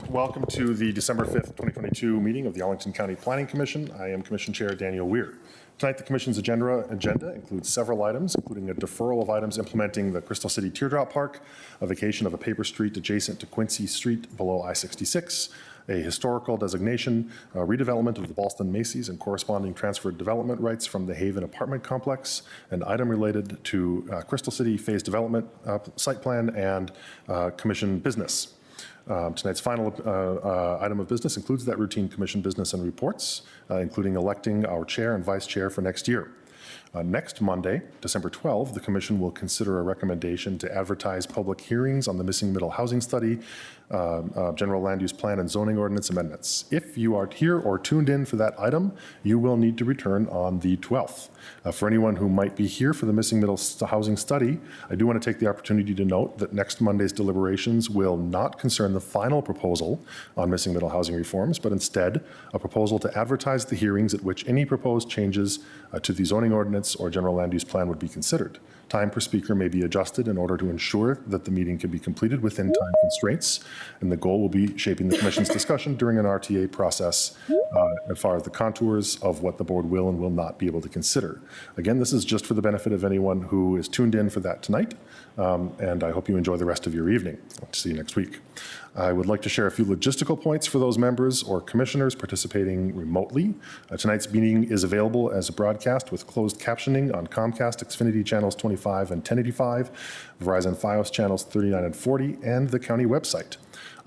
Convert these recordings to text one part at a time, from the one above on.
Welcome to the December 5th, 2022 meeting of the Arlington County Planning Commission. I am Commission Chair Daniel Weir. Tonight, the Commission's agenda includes several items, including a deferral of items implementing the Crystal City Teardrop Park, a vacation of a paper street adjacent to Quincy Street below I-66, a historical designation, redevelopment of the Ballston Macy's and corresponding transferred development rights from the Haven apartment complex, an item related to Crystal City phase development site plan, and Commission business. Tonight's final item of business includes that routine commission business and reports, including electing our chair and vice chair for next year. Next Monday, December 12, the Commission will consider a recommendation to advertise public hearings on the missing middle housing study, general land use plan and zoning ordinance amendments. If you are here or tuned in for that item, you will need to return on the 12th. For anyone who might be here for the missing middle housing study, I do want to take the opportunity to note that next Monday's deliberations will not concern the final proposal on missing middle housing reforms, but instead a proposal to advertise the hearings at which any proposed changes to the zoning ordinance or general land use plan would be considered. Time per speaker may be adjusted in order to ensure that the meeting can be completed within time constraints, and the goal will be shaping the Commission's discussion during an RTA process as far as the contours of what the board will and will not be able to consider. Again, this is just for the benefit of anyone who is tuned in for that tonight, and I hope you enjoy the rest of your evening. I'll see you next week. I would like to share a few logistical points for those members or commissioners participating remotely. Tonight's meeting is available as a broadcast with closed captioning on Comcast Xfinity channels 25 and 1085, Verizon Fios channels 39 and 40, and the county website.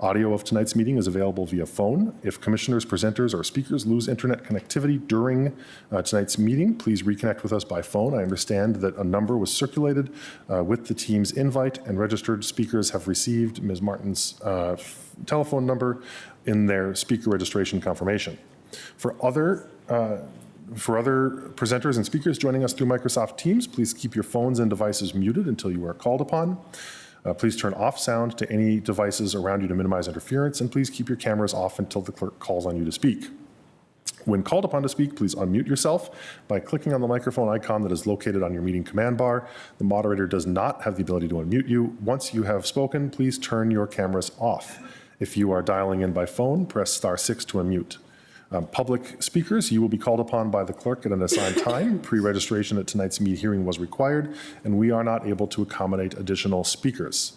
Audio of tonight's meeting is available via phone. If commissioners, presenters, or speakers lose internet connectivity during tonight's meeting, please reconnect with us by phone. I understand that a number was circulated with the team's invite, and registered speakers have received Ms. Martin's telephone number in their speaker registration confirmation. For other presenters and speakers joining us through Microsoft Teams, please keep your phones and devices muted until you are called upon. Please turn off sound to any devices around you to minimize interference, and please keep your cameras off until the clerk calls on you to speak. When called upon to speak, please unmute yourself by clicking on the microphone icon that is located on your meeting command bar. The moderator does not have the ability to unmute you. Once you have spoken, please turn your cameras off. If you are dialing in by phone, press *6 to unmute. Public speakers, you will be called upon by the clerk at an assigned time. Pre-registration at tonight's hearing was required, and we are not able to accommodate additional speakers.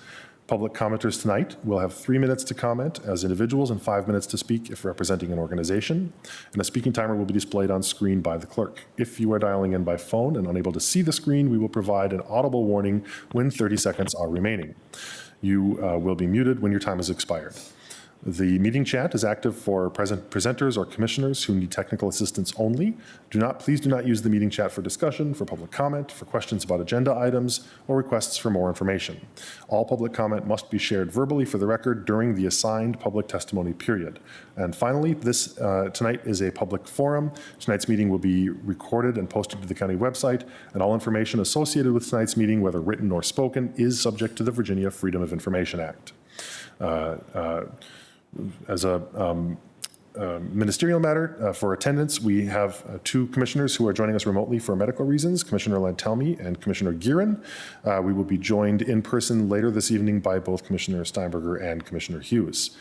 Public commenters tonight will have 3 minutes to comment as individuals and 5 minutes to speak if representing an organization, and a speaking timer will be displayed on screen by the clerk. If you are dialing in by phone and unable to see the screen, we will provide an audible warning when 30 seconds are remaining. You will be muted when your time has expired. The meeting chat is active for presenters or commissioners who need technical assistance only. Please do not use the meeting chat for discussion, for public comment, for questions about agenda items, or requests for more information. All public comment must be shared verbally for the record during the assigned public testimony period. And finally, tonight is a public forum. Tonight's meeting will be recorded and posted to the county website, and all information associated with tonight's meeting, whether written or spoken, is subject to the Virginia Freedom of Information Act. As a ministerial matter, for attendance, we have 2 commissioners who are joining us remotely for medical reasons, Commissioner Lantelmi and Commissioner Gieren. We will be joined in person later this evening by both Commissioner Steinberger and Commissioner Hughes.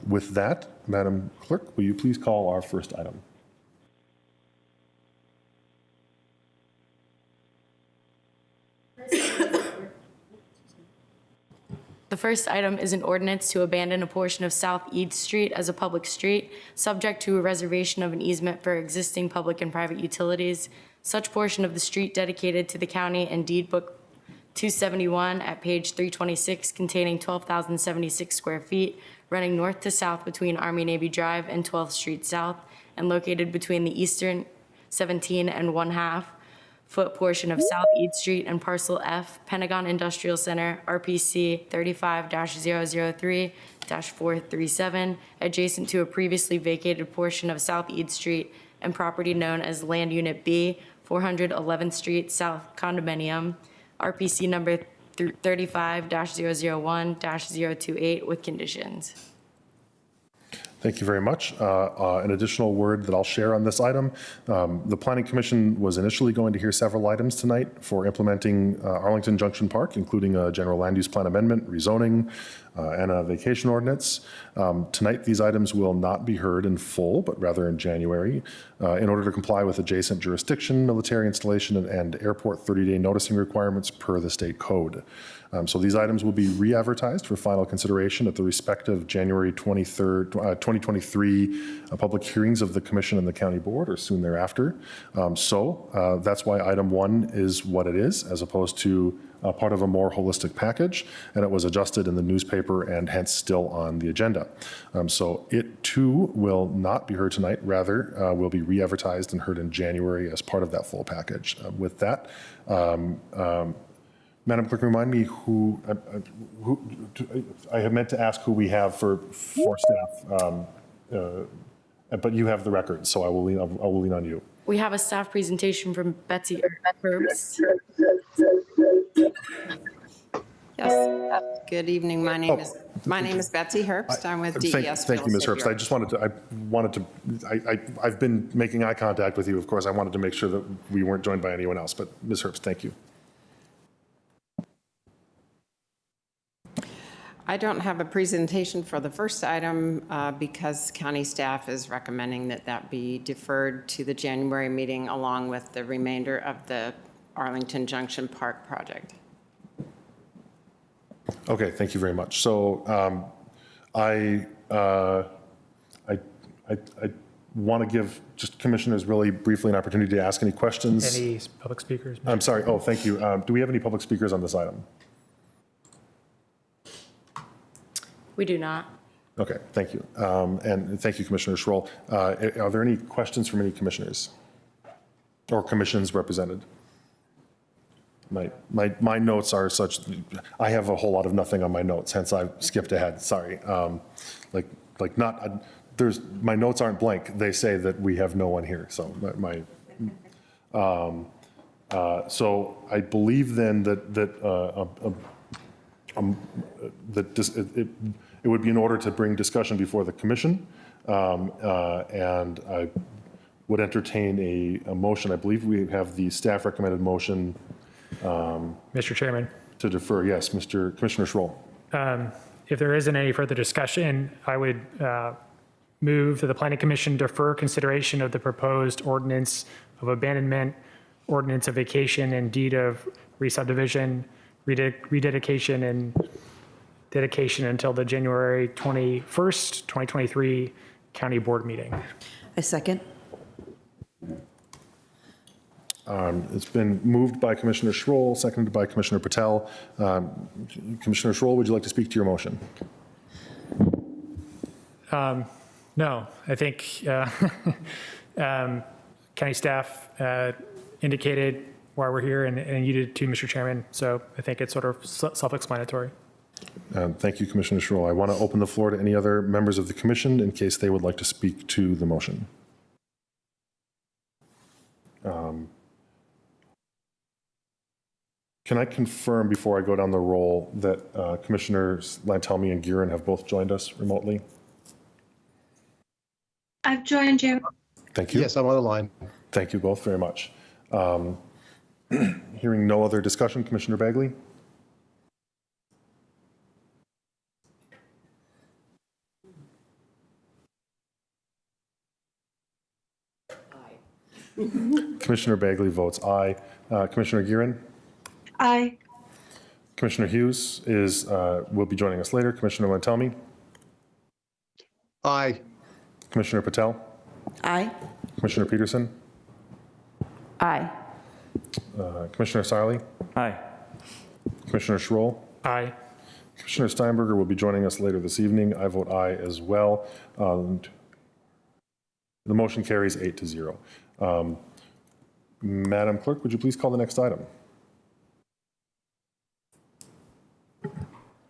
With that, Madam Clerk, will you please call our first item? The first item is an ordinance to abandon a portion of South Eads Street as a public street, subject to a reservation of an easement for existing public and private utilities. Such portion of the street dedicated to the county and deed book 271 at page 326, containing 12,076 square feet, running north to south between Army Navy Drive and 12th Street South, and located between the eastern 17 and 1/2 foot portion of South Eads Street and Parcel F, Pentagon Industrial Center, RPC 35-003-437, adjacent to a previously vacated portion of South Eads Street and property known as Land Unit B, 411th Street South Condominium, RPC number 35-001-028 with conditions. Thank you very much. An additional word that I'll share on this item. The Planning Commission was initially going to hear several items tonight for implementing Arlington Junction Park, including a general land use plan amendment, rezoning, and a vacation ordinance. Tonight, these items will not be heard in full, but rather in January, in order to comply with adjacent jurisdiction, military installation, and airport 30-day noticing requirements per the state code. So these items will be re-advertised for final consideration at the respective January 23rd, 2023 public hearings of the Commission and the County Board, or soon thereafter. That's why item 1 is what it is, as opposed to part of a more holistic package, and it was adjusted in the newspaper and hence still on the agenda. So it too will not be heard tonight, rather will be re-advertised and heard in January as part of that full package. With that, Madam Clerk, remind me who I have meant to ask who we have for staff, but you have the record, so I will lean on you. We have a staff presentation from Betsy Herbst. Yes. Good evening. My name is Betsy Herbst. I'm with DES. Thank you, Ms. Herbst. I've been making eye contact with you. Of course, I wanted to make sure that we weren't joined by anyone else, but Ms. Herbst, thank you. I don't have a presentation for the first item because county staff is recommending that be deferred to the January meeting along with the remainder of the Arlington Junction Park project. Okay, thank you very much. So I want to give just commissioners really briefly an opportunity to ask any questions. Any public speakers? I'm sorry. Oh, thank you. Do we have any public speakers on this item? We do not. Okay, thank you. And thank you, Commissioner Schroll. Are there any questions from any commissioners or commissions represented? My notes are such, I have a whole lot of nothing on my notes, hence I skipped ahead, sorry. My notes aren't blank. They say that we have no one here, so so I believe then it would be in order to bring discussion before the commission, and I would entertain a motion. I believe we have the staff recommended motion. Mr. Chairman. To defer, yes, Commissioner Schroll. If there isn't any further discussion, I would move that the Planning Commission defer consideration of the proposed ordinance of abandonment, ordinance of vacation and deed of re-subdivision, rededication and dedication until the January 21st, 2023 County Board meeting. I second. It's been moved by Commissioner Schroll, seconded by Commissioner Patel. Commissioner Schroll, would you like to speak to your motion? No, I think county staff indicated why we're here, and you did too, Mr. Chairman. So I think it's sort of self-explanatory. Thank you, Commissioner Schroll. I want to open the floor to any other members of the commission in case they would like to speak to the motion. Can I confirm before I go down the roll that Commissioners Lantelmi and Guerin have both joined us remotely? I've joined you. Thank you. Yes, I'm on the line. Thank you both very much. Hearing no other discussion, Commissioner Bagley? Commissioner Bagley votes aye. Commissioner Guerin? Aye. Commissioner Hughes will be joining us later. Commissioner Lantelmi? Aye. Commissioner Patel? Aye. Commissioner Peterson? Aye. Commissioner Sarli? Aye. Commissioner Schroll? Aye. Commissioner Steinberger will be joining us later this evening. I vote aye as well. The motion carries 8-0. Madam Clerk, would you please call the next item?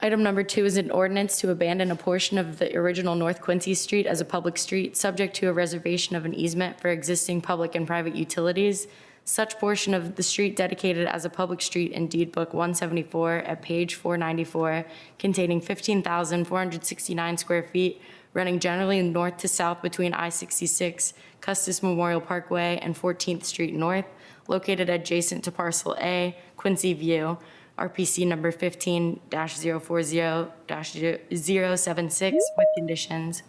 Item number 2 is an ordinance to abandon a portion of the original North Quincy Street as a public street, subject to a reservation of an easement for existing public and private utilities. Such portion of the street dedicated as a public street in Deed Book 174 at page 494, containing 15,469 square feet, running generally north to south between I-66, Custis Memorial Parkway, and 14th Street North, located adjacent to Parcel A, Quincy View, RPC number 15-040-076, with conditions.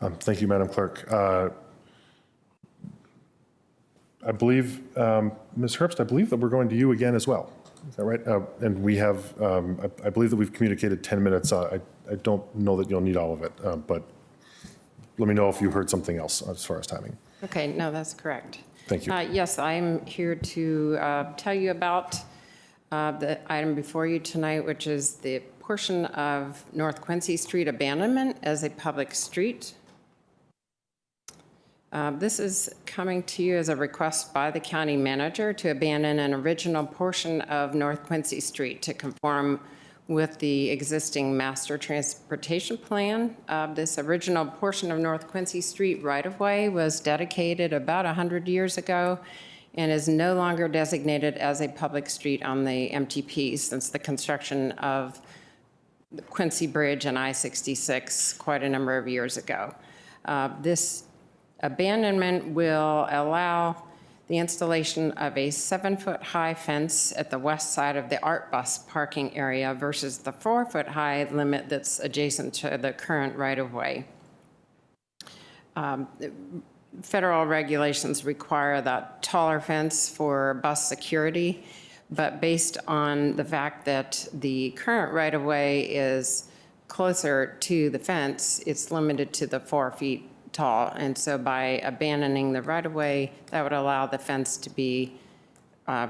Thank you, Madam Clerk. I believe, Ms. Herbst, I believe that we're going to you again as well. Is that right? And we have, I believe that we've communicated 10 minutes. I don't know that you'll need all of it, but let me know if you heard something else as far as timing. Okay, no, that's correct. Thank you. Yes, I'm here to tell you about the item before you tonight, which is the portion of North Quincy Street abandonment as a public street. This is coming to you as a request by the county manager to abandon an original portion of North Quincy Street to conform with the existing master transportation plan. This original portion of North Quincy Street right-of-way was dedicated about 100 years ago and is no longer designated as a public street on the MTP since the construction of the Quincy Bridge and I-66 quite a number of years ago. This abandonment will allow the installation of a 7-foot-high fence at the west side of the art bus parking area versus the 4-foot-high limit that's adjacent to the current right-of-way. Federal regulations require that taller fence for bus security, but based on the fact that the current right-of-way is closer to the fence, it's limited to the 4 feet tall. And so by abandoning the right-of-way, that would allow the fence to be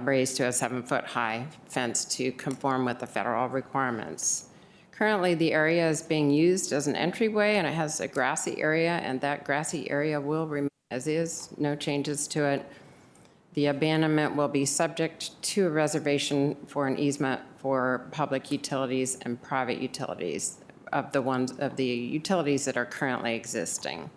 raised to a 7-foot-high fence to conform with the federal requirements. Currently, the area is being used as an entryway, and it has a grassy area, and that grassy area will remain as is, no changes to it. The abandonment will be subject to a reservation for an easement for public utilities and private utilities of the utilities that are currently existing.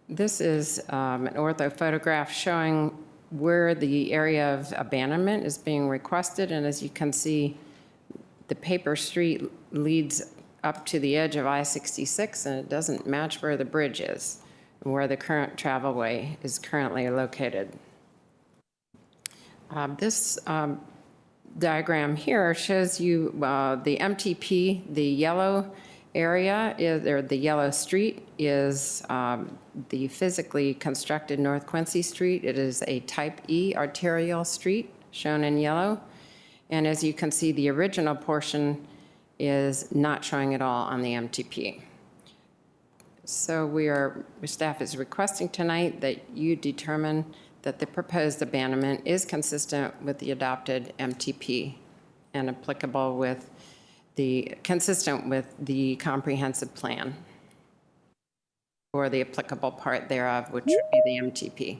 This is an ortho photograph showing where the area of abandonment is being requested, and as you can see, the paper street leads up to the edge of I-66, and it doesn't match where the bridge is, where the current travelway is currently located. This diagram here shows you the MTP, the yellow area, or the yellow street is the physically constructed North Quincy Street. It is a type E arterial street shown in yellow. And as you can see, the original portion is not showing at all on the MTP. So staff is requesting tonight that you determine that the proposed abandonment is consistent with the adopted MTP and consistent with the comprehensive plan or the applicable part thereof, which would be the MTP.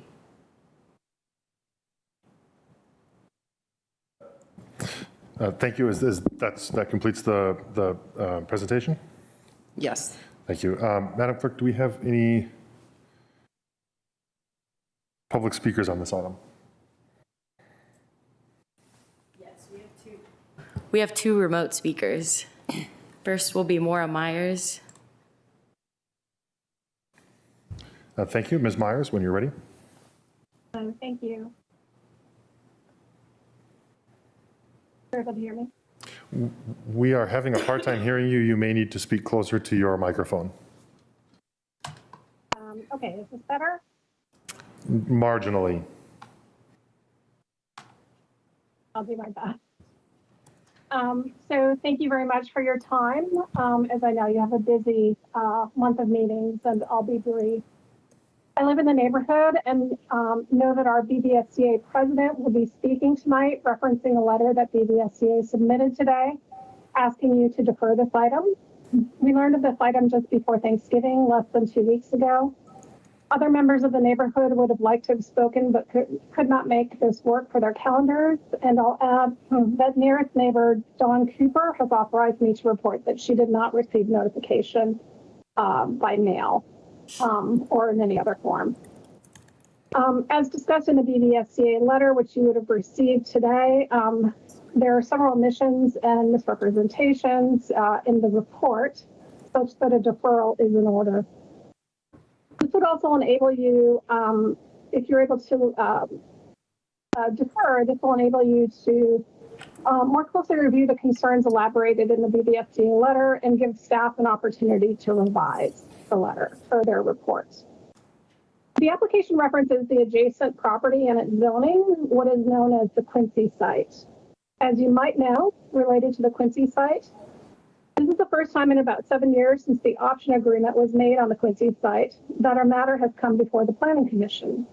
Thank you. That completes the presentation? Yes. Thank you. Madam Clerk, do we have any public speakers on this item? Yes, we have two remote speakers. First will be Maura Myers. Thank you. Ms. Myers, when you're ready. Thank you. Are you able to hear me? We are having a hard time hearing you. You may need to speak closer to your microphone. Okay, is this better? Marginally. I'll do my best. So thank you very much for your time. As I know, you have a busy month of meetings, and I'll be brief. I live in the neighborhood and know that our BVSCA president will be speaking tonight, referencing a letter that BVSCA submitted today, asking you to defer this item. We learned of this item just before Thanksgiving, less than 2 weeks ago. Other members of the neighborhood would have liked to have spoken, but could not make this work for their calendars. And I'll add that nearest neighbor, Dawn Cooper, has authorized me to report that she did not receive notification by mail or in any other form. As discussed in the BVSCA letter, which you would have received today, there are several omissions and misrepresentations in the report, such that a deferral is in order. This would also enable you, if you're able to defer, this will enable you to more closely review the concerns elaborated in the BVSCA letter and give staff an opportunity to revise the letter or their reports. The application references the adjacent property and its zoning, what is known as the Quincy site. As you might know, related to the Quincy site, this is the first time in about 7 years since the option agreement was made on the Quincy site that our matter has come before the Planning Commission.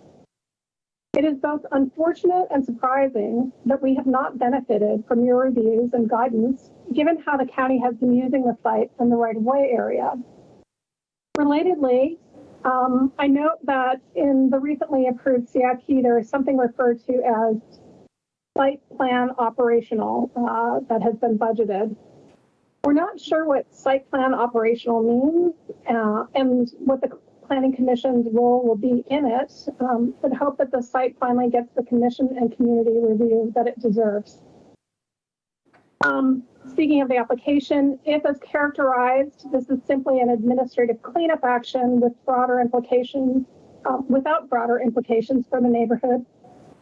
It is both unfortunate and surprising that we have not benefited from your reviews and guidance, given how the county has been using the site in the right-of-way area. Relatedly, I note that in the recently approved CIP, there is something referred to as site plan operational that has been budgeted. We're not sure what site plan operational means and what the Planning Commission's role will be in it, but hope that the site finally gets the commission and community review that it deserves. Speaking of the application, if as characterized, this is simply an administrative cleanup action with broader implications, without broader implications for the neighborhood,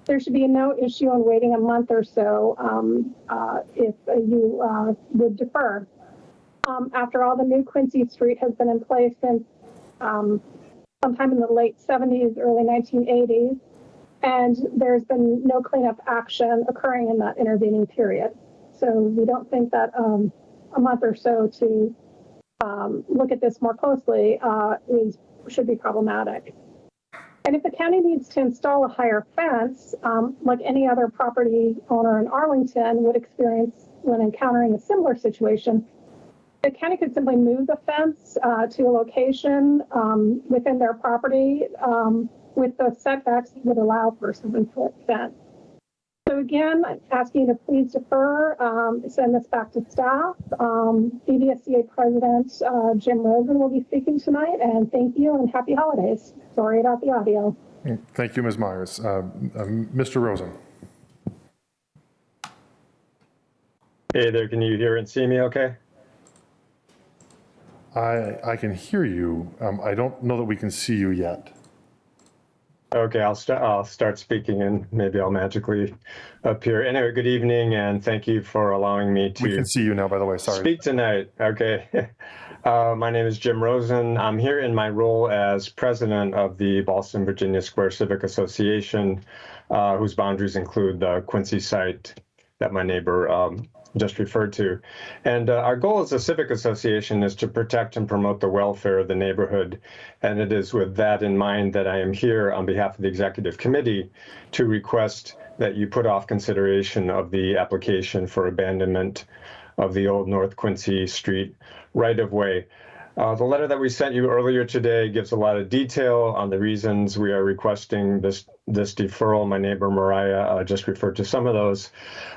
there should be no issue in waiting a month or so if you would defer. After all, the new Quincy Street has been in place since sometime in the late 70s, early 1980s, and there's been no cleanup action occurring in that intervening period. So we don't think that a month or so to look at this more closely should be problematic. And if the county needs to install a higher fence, like any other property owner in Arlington would experience when encountering a similar situation, the county could simply move the fence to a location within their property with the setbacks that would allow for a 7-foot fence. So again, I'm asking you to please defer, send this back to staff. BVSCA President Jim Rosen will be speaking tonight, and thank you and happy holidays. Sorry about the audio. Thank you, Ms. Myers. Mr. Rosen. Hey there, can you hear and see me okay? I can hear you. I don't know that we can see you yet. Okay, I'll start speaking and maybe I'll magically appear. Anyway, good evening and thank you for allowing me to We can see you now, by the way. Sorry. speak tonight. Okay. My name is Jim Rosen. I'm here in my role as president of the Ballston, Virginia Square Civic Association, whose boundaries include the Quincy site that my neighbor just referred to. And our goal as a civic association is to protect and promote the welfare of the neighborhood. And it is with that in mind that I am here on behalf of the executive committee to request that you put off consideration of the application for abandonment of the old North Quincy Street right-of-way. The letter that we sent you earlier today gives a lot of detail on the reasons we are requesting this deferral. My neighbor Mariah just referred to some of those.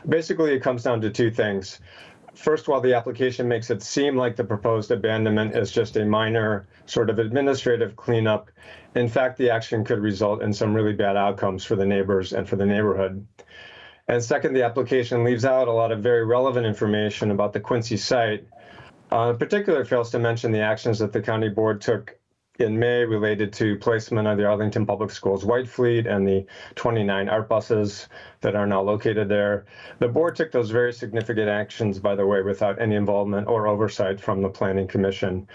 Basically, it comes down to two things. First, while the application makes it seem like the proposed abandonment is just a minor sort of administrative cleanup, in fact, the action could result in some really bad outcomes for the neighbors and for the neighborhood. And second, the application leaves out a lot of very relevant information about the Quincy site. In particular, it fails to mention the actions that the county board took in May related to placement of the Arlington Public Schools White Fleet and the 29 art buses that are now located there. The board took those very significant actions, by the way, without any involvement or oversight from the Planning Commission.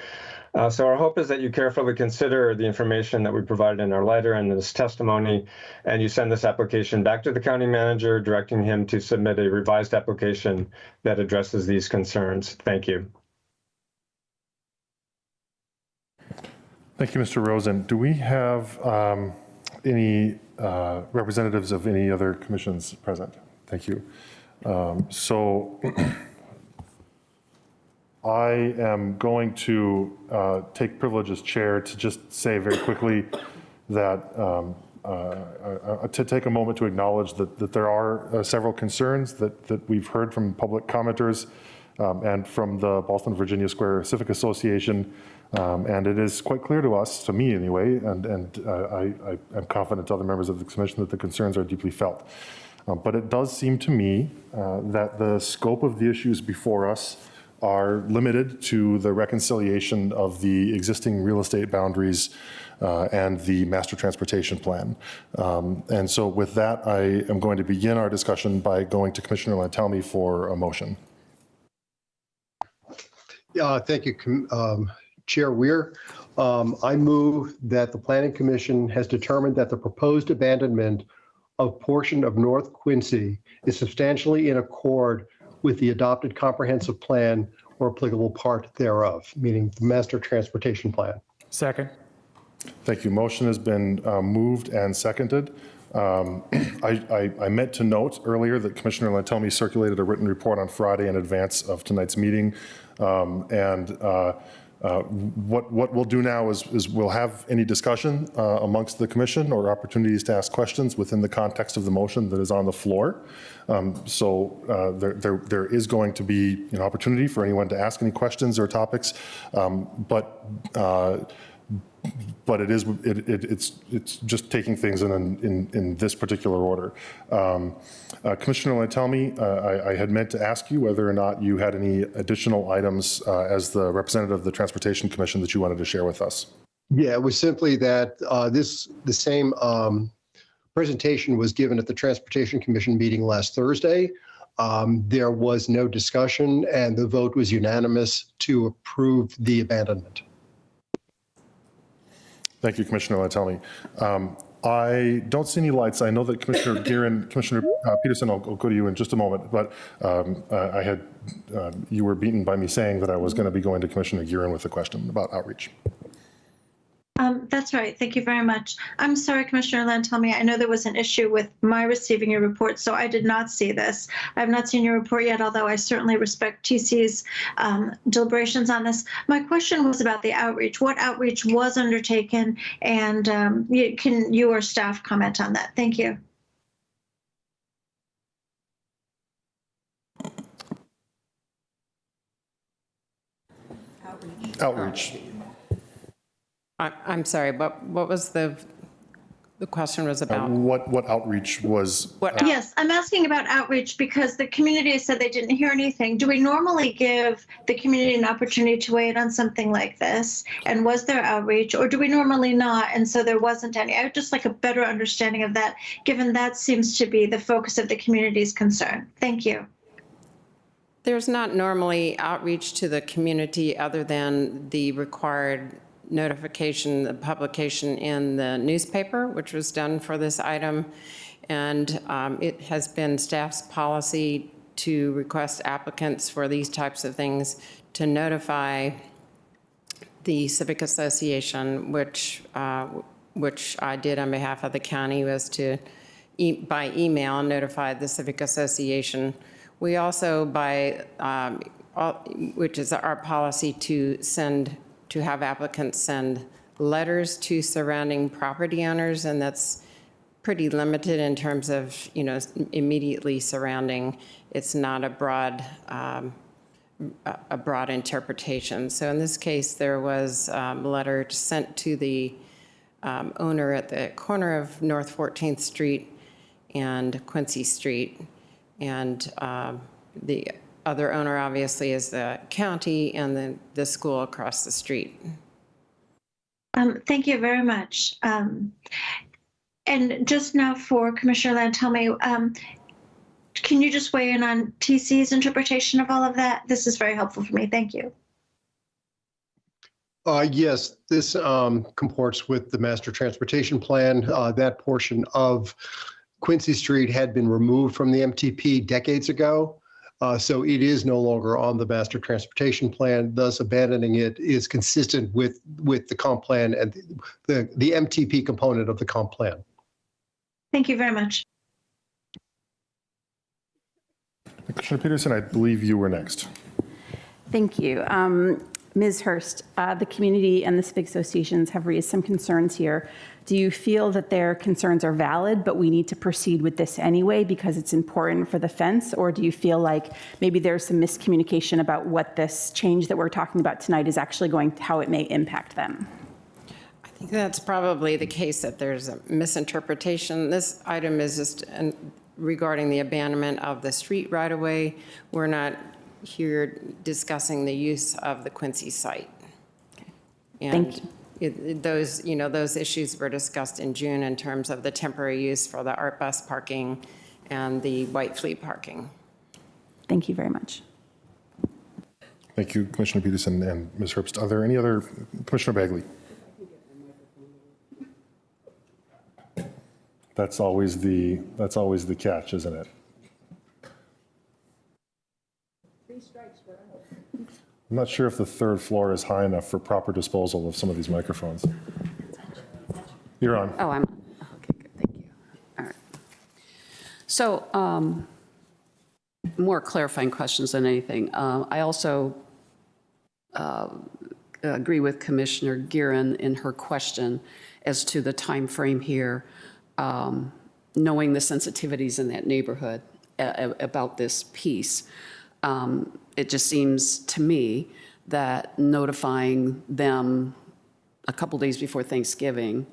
So our hope is that you carefully consider the information that we provided in our letter and this testimony, and you send this application back to the county manager, directing him to submit a revised application that addresses these concerns. Thank you. Thank you, Mr. Rosen. Do we have any representatives of any other commissions present? Thank you. So I am going to take privilege as chair to just say very quickly that to take a moment to acknowledge that there are several concerns that we've heard from public commenters and from the Ballston, Virginia Square Civic Association. And it is quite clear to us, to me anyway, and I'm confident to other members of the commission that the concerns are deeply felt. But it does seem to me that the scope of the issues before us are limited to the reconciliation of the existing real estate boundaries and the master transportation plan. And so with that, I am going to begin our discussion by going to Commissioner Lantelmi for a motion. Yeah, thank you, Chair Weir. I move that the Planning Commission has determined that the proposed abandonment of portion of North Quincy is substantially in accord with the adopted comprehensive plan or applicable part thereof, meaning the master transportation plan. Second. Thank you. Motion has been moved and seconded. I meant to note earlier that Commissioner Lantelmi circulated a written report on Friday in advance of tonight's meeting. What we'll do now is we'll have any discussion amongst the commission or opportunities to ask questions within the context of the motion that is on the floor. There is going to be an opportunity for anyone to ask any questions or topics, but it's just taking things in this particular order. Commissioner Lantelmi, I had meant to ask you whether or not you had any additional items as the representative of the Transportation Commission that you wanted to share with us. Yeah, it was simply that the same presentation was given at the Transportation Commission meeting last Thursday. There was no discussion, and the vote was unanimous to approve the abandonment. Thank you, Commissioner Lantelmi. I don't see any lights. I know that Commissioner Gearin, Commissioner Peterson, I'll go to you in just a moment, but you were beaten by me saying that I was going to be going to Commissioner Gearin with a question about outreach. That's right. Thank you very much. I'm sorry, Commissioner Lantelmi. I know there was an issue with my receiving your report, so I did not see this. I have not seen your report yet, although I certainly respect TC's deliberations on this. My question was about the outreach. What outreach was undertaken, and can you or staff comment on that? Thank you. Outreach. I'm sorry, what was the question was about? What outreach was? Yes, I'm asking about outreach because the community said they didn't hear anything. Do we normally give the community an opportunity to weigh in on something like this? And was there outreach, or do we normally not? And so there wasn't any. I would just like a better understanding of that, given that seems to be the focus of the community's concern. Thank you. There's not normally outreach to the community other than the required notification, the publication in the newspaper, which was done for this item. And it has been staff's policy to request applicants for these types of things to notify the Civic Association, which I did on behalf of the county, was to, by email, notify the Civic Association. We also, which is our policy, to have applicants send letters to surrounding property owners, and that's pretty limited in terms of, immediately surrounding. It's not a broad interpretation. So in this case, there was a letter sent to the owner at the corner of North 14th Street and Quincy Street, and the other owner, obviously, is the county and the school across the street. Thank you very much. And just now for Commissioner Lantelmi, can you just weigh in on TC's interpretation of all of that? This is very helpful for me. Thank you. Yes, this comports with the master transportation plan. That portion of Quincy Street had been removed from the MTP decades ago. So it is no longer on the master transportation plan, thus abandoning it is consistent with the comp plan and the MTP component of the comp plan. Thank you very much. Commissioner Peterson, I believe you were next. Thank you. Ms. Hurst, the community and the civic associations have raised some concerns here. Do you feel that their concerns are valid, but we need to proceed with this anyway because it's important for the fence? Or do you feel like maybe there's some miscommunication about what this change that we're talking about tonight is actually going, how it may impact them? I think that's probably the case, that there's a misinterpretation. This item is just regarding the abandonment of the street right-of-way. We're not here discussing the use of the Quincy site. Thank you. Those issues were discussed in June in terms of the temporary use for the art bus parking and the White Fleet parking. Thank you very much. Thank you, Commissioner Peterson and Ms. Herbst. Are there any other, Commissioner Bagley? That's always the catch, isn't it? I'm not sure if the third floor is high enough for proper disposal of some of these microphones. You're on. Oh, I'm on. Okay, good, thank you. All right. So, more clarifying questions than anything. I also agree with Commissioner Giron in her question as to the time frame here, knowing the sensitivities in that neighborhood about this piece. It just seems to me that notifying them a couple days before Thanksgiving,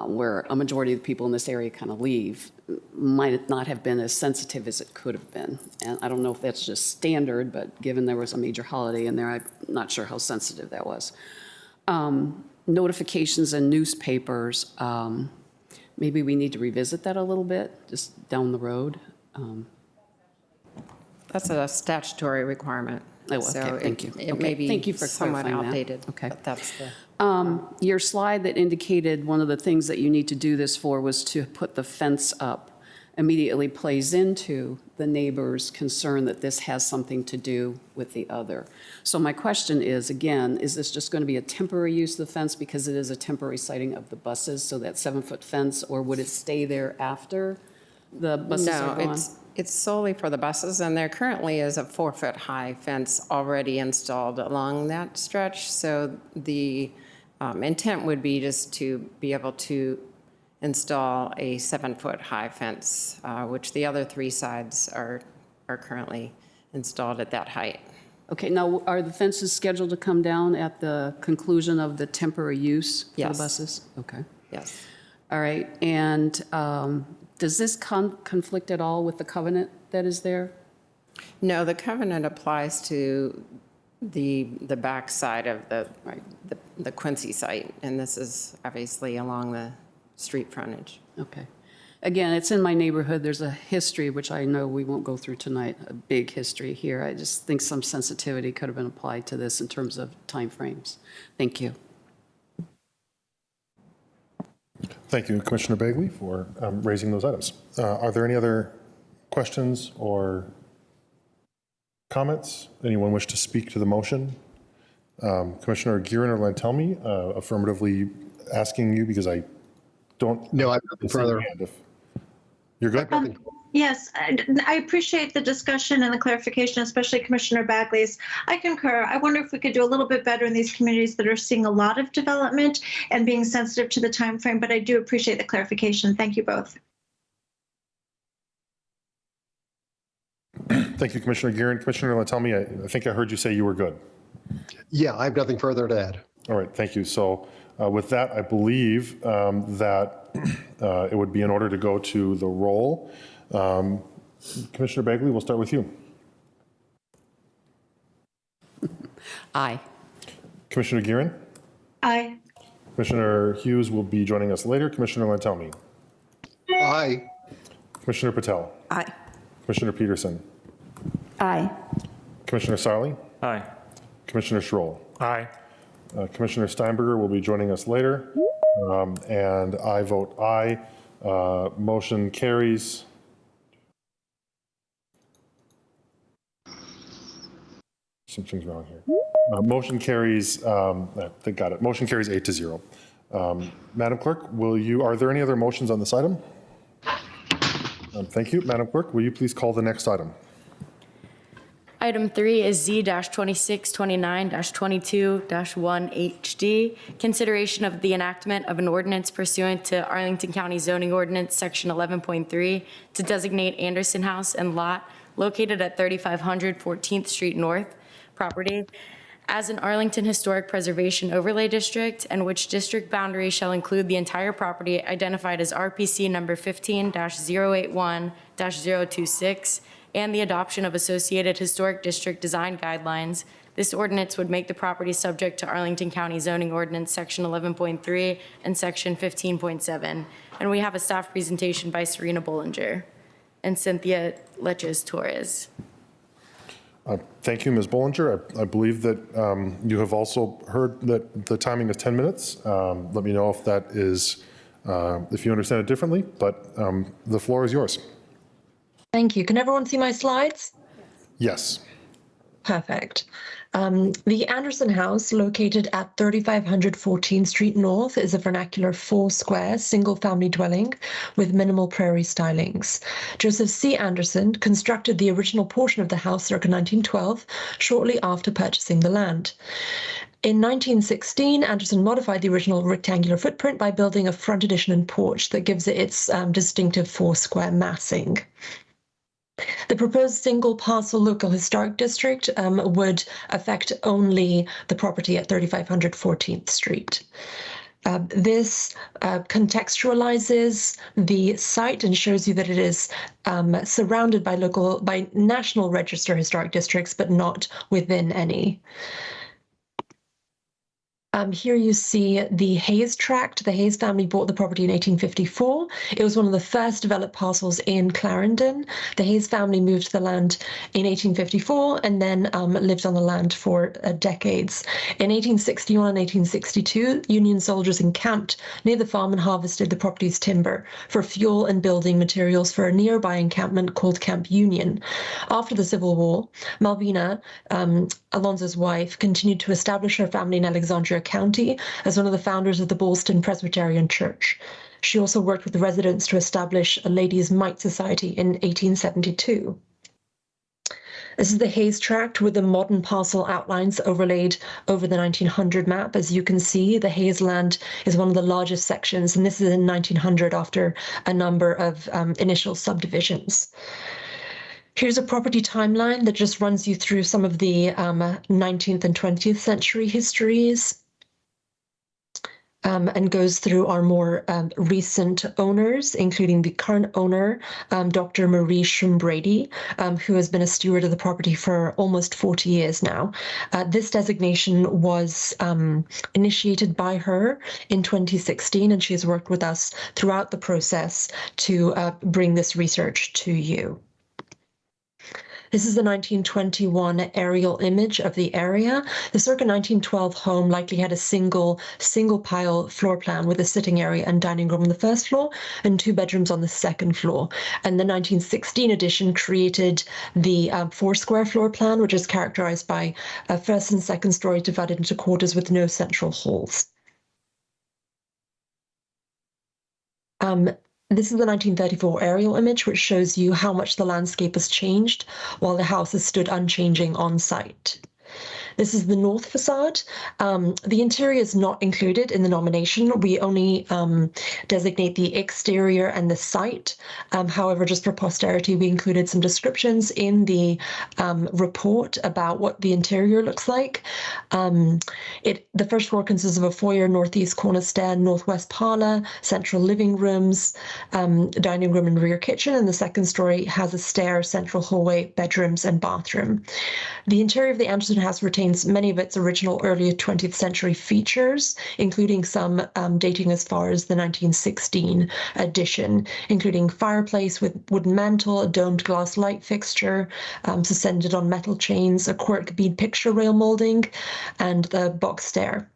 where a majority of the people in this area kind of leave, might not have been as sensitive as it could have been. And I don't know if that's just standard, but given there was a major holiday in there, I'm not sure how sensitive that was. Notifications in newspapers, maybe we need to revisit that a little bit, just down the road. That's a statutory requirement. Oh, okay, So thank you. It Okay, may be thank you for somewhat clarifying that. outdated. Okay. But that's the. Your slide that indicated one of the things that you need to do this for was to put the fence up immediately plays into the neighbor's concern that this has something to do with the other. So my question is, again, is this just going to be a temporary use of the fence because it is a temporary sighting of the buses, so that 7-foot fence, or would it stay there after the buses are No, gone? it's solely for the buses, and there currently is a 4-foot-high fence already installed along that stretch. So the intent would be just to be able to install a 7-foot-high fence, which the other 3 sides are currently installed at that height. Okay, now, are the fences scheduled to come down at the conclusion of the temporary use for the Yes. buses? Okay. Yes. All right, and does this conflict at all with the covenant that is there? No, the covenant applies to the back side of the Quincy site, and this is obviously along the street frontage. Okay. Again, it's in my neighborhood. There's a history, which I know we won't go through tonight, a big history here. I just think some sensitivity could have been applied to this in terms of timeframes. Thank you. Thank you, Commissioner Bagley, for raising those items. Are there any other questions or comments? Anyone wish to speak to the motion? Commissioner Giron or Lantelmi, affirmatively asking you because I don't. No, I have nothing further. You're good? Yes, I appreciate the discussion and the clarification, especially Commissioner Bagley's. I concur. I wonder if we could do a little bit better in these communities that are seeing a lot of development and being sensitive to the time frame, but I do appreciate the clarification. Thank you both. Thank you, Commissioner Giron. Commissioner Lantelmi, I think I heard you say you were good. Yeah, I have nothing further to add. All right, thank you. So with that, I believe that it would be in order to go to the roll. Commissioner Bagley, we'll start with you. Aye. Commissioner Giron? Aye. Commissioner Hughes will be joining us later. Commissioner Lantelmi? Aye. Commissioner Patel? Aye. Commissioner Peterson? Aye. Commissioner Sarli? Aye. Commissioner Schroll? Aye. Commissioner Steinberger will be joining us later. And I vote aye. Motion carries. Something's wrong here. Motion carries, I think got it. Motion carries 8-0. Madam Clerk, are there any other motions on this item? Thank you. Madam Clerk, will you please call the next item? Item 3 is Z-2629-22-1HD, consideration of the enactment of an ordinance pursuant to Arlington County Zoning Ordinance, Section 11.3, to designate Anderson House and Lot located at 3500 14th Street North property as an Arlington Historic Preservation Overlay District, and which district boundary shall include the entire property identified as RPC number 15-081-026, and the adoption of associated historic district design guidelines. This ordinance would make the property subject to Arlington County Zoning Ordinance, Section 11.3 and Section 15.7. And we have a staff presentation by Serena Bollinger and Cynthia Leches Torres. Thank you, Ms. Bollinger. I believe that you have also heard that the timing is 10 minutes. Let me know if that is, if you understand it differently, but the floor is yours. Thank you. Can everyone see my slides? Yes. Perfect. The Anderson House, located at 3500 14th Street North, is a vernacular 4-square single-family dwelling with minimal prairie stylings. Joseph C. Anderson constructed the original portion of the house circa 1912, shortly after purchasing the land. In 1916, Anderson modified the original rectangular footprint by building a front addition and porch that gives it its distinctive 4-square massing. The proposed single parcel local historic district would affect only the property at 3500 14th Street. This contextualizes the site and shows you that it is surrounded by National Register historic districts, but not within any. Here you see the Hayes tract. The Hayes family bought the property in 1854. It was one of the first developed parcels in Clarendon. The Hayes family moved to the land in 1854 and then lived on the land for decades. In 1861 and 1862, Union soldiers encamped near the farm and harvested the property's timber for fuel and building materials for a nearby encampment called Camp Union. After the Civil War, Malvina, Alonzo's wife, continued to establish her family in Alexandria County as one of the founders of the Ballston Presbyterian Church. She also worked with the residents to establish a Ladies' Mite Society in 1872. This is the Hayes tract with the modern parcel outlines overlaid over the 1900 map. As you can see, the Hayes land is one of the largest sections, and this is in 1900 after a number of initial subdivisions. Here's a property timeline that just runs you through some of the 19th and 20th century histories. And goes through our more recent owners, including the current owner, Dr. Marie Shumbrady, who has been a steward of the property for almost 40 years now. This designation was initiated by her in 2016, and she has worked with us throughout the process to bring this research to you. This is the 1921 aerial image of the area. The circa 1912 home likely had a single pile floor plan with a sitting area and dining room on the first floor and 2 bedrooms on the second floor. And the 1916 edition created the 4-square floor plan, which is characterized by first and second stories divided into quarters with no central halls. This is the 1934 aerial image, which shows you how much the landscape has changed while the house has stood unchanging on site. This is the north facade. The interior is not included in the nomination. We only designate the exterior and the site. However, just for posterity, we included some descriptions in the report about what the interior looks like. The first floor consists of a foyer, northeast corner stair, northwest parlor, central living rooms, dining room and rear kitchen, and the second story has a stair, central hallway, bedrooms, and bathroom. The interior of the Anderson house retains many of its original early 20th century features, including some dating as far as the 1916 edition, including fireplace with wooden mantel, a domed glass light fixture, suspended on metal chains, a cork bead picture rail molding, and the box stair,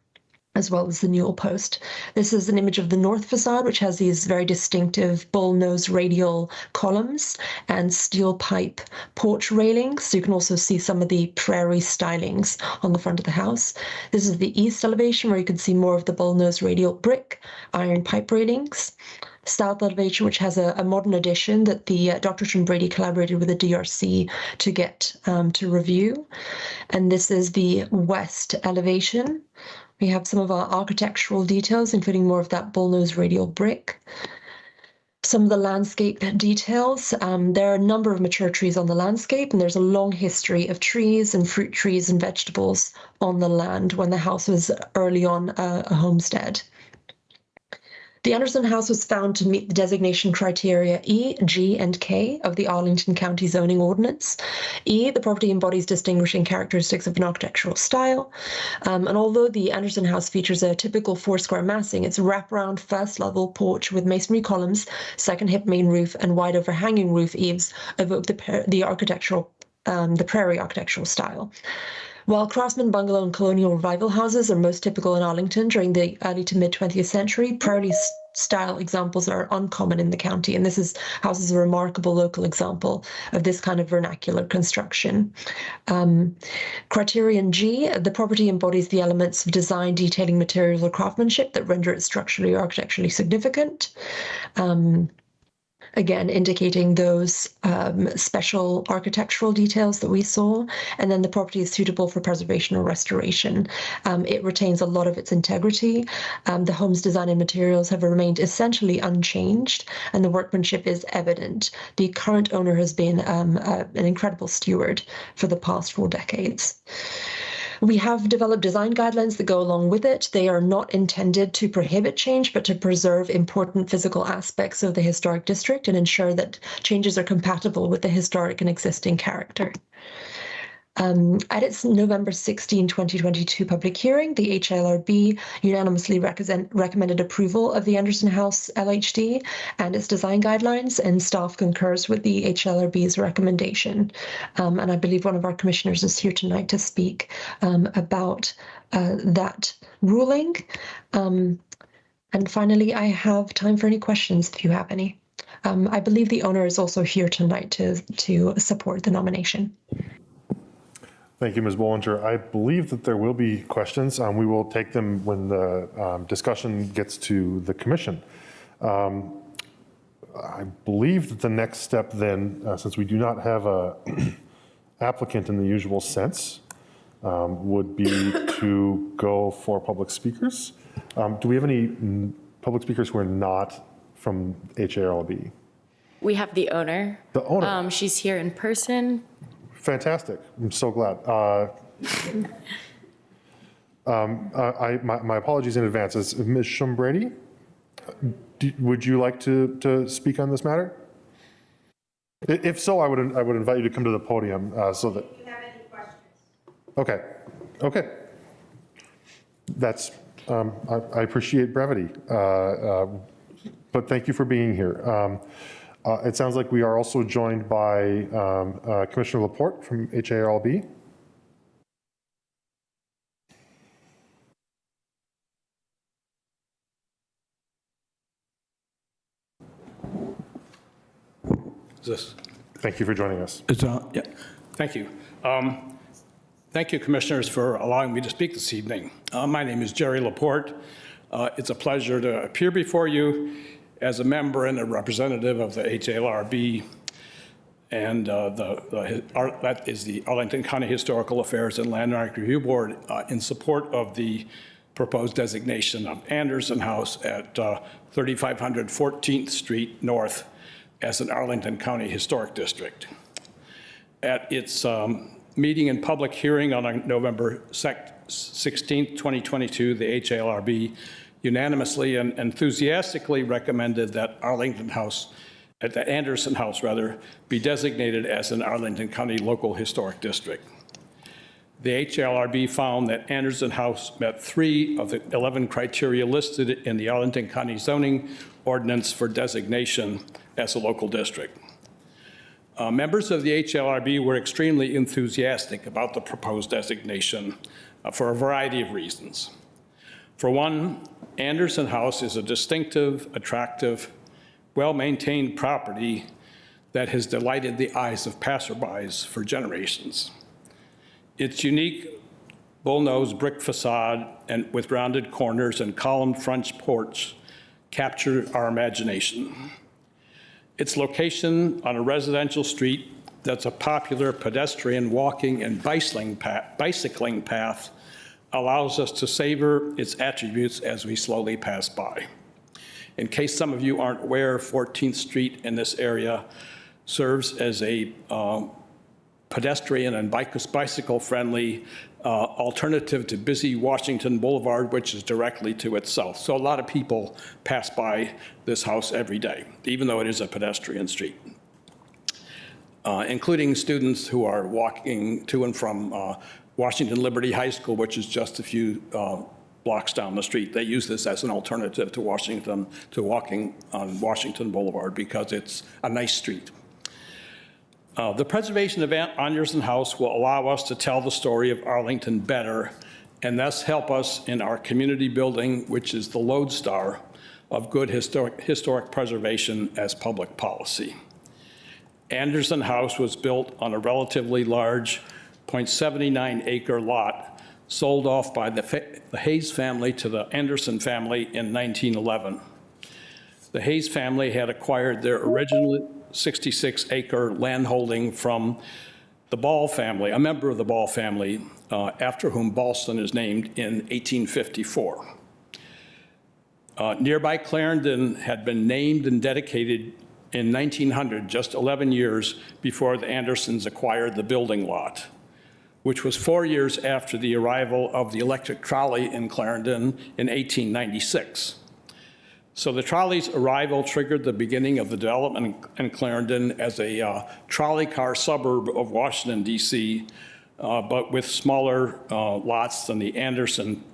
as well as the newel post. This is an image of the north facade, which has these very distinctive bull-nose radial columns and steel pipe porch railings. So you can also see some of the prairie stylings on the front of the house. This is the east elevation, where you can see more of the bull-nose radial brick, iron pipe railings. South elevation, which has a modern addition that the Dr. Shumbrady collaborated with the DRC to get to review. And this is the west elevation. We have some of our architectural details, including more of that bullnose radial brick. Some of the landscape details. There are a number of mature trees on the landscape, and there's a long history of trees and fruit trees and vegetables on the land when the house was early on a homestead. The Anderson house was found to meet the designation criteria E, G, and K of the Arlington County Zoning Ordinance. E, the property embodies distinguishing characteristics of an architectural style. And although the Anderson house features a typical 4-square massing, its wraparound first-level porch with masonry columns, second hip main roof, and wide overhanging roof eaves evoke the architectural the prairie architectural style. While craftsman bungalow and colonial revival houses are most typical in Arlington during the early to mid 20th century, prairie style examples are uncommon in the county, and house is a remarkable local example of this kind of vernacular construction. Criterion G, the property embodies the elements of design, detailing, materials, or craftsmanship that render it structurally or architecturally significant. Again, indicating those special architectural details that we saw. And then the property is suitable for preservation or restoration. It retains a lot of its integrity. The home's design and materials have remained essentially unchanged, and the workmanship is evident. The current owner has been an incredible steward for the past 4 decades. We have developed design guidelines that go along with it. They are not intended to prohibit change, but to preserve important physical aspects of the historic district and ensure that changes are compatible with the historic and existing character. At its November 16, 2022 public hearing, the HLRB unanimously recommended approval of the Anderson House LHD and its design guidelines, and staff concurs with the HLRB's recommendation. And I believe one of our commissioners is here tonight to speak about that ruling. And finally, I have time for any questions if you have any. I believe the owner is also here tonight to support the nomination. Thank you, Ms. Bollinger. I believe that there will be questions. We will take them when the discussion gets to the commission. I believe that the next step then, since we do not have a applicant in the usual sense, would be to go for public speakers. Do we have any public speakers who are not from HARLB? We have the owner. The owner? She's here in person. Fantastic. I'm so glad. My apologies in advance. Is Ms. Shumbrady, would you like to speak on this matter? If so, I would invite you to come to the podium so that. Do you have any questions? Okay. Okay. That's. I appreciate brevity, but thank you for being here. It sounds like we are also joined by Commissioner Laporte from HARLB. Thank you for joining us. Yeah, thank you. Thank you, commissioners, for allowing me to speak this evening. My name is Jerry Laporte. It's a pleasure to appear before you as a member and a representative of the HLRB, and that is the Arlington County Historical Affairs and Landmark Review Board, in support of the proposed designation of Anderson House at 3500 14th Street North as an Arlington County Historic District. At its meeting and public hearing on November 16, 2022, the HLRB unanimously and enthusiastically recommended that the Anderson House be designated as an Arlington County Local Historic District. The HLRB found that Anderson House met 3 of the 11 criteria listed in the Arlington County Zoning Ordinance for designation as a local district. Members of the HLRB were extremely enthusiastic about the proposed designation for a variety of reasons. For one, Anderson House is a distinctive, attractive, well-maintained property that has delighted the eyes of passerbys for generations. Its unique bullnose brick facade and with rounded corners and columned front porch capture our imagination. Its location on a residential street that's a popular pedestrian walking and bicycling path allows us to savor its attributes as we slowly pass by. In case some of you aren't aware, 14th Street in this area serves as a pedestrian and bicycle-friendly alternative to busy Washington Boulevard, which is directly to its south. So a lot of people pass by this house every day, even though it is a pedestrian street, including students who are walking to and from Washington Liberty High School, which is just a few blocks down the street. They use this as an alternative to walking on Washington Boulevard because it's a nice street. The preservation of Anderson House will allow us to tell the story of Arlington better and thus help us in our community building, which is the lodestar of good historic preservation as public policy. Anderson House was built on a relatively large 0.79 acre lot sold off by the Hayes family to the Anderson family in 1911. The Hayes family had acquired their original 66-acre landholding from the Ball family, a member of the Ball family, after whom Ballston is named in 1854. Nearby Clarendon had been named and dedicated in 1900, just 11 years before the Andersons acquired the building lot, which was 4 years after the arrival of the electric trolley in Clarendon in 1896. So the trolley's arrival triggered the beginning of the development in Clarendon as a trolley car suburb of Washington, D.C., but with smaller lots than the Anderson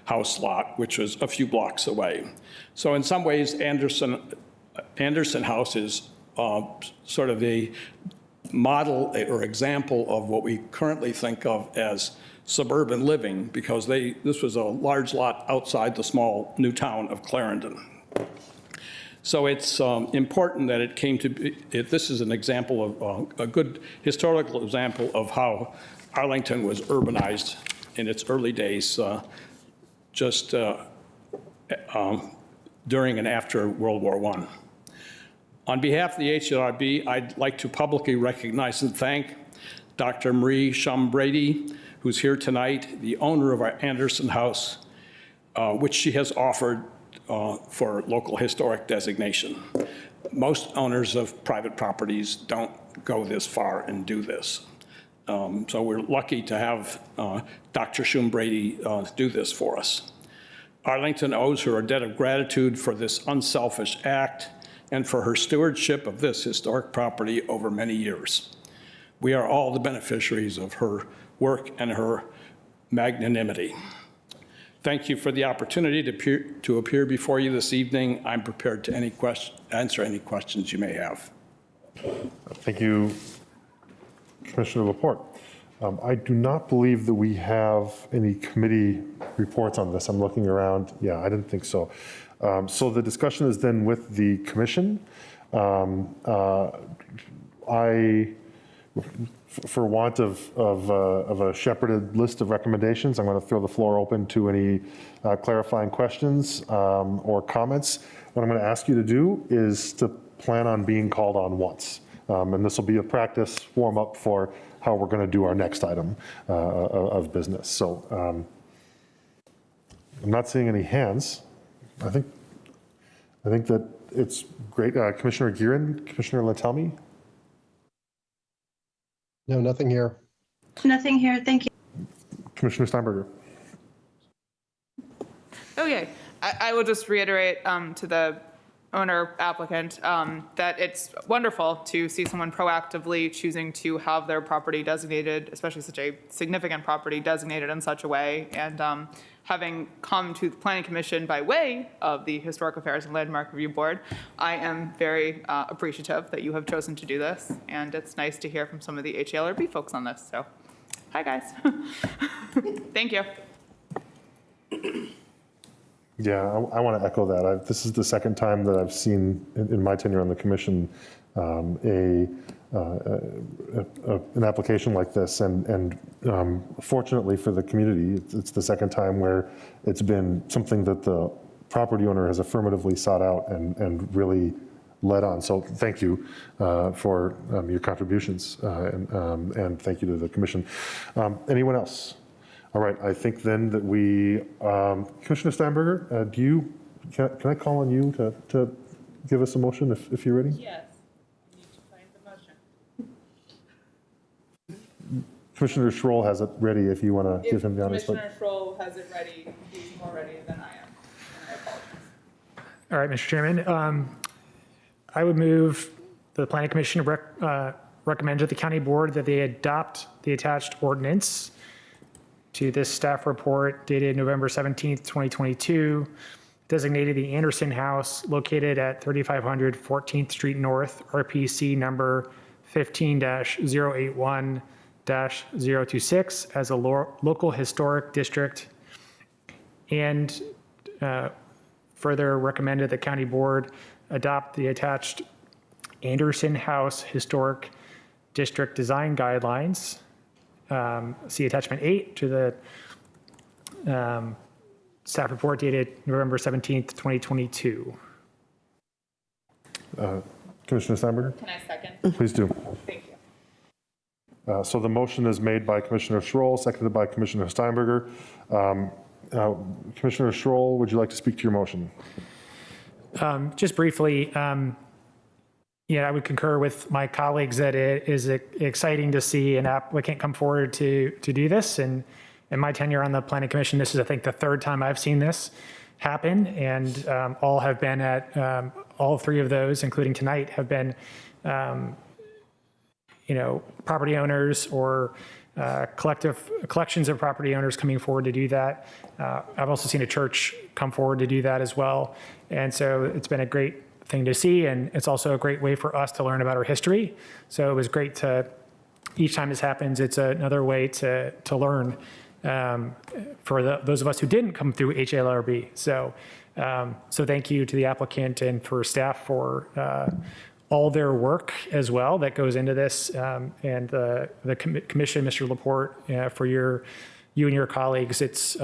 house lot, which was a few blocks away. So in some ways, Anderson House is sort of a model or example of what we currently think of as suburban living, because this was a large lot outside the small new town of Clarendon. So it's important that it came to be, this is an example of a good historical example of how Arlington was urbanized in its early days, just during and after World War I. On behalf of the HLRB, I'd like to publicly recognize and thank Dr. Marie Shum-Brady, who's here tonight, the owner of our Anderson House, which she has offered for local historic designation. Most owners of private properties don't go this far and do this. So we're lucky to have Dr. Shum-Brady do this for us. Arlington owes her a debt of gratitude for this unselfish act and for her stewardship of this historic property over many years. We are all the beneficiaries of her work and her magnanimity. Thank you for the opportunity to appear before you this evening. I'm prepared to answer any questions you may have. Thank you, Commissioner Laporte. I do not believe that we have any committee reports on this. I'm looking around. Yeah, I didn't think so. So the discussion is then with the commission. For want of a shepherded list of recommendations, I'm going to throw the floor open to any clarifying questions or comments. What I'm going to ask you to do is to plan on being called on once. And this will be a practice warm up for how we're going to do our next item of business. So I'm not seeing any hands. I think that it's great. Commissioner Gearan, Commissioner Lantelmi? No, nothing here. Nothing here, thank you. Commissioner Steinberger? Okay, I will just reiterate to the owner applicant that it's wonderful to see someone proactively choosing to have their property designated, especially such a significant property designated in such a way. And having come to the Planning Commission by way of the Historic Affairs and Landmark Review Board, I am very appreciative that you have chosen to do this. And it's nice to hear from some of the HLRB folks on this. So, hi guys. Thank you. Yeah, I want to echo that. This is the second time that I've seen in my tenure on the commission an application like this, and fortunately for the community, it's the second time where it's been something that the property owner has affirmatively sought out and really led on. So thank you for your contributions, and thank you to the commission. Anyone else? All right, I think then that we, Commissioner Steinberger, can I call on you to give us a motion if you're ready? Yes, you need to find the motion. Commissioner Schroll has it ready if you want to give him the honors. Commissioner Schroll has it ready, he's more ready than I am, and I apologize. All right, Mr. Chairman, I would move the Planning Commission recommend to the County Board that they adopt the attached ordinance to this staff report dated November 17th, 2022, designated the Anderson House located at 3500 14th Street North, RPC number 15-081-026 as a local historic district, and further recommended the county board adopt the attached Anderson House Historic District Design Guidelines. See attachment 8 to the staff report dated November 17th, 2022. Commissioner Steinberger? Can I second? Please do. Thank you. So the motion is made by Commissioner Schroll, seconded by Commissioner Steinberger. Commissioner Schroll, would you like to speak to your motion? Just briefly, I would concur with my colleagues that it is exciting to see an applicant come forward to do this. And in my tenure on the Planning Commission, this is, I think, the third time I've seen this happen. And all have been at, all three of those, including tonight, have been, property owners or collections of property owners coming forward to do that. I've also seen a church come forward to do that as well. And so it's been a great thing to see, and it's also a great way for us to learn about our history. So it was great to, each time this happens, it's another way to learn for those of us who didn't come through HLRB. So thank you to the applicant and for staff for all their work as well that goes into this, and the commission, Mr. Laporte, for you and your colleagues.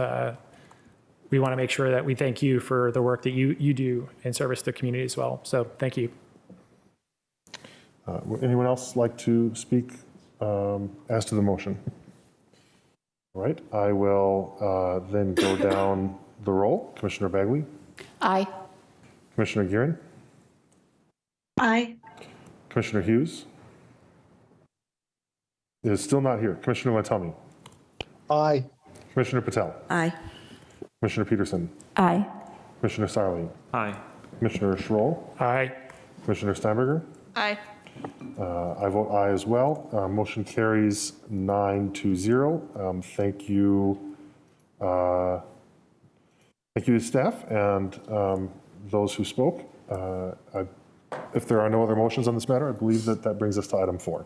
We want to make sure that we thank you for the work that you do in service to the community as well. So thank you. Would anyone else like to speak as to the motion? All right, I will then go down the roll. Commissioner Bagley? Aye. Commissioner Gearin? Aye. Commissioner Hughes? Is still not here. Commissioner Lantoni? Aye. Commissioner Patel? Aye. Commissioner Peterson? Aye. Commissioner Sarli? Aye. Commissioner Schroll? Aye. Commissioner Steinberger? Aye. I vote aye as well. Motion carries 9-0. Thank you. Thank you to staff and those who spoke. If there are no other motions on this matter, I believe that brings us to item 4.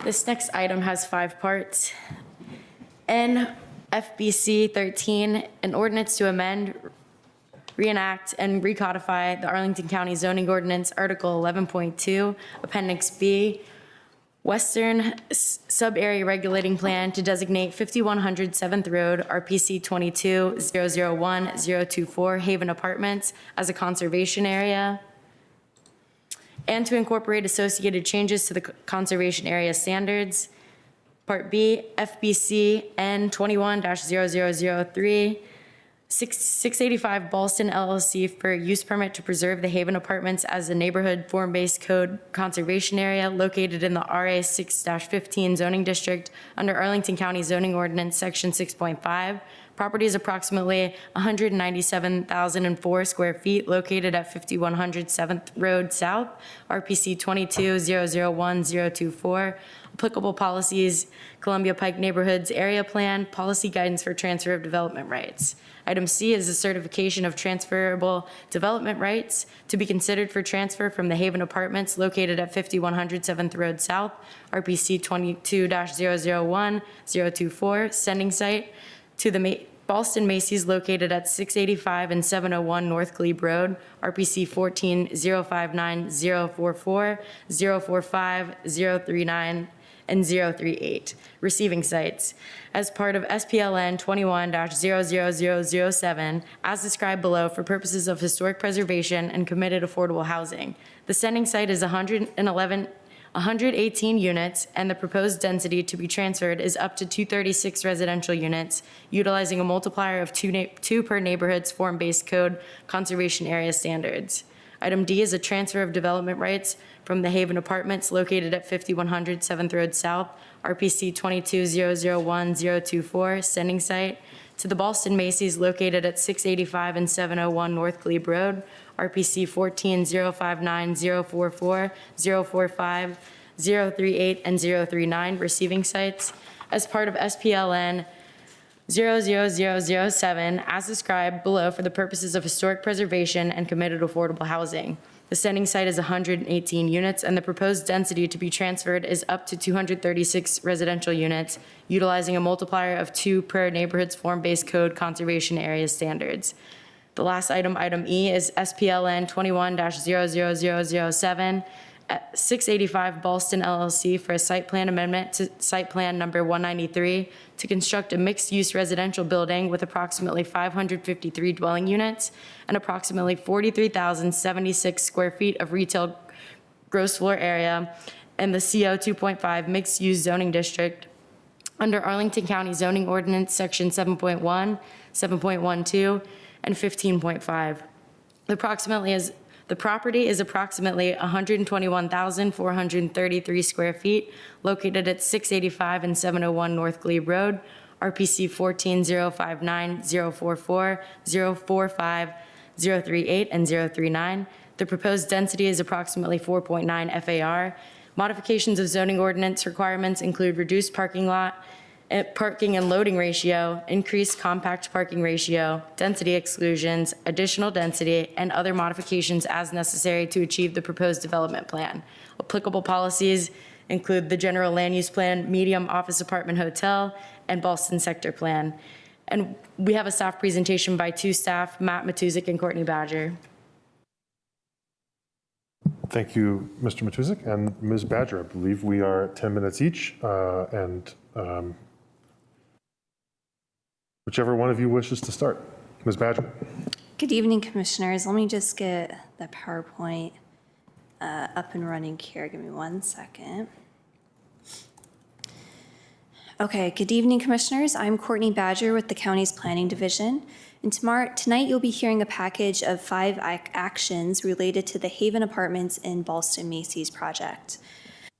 This next item has 5 parts. NFBC 13, an ordinance to amend, reenact, and recodify the Arlington County zoning ordinance, Article 11.2, Appendix B, Western Sub-Area Regulating Plan to designate 5100 7th Road, RPC 22-001-024, Haven Apartments as a conservation area, and to incorporate associated changes to the conservation area standards. Part B, FBC N21-0003, 685 Ballston LLC for use permit to preserve the Haven Apartments as a neighborhood form-based code conservation area located in the RA 6-15 zoning district under Arlington County zoning ordinance section 6.5. Property is approximately 197,004 square feet located at 5100 7th Road South, RPC 22-001-024. Applicable policies, Columbia Pike Neighborhoods Area Plan, policy guidance for transfer of development rights. Item C is a certification of transferable development rights to be considered for transfer from the Haven Apartments located at 5100 7th Road South, RPC 22-001-024, sending site to the Ballston Macy's located at 685 and 701 North Glebe Road, RPC 14-059-044, 045, 039, and 038, receiving sites, as part of SPLN 21-00007, as described below for purposes of historic preservation and committed affordable housing. The sending site is 118 units, and the proposed density to be transferred is up to 236 residential units, utilizing a multiplier of 2 per neighborhood's form-based code conservation area standards. Item D is a transfer of development rights from the Haven Apartments located at 5100 7th Road South, RPC 22-001-024, sending site, to the Ballston Macy's located at 685 and 701 North Glebe Road, RPC 14-059-044, 045, 038, and 039, receiving sites, as part of SPLN 00007, as described below for the purposes of historic preservation and committed affordable housing. The standing site is 118 units, and the proposed density to be transferred is up to 236 residential units, utilizing a multiplier of 2 per neighborhood's form-based code conservation area standards. The last item, item E, is SPLN 21-00007 at 685 Ballston LLC for a site plan amendment to site plan number 193 to construct a mixed-use residential building with approximately 553 dwelling units and approximately 43,076 square feet of retail gross floor area in the CO 2.5 mixed-use zoning district under Arlington County zoning ordinance section 7.1, 7.12, and 15.5. The property is approximately 121,433 square feet, located at 685 and 701 North Glebe Road, RPC 14-059-044, 045, 038, and 039. The proposed density is approximately 4.9 FAR. Modifications of zoning ordinance requirements include reduced parking and loading ratio, increased compact parking ratio, density exclusions, additional density, and other modifications as necessary to achieve the proposed development plan. Applicable policies include the general land use plan, medium office apartment hotel, and Ballston sector plan. And we have a staff presentation by two staff, Matt Matuzik and Courtney Badger. Thank you, Mr. Matuzik and Ms. Badger. I believe we are at 10 minutes each, whichever one of you wishes to start. Ms. Badger. Good evening, Commissioners. Let me just get the PowerPoint up and running here. Give me 1 second. Okay, good evening, Commissioners. I'm Courtney Badger with the county's Planning Division. And tonight you'll be hearing a package of 5 actions related to the Haven Apartments in Ballston Macy's project.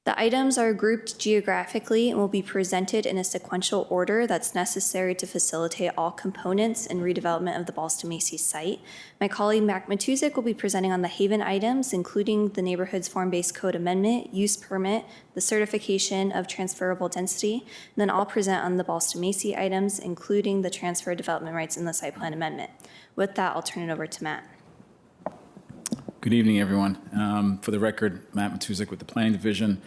The items are grouped geographically and will be presented in a sequential order that's necessary to facilitate all components and redevelopment of the Ballston Macy's site. My colleague Mac Matuzik will be presenting on the Haven items, including the neighborhood's form-based code amendment, use permit, the certification of transferable density, and then I'll present on the Ballston Macy items, including the transfer of development rights in the site plan amendment. With that, I'll turn it over to Matt. Good evening, everyone. For the record, Matt Matuzik with the Planning Division.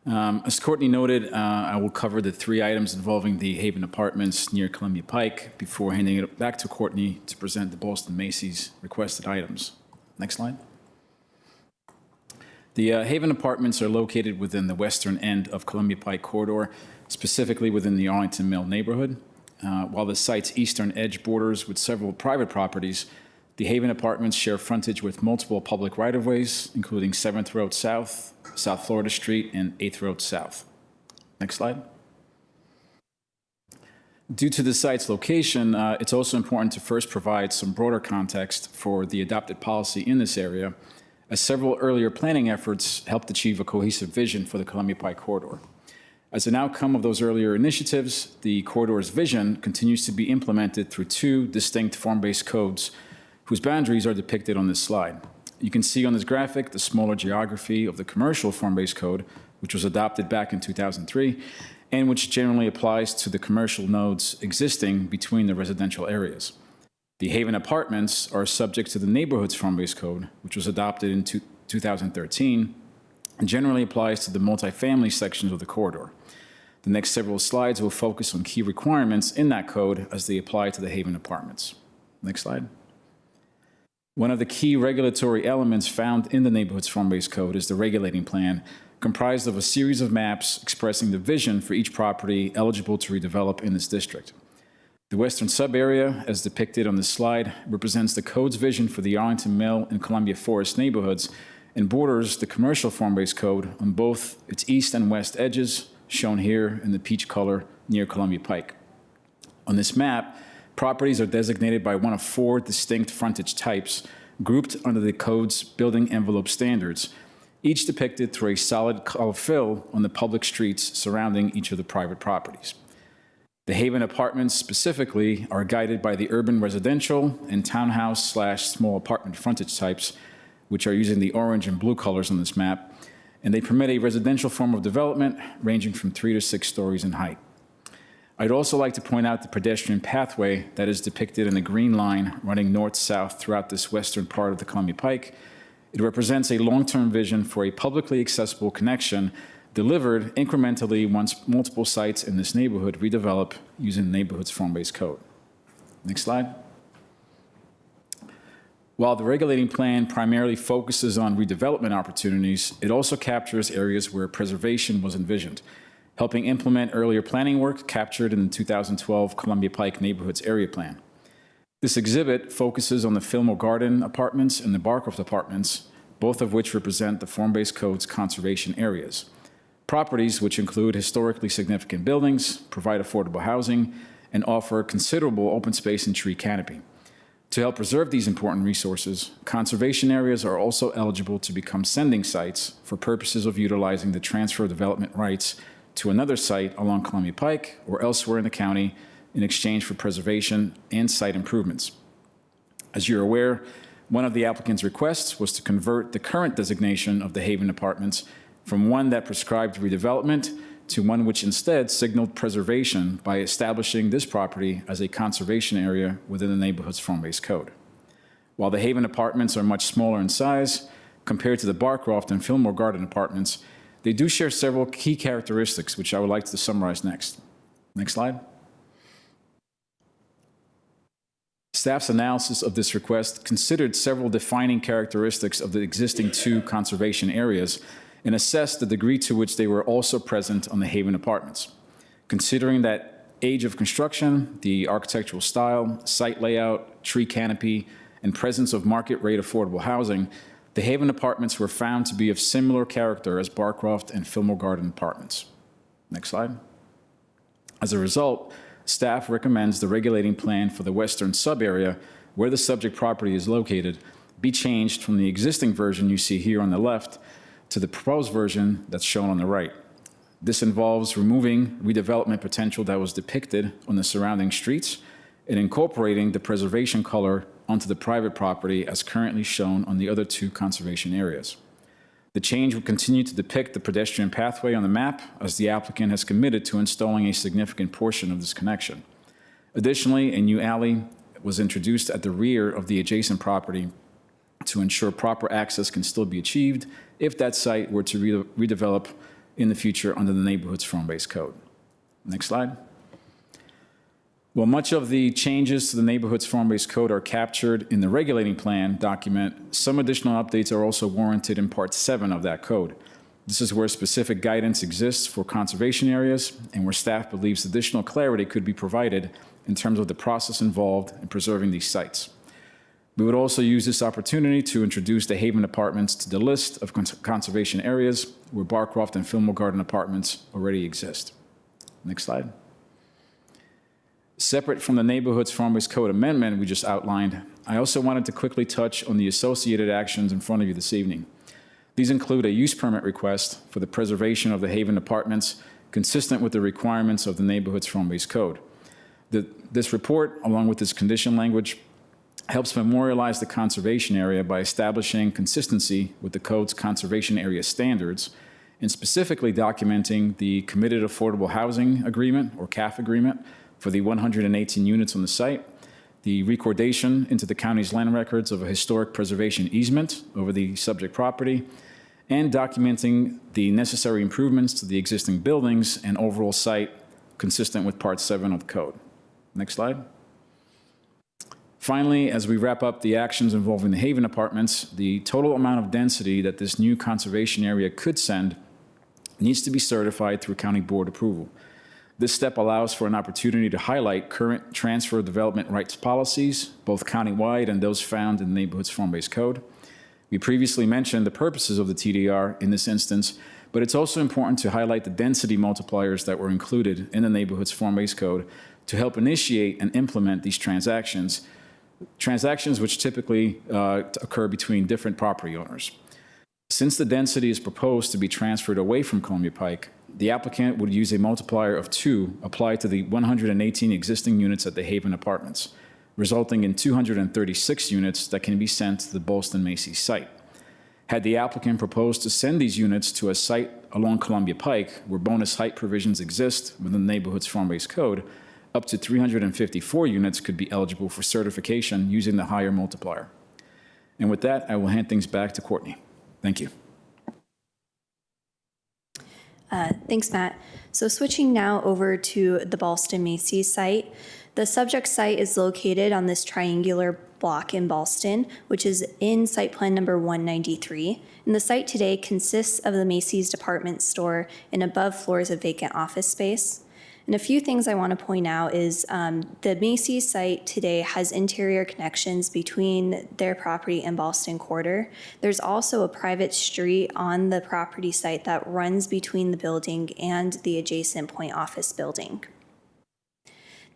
As Courtney noted, I will cover the 3 items involving the Haven Apartments near Columbia Pike before handing it back to Courtney to present the Ballston Macy's requested items. Next slide. The Haven Apartments are located within the western end of Columbia Pike corridor, specifically within the Arlington Mill neighborhood. While the site's eastern edge borders with several private properties, the Haven Apartments share frontage with multiple public right-of-ways, including 7th Road South, South Florida Street, and 8th Road South. Next slide. Due to the site's location, it's also important to first provide some broader context for the adopted policy in this area, as several earlier planning efforts helped achieve a cohesive vision for the Columbia Pike corridor. As an outcome of those earlier initiatives, the corridor's vision continues to be implemented through 2 distinct form-based codes whose boundaries are depicted on this slide. You can see on this graphic the smaller geography of the commercial form-based code, which was adopted back in 2003, and which generally applies to the commercial nodes existing between the residential areas. The Haven Apartments are subject to the neighborhood's form-based code, which was adopted in 2013, and generally applies to the multifamily sections of the corridor. The next several slides will focus on key requirements in that code as they apply to the Haven Apartments. Next slide. One of the key regulatory elements found in the neighborhood's form-based code is the regulating plan, comprised of a series of maps expressing the vision for each property eligible to redevelop in this district. The western sub-area, as depicted on this slide, represents the code's vision for the Arlington Mill and Columbia Forest neighborhoods and borders the commercial form-based code on both its east and west edges, shown here in the peach color near Columbia Pike. On this map, properties are designated by one of 4 distinct frontage types, grouped under the code's building envelope standards, each depicted through a solid color fill on the public streets surrounding each of the private properties. The Haven Apartments specifically are guided by the urban residential and townhouse/small apartment frontage types, which are using the orange and blue colors on this map, and they permit a residential form of development ranging from 3 to 6 stories in height. I'd also like to point out the pedestrian pathway that is depicted in the green line running north-south throughout this western part of the Columbia Pike It represents a long-term vision for a publicly accessible connection delivered incrementally once multiple sites in this neighborhood redevelop using the neighborhood's form-based code. Next slide. While the regulating plan primarily focuses on redevelopment opportunities, it also captures areas where preservation was envisioned, helping implement earlier planning work captured in the 2012 Columbia Pike Neighborhoods Area Plan. This exhibit focuses on the Fillmore Garden Apartments and the Barcroft Apartments, both of which represent the Form-Based Code's conservation areas. Properties which include historically significant buildings, provide affordable housing, and offer considerable open space and tree canopy. To help preserve these important resources, conservation areas are also eligible to become sending sites for purposes of utilizing the transfer of development rights to another site along Columbia Pike or elsewhere in the county in exchange for preservation and site improvements. As you're aware, one of the applicant's requests was to convert the current designation of the Haven Apartments from one that prescribed redevelopment to one which instead signaled preservation by establishing this property as a conservation area within the neighborhood's form-based code. While the Haven Apartments are much smaller in size compared to the Barcroft and Fillmore Garden Apartments, they do share several key characteristics, which I would like to summarize next. Next slide. Staff's analysis of this request considered several defining characteristics of the existing two conservation areas and assessed the degree to which they were also present on the Haven Apartments. Considering that age of construction, the architectural style, site layout, tree canopy, and presence of market rate affordable housing, the Haven Apartments were found to be of similar character as Barcroft and Fillmore Garden Apartments. Next slide. As a result, staff recommends the regulating plan for the western sub-area where the subject property is located be changed from the existing version you see here on the left to the proposed version that's shown on the right. This involves removing redevelopment potential that was depicted on the surrounding streets and incorporating the preservation color onto the private property as currently shown on the other two conservation areas. The change will continue to depict the pedestrian pathway on the map as the applicant has committed to installing a significant portion of this connection. Additionally, a new alley was introduced at the rear of the adjacent property to ensure proper access can still be achieved if that site were to redevelop in the future under the neighborhood's form-based code. Next slide. While much of the changes to the neighborhood's form-based code are captured in the regulating plan document, some additional updates are also warranted in Part 7 of that code. This is where specific guidance exists for conservation areas and where staff believes additional clarity could be provided in terms of the process involved in preserving these sites. We would also use this opportunity to introduce the Haven Apartments to the list of conservation areas where Barcroft and Fillmore Garden Apartments already exist. Next slide. Separate from the neighborhood's form-based code amendment we just outlined, I also wanted to quickly touch on the associated actions in front of you this evening. These include a use permit request for the preservation of the Haven Apartments consistent with the requirements of the neighborhood's form-based code. This report, along with its condition language, helps memorialize the conservation area by establishing consistency with the code's conservation area standards and specifically documenting the Committed Affordable Housing Agreement, or CAF agreement, for the 118 units on the site, the recordation into the county's land records of a historic preservation easement over the subject property, and documenting the necessary improvements to the existing buildings and overall site consistent with Part 7 of the code. Next slide. Finally, as we wrap up the actions involving the Haven Apartments, the total amount of density that this new conservation area could send needs to be certified through county board approval. This step allows for an opportunity to highlight current transfer of development rights policies, both countywide and those found in the neighborhood's form-based code. We previously mentioned the purposes of the TDR in this instance, but it's also important to highlight the density multipliers that were included in the neighborhood's form-based code to help initiate and implement these transactions which typically occur between different property owners. Since the density is proposed to be transferred away from Columbia Pike, the applicant would use a multiplier of 2 applied to the 118 existing units at the Haven Apartments, resulting in 236 units that can be sent to the Ballston-Macy site. Had the applicant proposed to send these units to a site along Columbia Pike where bonus height provisions exist within the neighborhood's form-based code, up to 354 units could be eligible for certification using the higher multiplier. And with that, I will hand things back to Courtney. Thank you. Thanks, Matt. So switching now over to the Ballston Macy's site. The subject site is located on this triangular block in Ballston, which is in site plan number 193. And the site today consists of the Macy's department store and above floors of vacant office space. And a few things I want to point out is the Macy's site today has interior connections between their property and Ballston Quarter. There's also a private street on the property site that runs between the building and the adjacent Point Office building.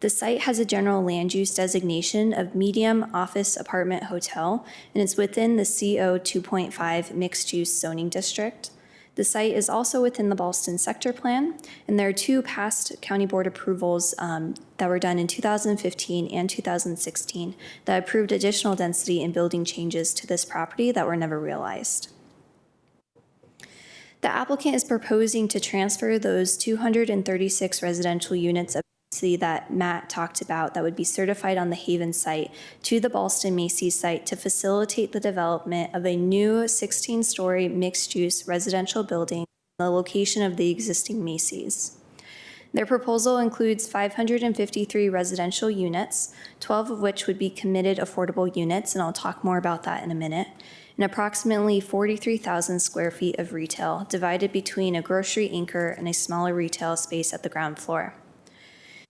The site has a general land use designation of medium office apartment hotel, and it's within the CO 2.5 mixed use zoning district. The site is also within the Ballston sector plan, and there are two past county board approvals that were done in 2015 and 2016 that approved additional density and building changes to this property that were never realized. The applicant is proposing to transfer those 236 residential units of that Matt talked about that would be certified on the Haven site to the Ballston Macy's site to facilitate the development of a new 16-story mixed-use residential building in the location of the existing Macy's. Their proposal includes 553 residential units, 12 of which would be committed affordable units, and I'll talk more about that in a minute, and approximately 43,000 square feet of retail divided between a grocery anchor and a smaller retail space at the ground floor.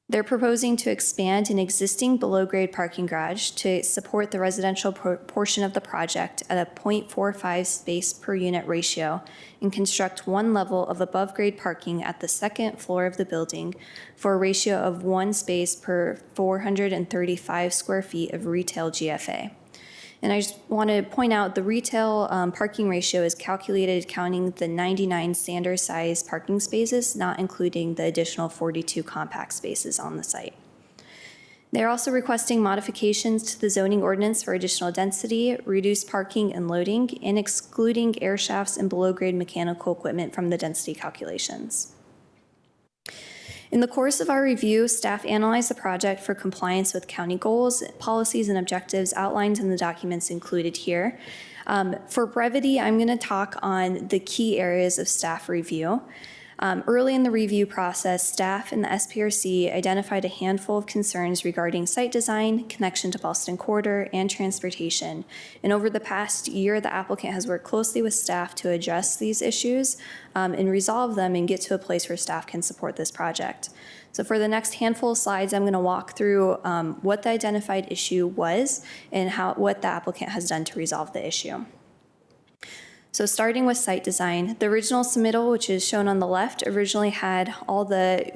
They're proposing to expand an existing below-grade parking garage to support the residential portion of the project at a 0.45 space per unit ratio and construct one level of above-grade parking at the second floor of the building for a ratio of 1 space per 435 square feet of retail GFA. And I just want to point out the retail parking ratio is calculated counting the 99 standard size parking spaces, not including the additional 42 compact spaces on the site. They're also requesting modifications to the zoning ordinance for additional density, reduced parking and loading, and excluding air shafts and below-grade mechanical equipment from the density calculations. In the course of our review, staff analyzed the project for compliance with county goals, policies, and objectives outlined in the documents included here. For brevity, I'm going to talk on the key areas of staff review. Early in the review process, staff and the SPRC identified a handful of concerns regarding site design, connection to Ballston Quarter, and transportation. And over the past year, the applicant has worked closely with staff to address these issues and resolve them and get to a place where staff can support this project. So for the next handful of slides, I'm going to walk through what the identified issue was and what the applicant has done to resolve the issue. So starting with site design, the original submittal, which is shown on the left, originally had all the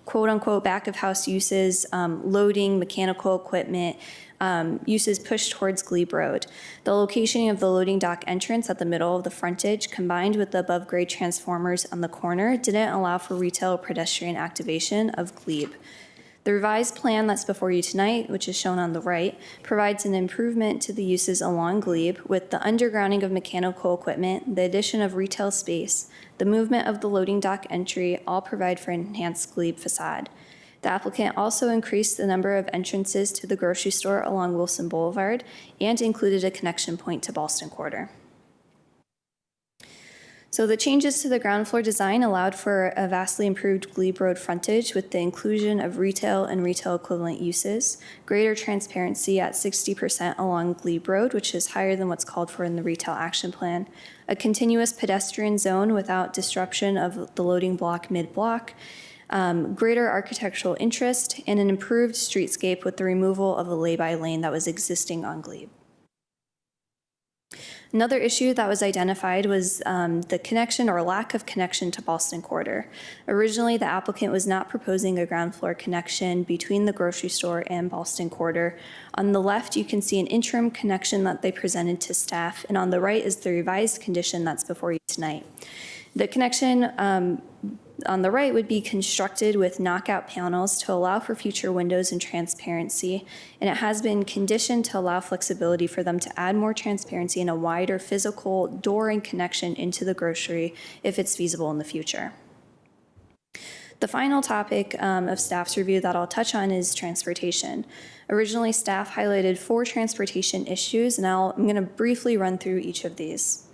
quote-unquote back-of-house uses, loading, mechanical equipment, uses pushed towards Glebe Road. The location of the loading dock entrance at the middle of the frontage, combined with the above-grade transformers on the corner, didn't allow for retail or pedestrian activation of Glebe. The revised plan that's before you tonight, which is shown on the right, provides an improvement to the uses along Glebe with the undergrounding of mechanical equipment, the addition of retail space, the movement of the loading dock entry, all provide for enhanced Glebe facade. The applicant also increased the number of entrances to the grocery store along Wilson Boulevard and included a connection point to Ballston Quarter. So the changes to the ground floor design allowed for a vastly improved Glebe Road frontage with the inclusion of retail and retail equivalent uses, greater transparency at 60% along Glebe Road, which is higher than what's called for in the retail action plan, a continuous pedestrian zone without disruption of the loading block mid-block, greater architectural interest, and an improved streetscape with the removal of a lay-by lane that was existing on Glebe. Another issue that was identified was the connection or lack of connection to Ballston Quarter. Originally, the applicant was not proposing a ground floor connection between the grocery store and Ballston Quarter. On the left, you can see an interim connection that they presented to staff, and on the right is the revised condition that's before you tonight. The connection on the right would be constructed with knockout panels to allow for future windows and transparency, and it has been conditioned to allow flexibility for them to add more transparency and a wider physical door and connection into the grocery if it's feasible in the future. The final topic of staff's review that I'll touch on is transportation. Originally, staff highlighted 4 transportation issues, and I'm going to briefly run through each of these.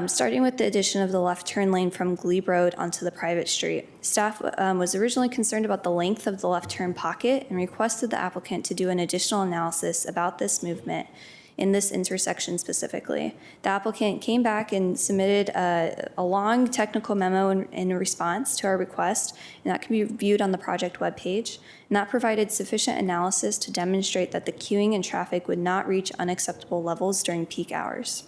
Starting with the addition of the left turn lane from Glebe Road onto the private street. Staff was originally concerned about the length of the left turn pocket and requested the applicant to do an additional analysis about this movement in this intersection specifically. The applicant came back and submitted a long technical memo in response to our request, and that can be viewed on the project webpage. And that provided sufficient analysis to demonstrate that the queuing and traffic would not reach unacceptable levels during peak hours.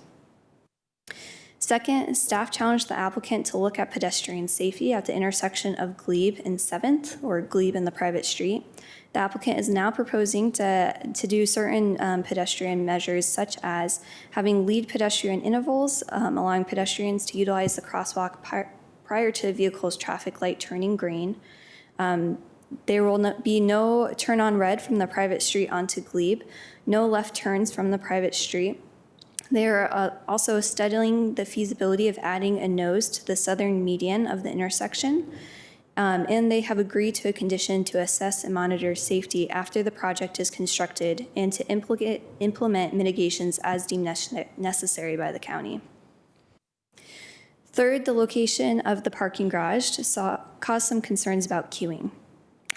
Second, staff challenged the applicant to look at pedestrian safety at the intersection of Glebe and 7th, or Glebe and the private street. The applicant is now proposing to do certain pedestrian measures, such as having lead pedestrian intervals, allowing pedestrians to utilize the crosswalk prior to the vehicle's traffic light turning green. There will be no turn on red from the private street onto Glebe, no left turns from the private street. They are also studying the feasibility of adding a nose to the southern median of the intersection. And they have agreed to a condition to assess and monitor safety after the project is constructed and to implement mitigations as deemed necessary by the county. Third, the location of the parking garage caused some concerns about queuing.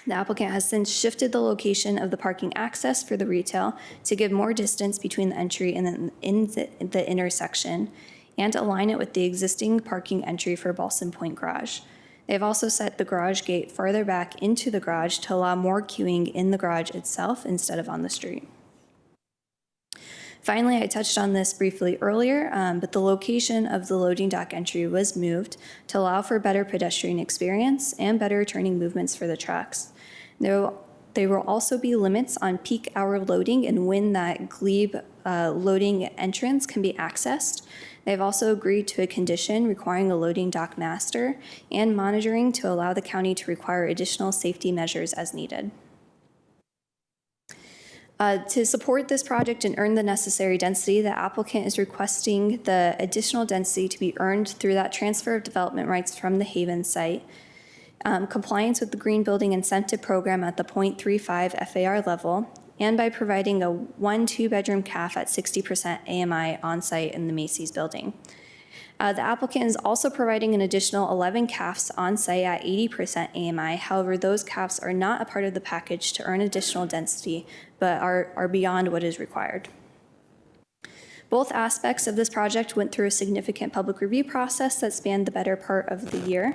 The applicant has since shifted the location of the parking access for the retail to give more distance between the entry and the intersection and align it with the existing parking entry for Ballston Point Garage. They've also set the garage gate farther back into the garage to allow more queuing in the garage itself instead of on the street. Finally, I touched on this briefly earlier, but the location of the loading dock entry was moved to allow for better pedestrian experience and better turning movements for the trucks. There will also be limits on peak hour loading and when that Glebe loading entrance can be accessed. They've also agreed to a condition requiring a loading dock master and monitoring to allow the county to require additional safety measures as needed. To support this project and earn the necessary density, the applicant is requesting the additional density to be earned through that transfer of development rights from the Haven site, compliance with the Green Building Incentive Program at the 0.35 FAR level, and by providing a 1-2-bedroom CAF at 60% AMI on-site in the Macy's building. The applicant is also providing an additional 11 CAFs on-site at 80% AMI. However, those CAFs are not a part of the package to earn additional density, but are beyond what is required. Both aspects of this project went through a significant public review process that spanned the better part of the year.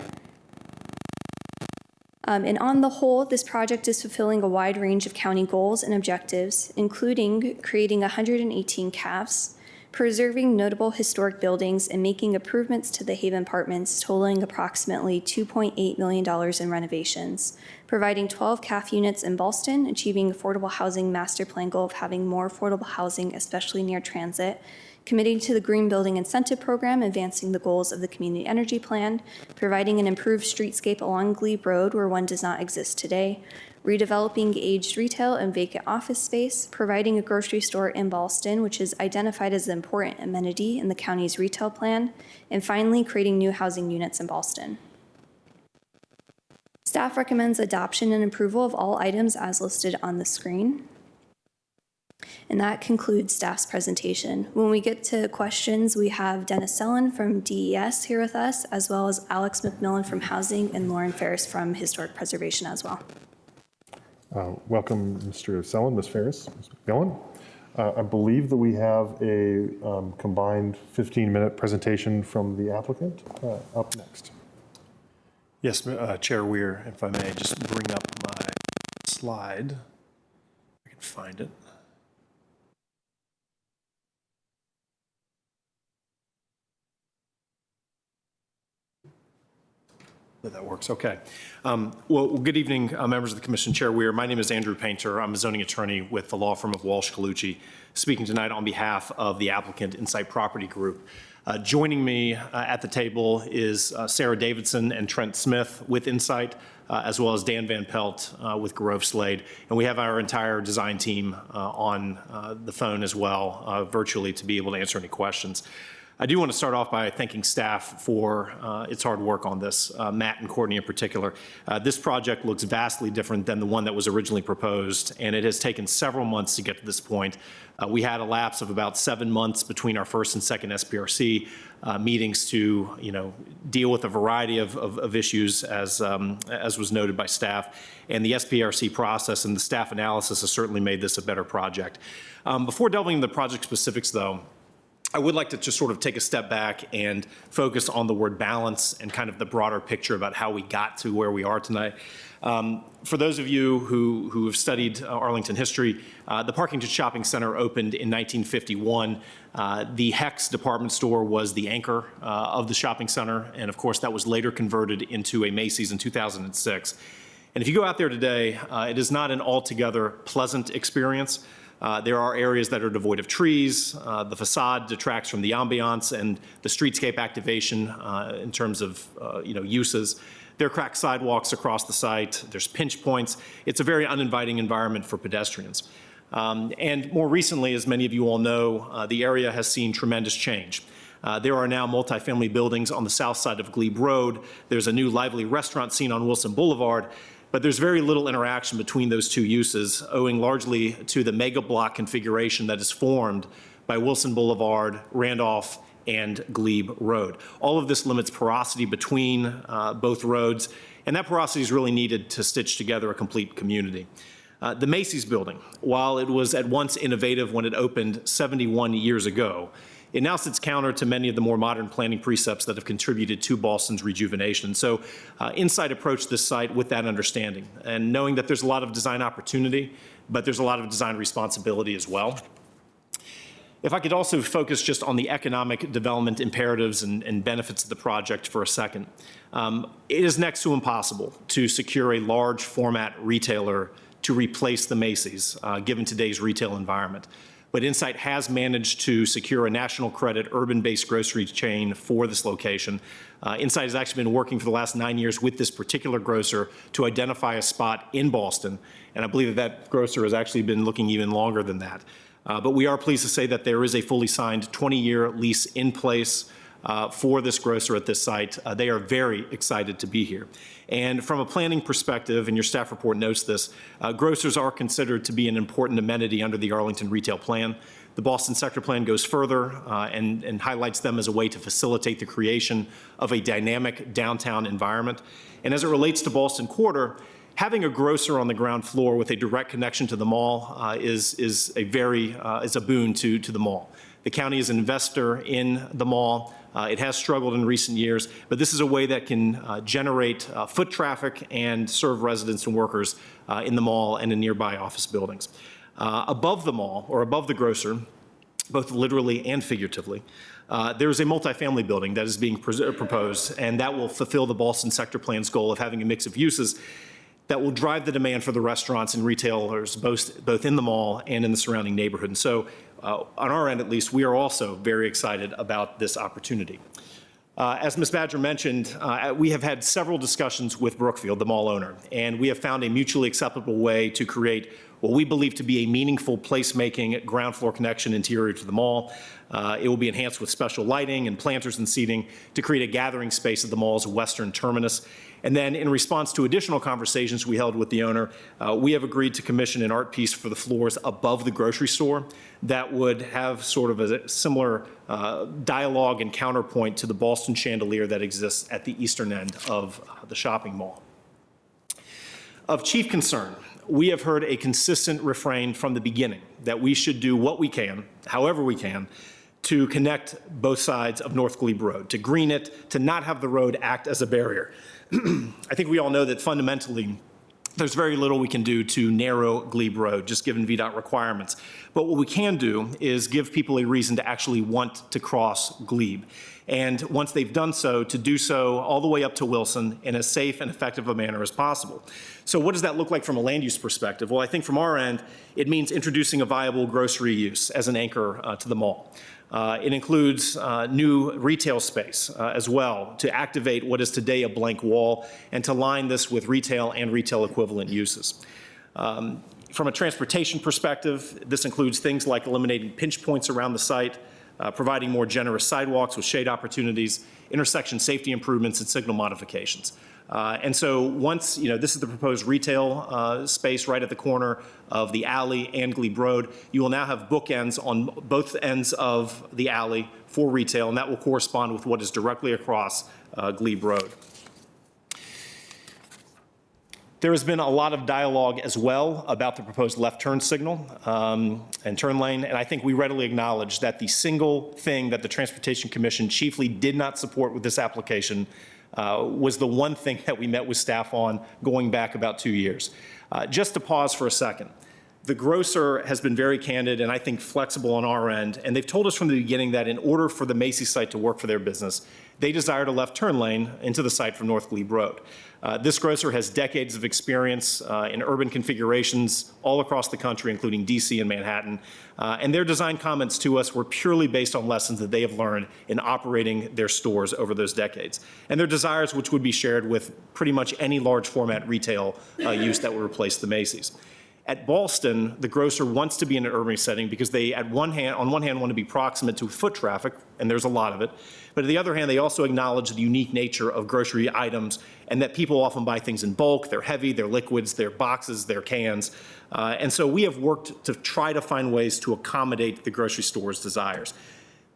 And on the whole, this project is fulfilling a wide range of county goals and objectives, including creating 118 CAFs, preserving notable historic buildings, and making improvements to the Haven Apartments totaling approximately $2.8 million in renovations, providing 12 CAF units in Ballston, achieving affordable housing master plan goal of having more affordable housing, especially near transit, committing to the Green Building Incentive Program, advancing the goals of the Community Energy Plan, providing an improved streetscape along Glebe Road where one does not exist today, redeveloping aged retail and vacant office space, providing a grocery store in Ballston, which is identified as an important amenity in the county's retail plan, and finally, creating new housing units in Ballston. Staff recommends adoption and approval of all items as listed on the screen. And that concludes staff's presentation. When we get to questions, we have Dennis Sellen from DES here with us, as well as Alex McMillan from Housing and Lauren Ferris from Historic Preservation as well. Welcome, Mr. Sellen, Ms. Ferris, Ms. McMillan. I believe that we have a combined 15-minute presentation from the applicant up next. Yes, Chair Weir, if I may just bring up my slide. I can find it. That works, okay. Well, good evening, members of the Commission. Chair Weir, my name is Andrew Painter. I'm a zoning attorney with the law firm of Walsh Colucci, speaking tonight on behalf of the applicant Insight Property Group. Joining me at the table is Sarah Davidson and Trent Smith with Insight, as well as Dan Van Pelt with Grove Slade. And we have our entire design team on the phone as well, virtually, to be able to answer any questions. I do want to start off by thanking staff for its hard work on this, Matt and Courtney in particular. This project looks vastly different than the one that was originally proposed, and it has taken several months to get to this point. We had a lapse of about 7 months between our first and second SPRC meetings to, deal with a variety of issues as was noted by staff. And the SPRC process and the staff analysis has certainly made this a better project. Before delving into the project specifics, though, I would like to just sort of take a step back and focus on the word balance and kind of the broader picture about how we got to where we are tonight. For those of you who have studied Arlington history, the Parkington Shopping Center opened in 1951. The Hex department store was the anchor of the shopping center, and of course that was later converted into a Macy's in 2006. And if you go out there today, it is not an altogether pleasant experience. There are areas that are devoid of trees. The facade detracts from the ambiance and the streetscape activation in terms of uses. There are cracked sidewalks across the site. There's pinch points. It's a very uninviting environment for pedestrians. And more recently, as many of you all know, the area has seen tremendous change. There are now multifamily buildings on the south side of Glebe Road. There's a new lively restaurant scene on Wilson Boulevard. But there's very little interaction between those two uses, owing largely to the mega block configuration that is formed by Wilson Boulevard, Randolph, and Glebe Road. All of this limits porosity between both roads, and that porosity is really needed to stitch together a complete community. The Macy's building, while it was at once innovative when it opened 71 years ago, it now sits counter to many of the more modern planning precepts that have contributed to Ballston's rejuvenation. So Insight approached this site with that understanding and knowing that there's a lot of design opportunity, but there's a lot of design responsibility as well. If I could also focus just on the economic development imperatives and benefits of the project for a second. It is next to impossible to secure a large format retailer to replace the Macy's, given today's retail environment. But Insight has managed to secure a national credit urban-based grocery chain for this location. Insight has actually been working for the last 9 years with this particular grocer to identify a spot in Ballston, and I believe that grocer has actually been looking even longer than that. But we are pleased to say that there is a fully signed 20-year lease in place for this grocer at this site. They are very excited to be here. And from a planning perspective, and your staff report notes this, grocers are considered to be an important amenity under the Arlington Retail Plan. The Ballston Sector Plan goes further and highlights them as a way to facilitate the creation of a dynamic downtown environment. And as it relates to Ballston Quarter, having a grocer on the ground floor with a direct connection to the mall is a boon to the mall. The county is an investor in the mall. It has struggled in recent years, but this is a way that can generate foot traffic and serve residents and workers in the mall and in nearby office buildings. Above the mall, or above the grocer, both literally and figuratively, there is a multifamily building that is being proposed, and that will fulfill the Ballston Sector Plan's goal of having a mix of uses that will drive the demand for the restaurants and retailers both in the mall and in the surrounding neighborhood. And so on our end, at least, we are also very excited about this opportunity. As Ms. Badger mentioned, we have had several discussions with Brookfield, the mall owner, and we have found a mutually acceptable way to create what we believe to be a meaningful placemaking ground floor connection interior to the mall. It will be enhanced with special lighting and planters and seating to create a gathering space at the mall's western terminus. And then in response to additional conversations we held with the owner, we have agreed to commission an art piece for the floors above the grocery store that would have sort of a similar dialogue and counterpoint to the Ballston chandelier that exists at the eastern end of the shopping mall. Of chief concern, we have heard a consistent refrain from the beginning that we should do what we can, however we can, to connect both sides of North Glebe Road, to green it, to not have the road act as a barrier. I think we all know that fundamentally there's very little we can do to narrow Glebe Road, just given VDOT requirements. But what we can do is give people a reason to actually want to cross Glebe. And once they've done so, to do so all the way up to Wilson in as safe and effective a manner as possible. So what does that look like from a land use perspective? Well, I think from our end, it means introducing a viable grocery use as an anchor to the mall. It includes new retail space as well to activate what is today a blank wall and to line this with retail and retail equivalent uses. From a transportation perspective, this includes things like eliminating pinch points around the site, providing more generous sidewalks with shade opportunities, intersection safety improvements, and signal modifications. And so once, this is the proposed retail space right at the corner of the alley and Glebe Road. You will now have bookends on both ends of the alley for retail, and that will correspond with what is directly across Glebe Road. There has been a lot of dialogue as well about the proposed left turn signal and turn lane, and I think we readily acknowledge that the single thing that the Transportation Commission chiefly did not support with this application was the one thing that we met with staff on going back about 2 years. Just to pause for a second, the grocer has been very candid and I think flexible on our end, and they've told us from the beginning that in order for the Macy's site to work for their business, they desired a left turn lane into the site from North Glebe Road. This grocer has decades of experience in urban configurations all across the country, including DC and Manhattan, and their design comments to us were purely based on lessons that they have learned in operating their stores over those decades, and their desires which would be shared with pretty much any large format retail use that would replace the Macy's. At Ballston, the grocer wants to be in an urban setting because they, on one hand, want to be proximate to foot traffic, and there's a lot of it. But on the other hand, they also acknowledge the unique nature of grocery items and that people often buy things in bulk. They're heavy, they're liquids, they're boxes, they're cans. And so we have worked to try to find ways to accommodate the grocery store's desires.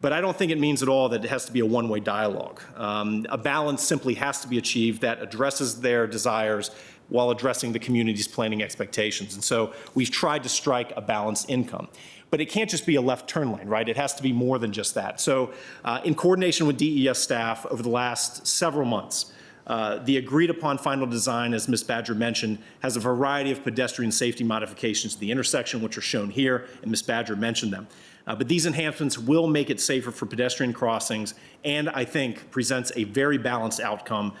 But I don't think it means at all that it has to be a one-way dialogue. A balance simply has to be achieved that addresses their desires while addressing the community's planning expectations. And so we've tried to strike a balanced income. But it can't just be a left turn lane, right? It has to be more than just that. So in coordination with DES staff over the last several months, the agreed upon final design, as Ms. Badger mentioned, has a variety of pedestrian safety modifications to the intersection, which are shown here, and Ms. Badger mentioned them. But these enhancements will make it safer for pedestrian crossings and I think presents a very balanced outcome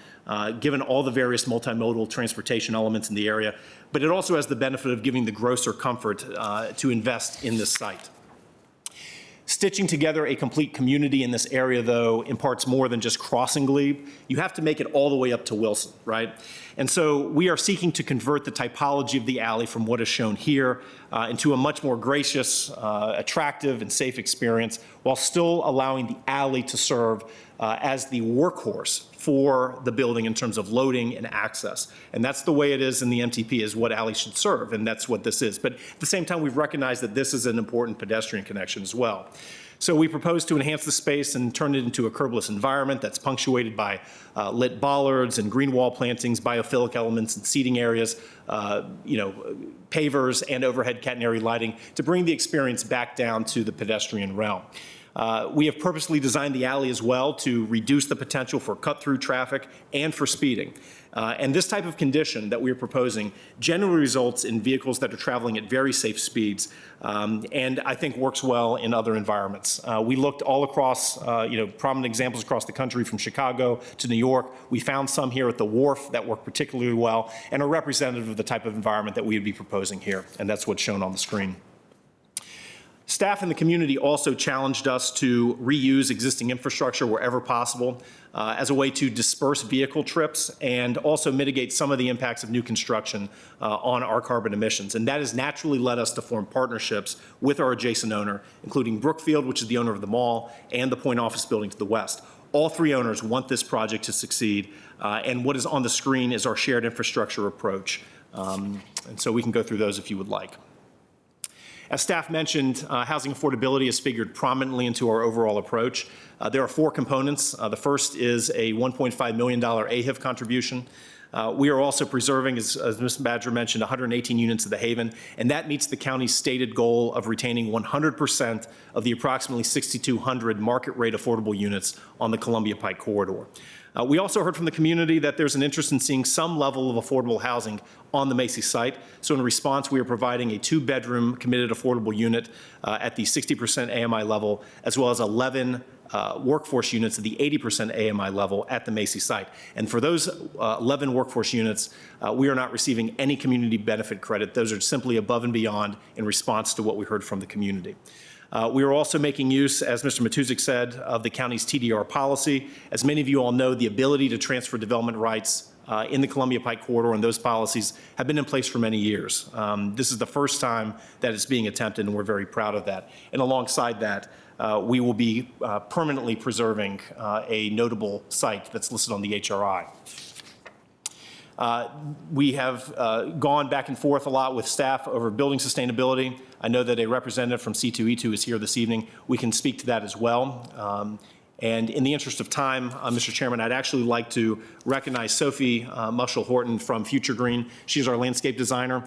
given all the various multimodal transportation elements in the area. But it also has the benefit of giving the grocer comfort to invest in this site. Stitching together a complete community in this area, though, imparts more than just crossing Glebe. You have to make it all the way up to Wilson, right? And so we are seeking to convert the typology of the alley from what is shown here into a much more gracious, attractive, and safe experience, while still allowing the alley to serve as the workhorse for the building in terms of loading and access. And that's the way it is in the MTP, is what alley should serve, and that's what this is. But at the same time, we've recognized that this is an important pedestrian connection as well. So we propose to enhance the space and turn it into a curbless environment that's punctuated by lit bollards and green wall plantings, biophilic elements and seating areas, pavers and overhead catenary lighting to bring the experience back down to the pedestrian realm. We have purposely designed the alley as well to reduce the potential for cut-through traffic and for speeding. And this type of condition that we're proposing generally results in vehicles that are traveling at very safe speeds, and I think works well in other environments. We looked all across, prominent examples across the country from Chicago to New York. We found some here at the Wharf that work particularly well and are representative of the type of environment that we would be proposing here, and that's what's shown on the screen. Staff in the community also challenged us to reuse existing infrastructure wherever possible as a way to disperse vehicle trips and also mitigate some of the impacts of new construction on our carbon emissions. And that has naturally led us to form partnerships with our adjacent owner, including Brookfield, which is the owner of the mall, and the Point Office Building to the west. All three owners want this project to succeed, and what is on the screen is our shared infrastructure approach. And so we can go through those if you would like. As staff mentioned, housing affordability is figured prominently into our overall approach. There are four components. The first is a $1.5 million AHIF contribution. We are also preserving, as Ms. Badger mentioned, 118 units of the Haven, and that meets the county's stated goal of retaining 100% of the approximately 6,200 market rate affordable units on the Columbia Pike corridor. We also heard from the community that there's an interest in seeing some level of affordable housing on the Macy's site. So in response, we are providing a 2-bedroom committed affordable unit at the 60% AMI level, as well as 11 workforce units at the 80% AMI level at the Macy's site. And for those 11 workforce units, we are not receiving any community benefit credit. Those are simply above and beyond in response to what we heard from the community. We are also making use, as Mr. Matuzik said, of the county's TDR policy. As many of you all know, the ability to transfer development rights in the Columbia Pike corridor, and those policies have been in place for many years. This is the first time that it's being attempted, and we're very proud of that. And alongside that, we will be permanently preserving a notable site that's listed on the HRI. We have gone back and forth a lot with staff over building sustainability. I know that a representative from C2E2 is here this evening. We can speak to that as well. And in the interest of time, Mr. Chairman, I'd actually like to recognize Sophie Muschel-Horton from Future Green. She's our landscape designer,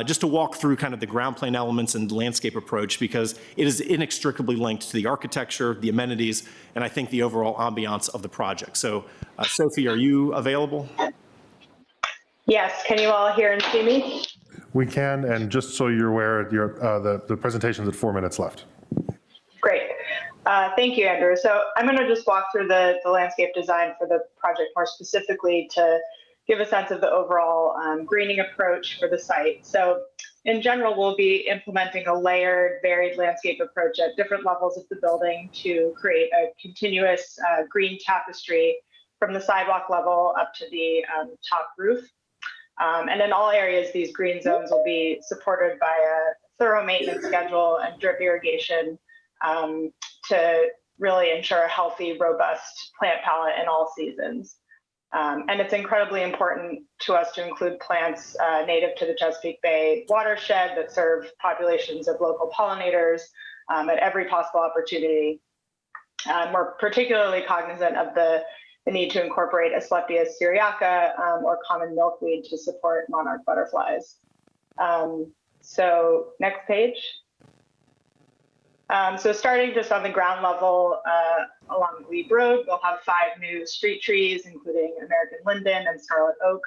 just to walk through kind of the ground plane elements and landscape approach, because it is inextricably linked to the architecture, the amenities, and I think the overall ambiance of the project. So, Sophie, are you available? Yes, can you all hear and see me? We can, and just so you're aware, the presentation's at 4 minutes left. Great. Thank you, Andrew. So I'm going to just walk through the landscape design for the project more specifically to give a sense of the overall greening approach for the site. So in general, we'll be implementing a layered, varied landscape approach at different levels of the building to create a continuous green tapestry from the sidewalk level up to the top roof. And in all areas, these green zones will be supported by a thorough maintenance schedule and drip irrigation to really ensure a healthy, robust plant palette in all seasons. And it's incredibly important to us to include plants native to the Chesapeake Bay watershed that serve populations of local pollinators at every possible opportunity. We're particularly cognizant of the need to incorporate Asclepias syriaca or common milkweed to support monarch butterflies. So next page. So starting just on the ground level along Glebe Road, we'll have 5 new street trees, including American linden and scarlet oak,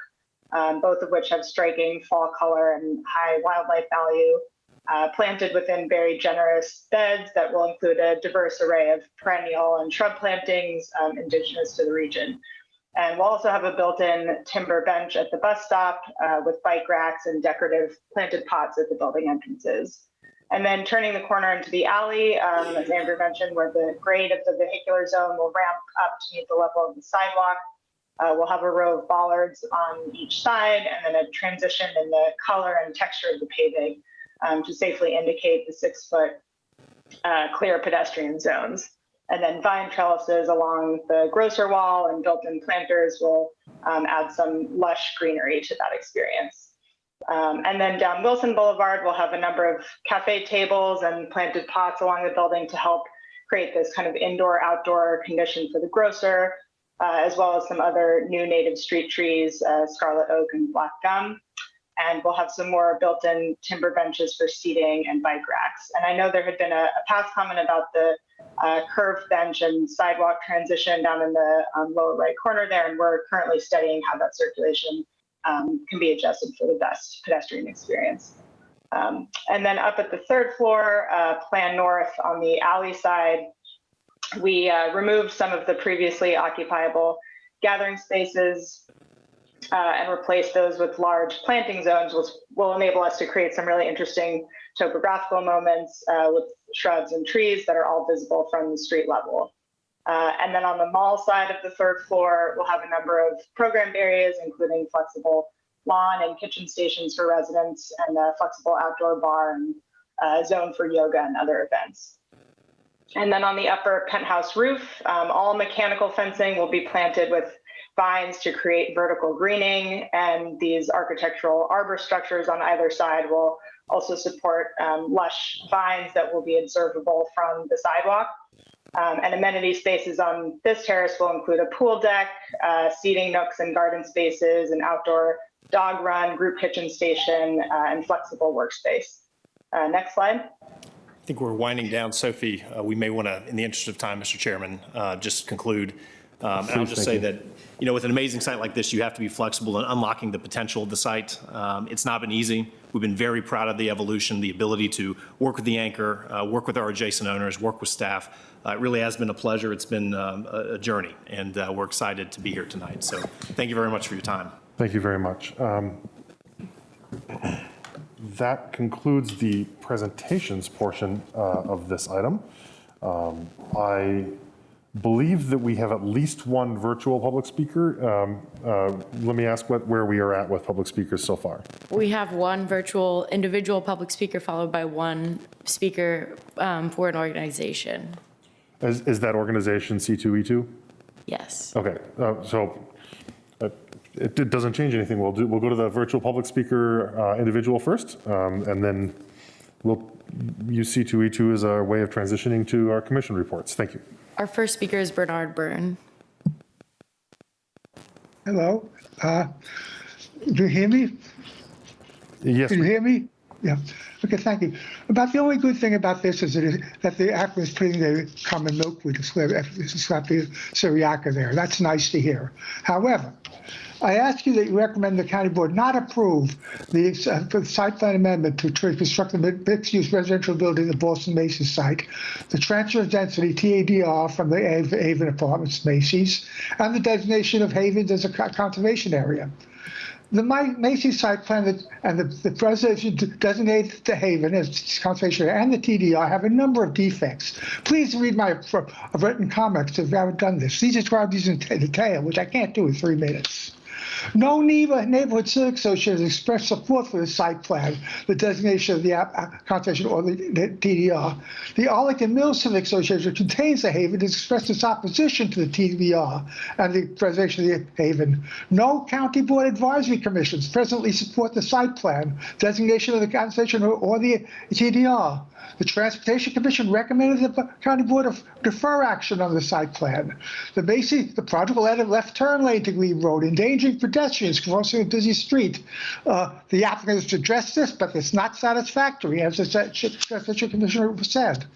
both of which have striking fall color and high wildlife value, planted within very generous beds that will include a diverse array of perennial and shrub plantings indigenous to the region. And we'll also have a built-in timber bench at the bus stop with bike racks and decorative planted pots at the building entrances. And then turning the corner into the alley, as Andrew mentioned, where the grade of the vehicular zone will ramp up to meet the level of the sidewalk. We'll have a row of bollards on each side and then a transition in the color and texture of the paving to safely indicate the 6-foot clear pedestrian zones. And then vine trellises along the grocer wall and built-in planters will add some lush greenery to that experience. And then down Wilson Boulevard, we'll have a number of cafe tables and planted pots along the building to help create this kind of indoor-outdoor condition for the grocer, as well as some other new native street trees, scarlet oak and black gum. And we'll have some more built-in timber benches for seating and bike racks. And I know there had been a past comment about the curved bench and sidewalk transition down in the lower right corner there, and we're currently studying how that circulation can be adjusted for the best pedestrian experience. And then up at the 3rd floor, plan north on the alley side, we removed some of the previously occupiable gathering spaces and replaced those with large planting zones, which will enable us to create some really interesting topographical moments with shrubs and trees that are all visible from the street level. And then on the mall side of the 3rd floor, we'll have a number of programmed areas, including flexible lawn and kitchen stations for residents and a flexible outdoor bar and zone for yoga and other events. And then on the upper penthouse roof, all mechanical fencing will be planted with vines to create vertical greening, and these architectural arbor structures on either side will also support lush vines that will be observable from the sidewalk. And amenity spaces on this terrace will include a pool deck, seating nooks and garden spaces, an outdoor dog run, group kitchen station, and flexible workspace. Next slide. I think we're winding down. Sophie, we may want to, in the interest of time, Mr. Chairman, just conclude. And I'll just say that, you know, with an amazing site like this, you have to be flexible in unlocking the potential of the site. It's not been easy. We've been very proud of the evolution, the ability to work with the anchor, work with our adjacent owners, work with staff. It really has been a pleasure. It's been a journey, and we're excited to be here tonight. So thank you very much for your time. Thank you very much. That concludes the presentations portion of this item. I believe that we have at least one virtual public speaker. Let me ask where we are at with public speakers so far. We have one virtual individual public speaker followed by one speaker for an organization. Is that organization C2E2? Yes. Okay, so it doesn't change anything. We'll go to the virtual public speaker individual first, and then we'll use C2E2 as our way of transitioning to our commission reports. Thank you. Our first speaker is Bernard Byrne. Hello. Do you hear me? Yes. Can you hear me? Yeah. Okay, thank you. About the only good thing about this is that the applicant is putting the common milkweed to slap the Syriaca there. That's nice to hear. However, I ask you that you recommend the county board not approve the site plan amendment to construct the mixed-use residential building at the Boston Macy's site, the transfer of density TADR from the Haven Apartments Macy's, and the designation of Haven as a conservation area. The Macy's site plan and the presentation designated the Haven as conservation area and the TDR have a number of defects. Please read my written comments if you haven't done this. These describe these in detail, which I can't do in 3 minutes. No neighborhood civic association has expressed support for the site plan, the designation of the conservation or the TDR. The Arlington Mills Civic Association, which contains the Haven, has expressed its opposition to the TDR and the preservation of the Haven. No county board advisory commissions presently support the site plan, designation of the conservation or the TDR. The Transportation Commission recommended the county board defer action on the site plan. The project will add a left turn lane to Glebe Road, endangering pedestrians crossing a busy street. The applicant has addressed this, but it's not satisfactory, as the Transportation Commissioner said.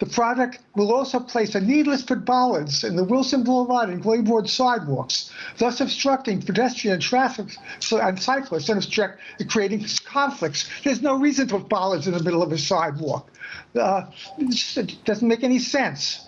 The project will also place a needless bollards in the Wilson Boulevard and Glebe Road sidewalks, thus obstructing pedestrian traffic and cyclists and creating conflicts. There's no reason to put bollards in the middle of a sidewalk. It doesn't make any sense.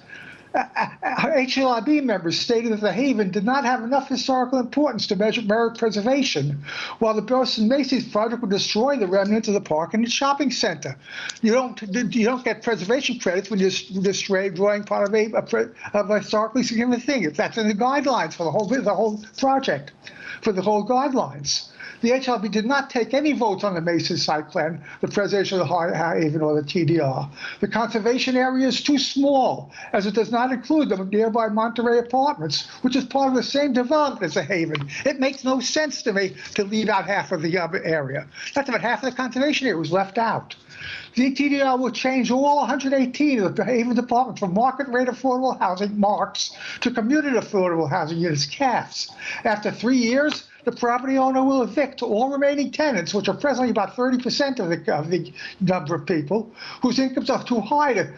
HLRB members stated that the Haven did not have enough historical importance to merit preservation, while the Boston Macy's project would destroy the remnants of the park and the shopping center. You don't get preservation credits when you're destroying part of a historically significant thing. If that's in the guidelines for the whole project, for the whole guidelines. The HLB did not take any votes on the Mason site plan, the preservation of the Haven or the TDR. The conservation area is too small, as it does not include the nearby Monterey Apartments, which is part of the same development as the Haven. It makes no sense to me to leave out half of the area. That's about half of the conservation area was left out. The TDR will change all 118 of the Haven departments from market rate affordable housing, MARCs, to commuted affordable housing units, CAFs. After 3 years, the property owner will evict all remaining tenants, which are presently about 30% of the number of people whose incomes are too high to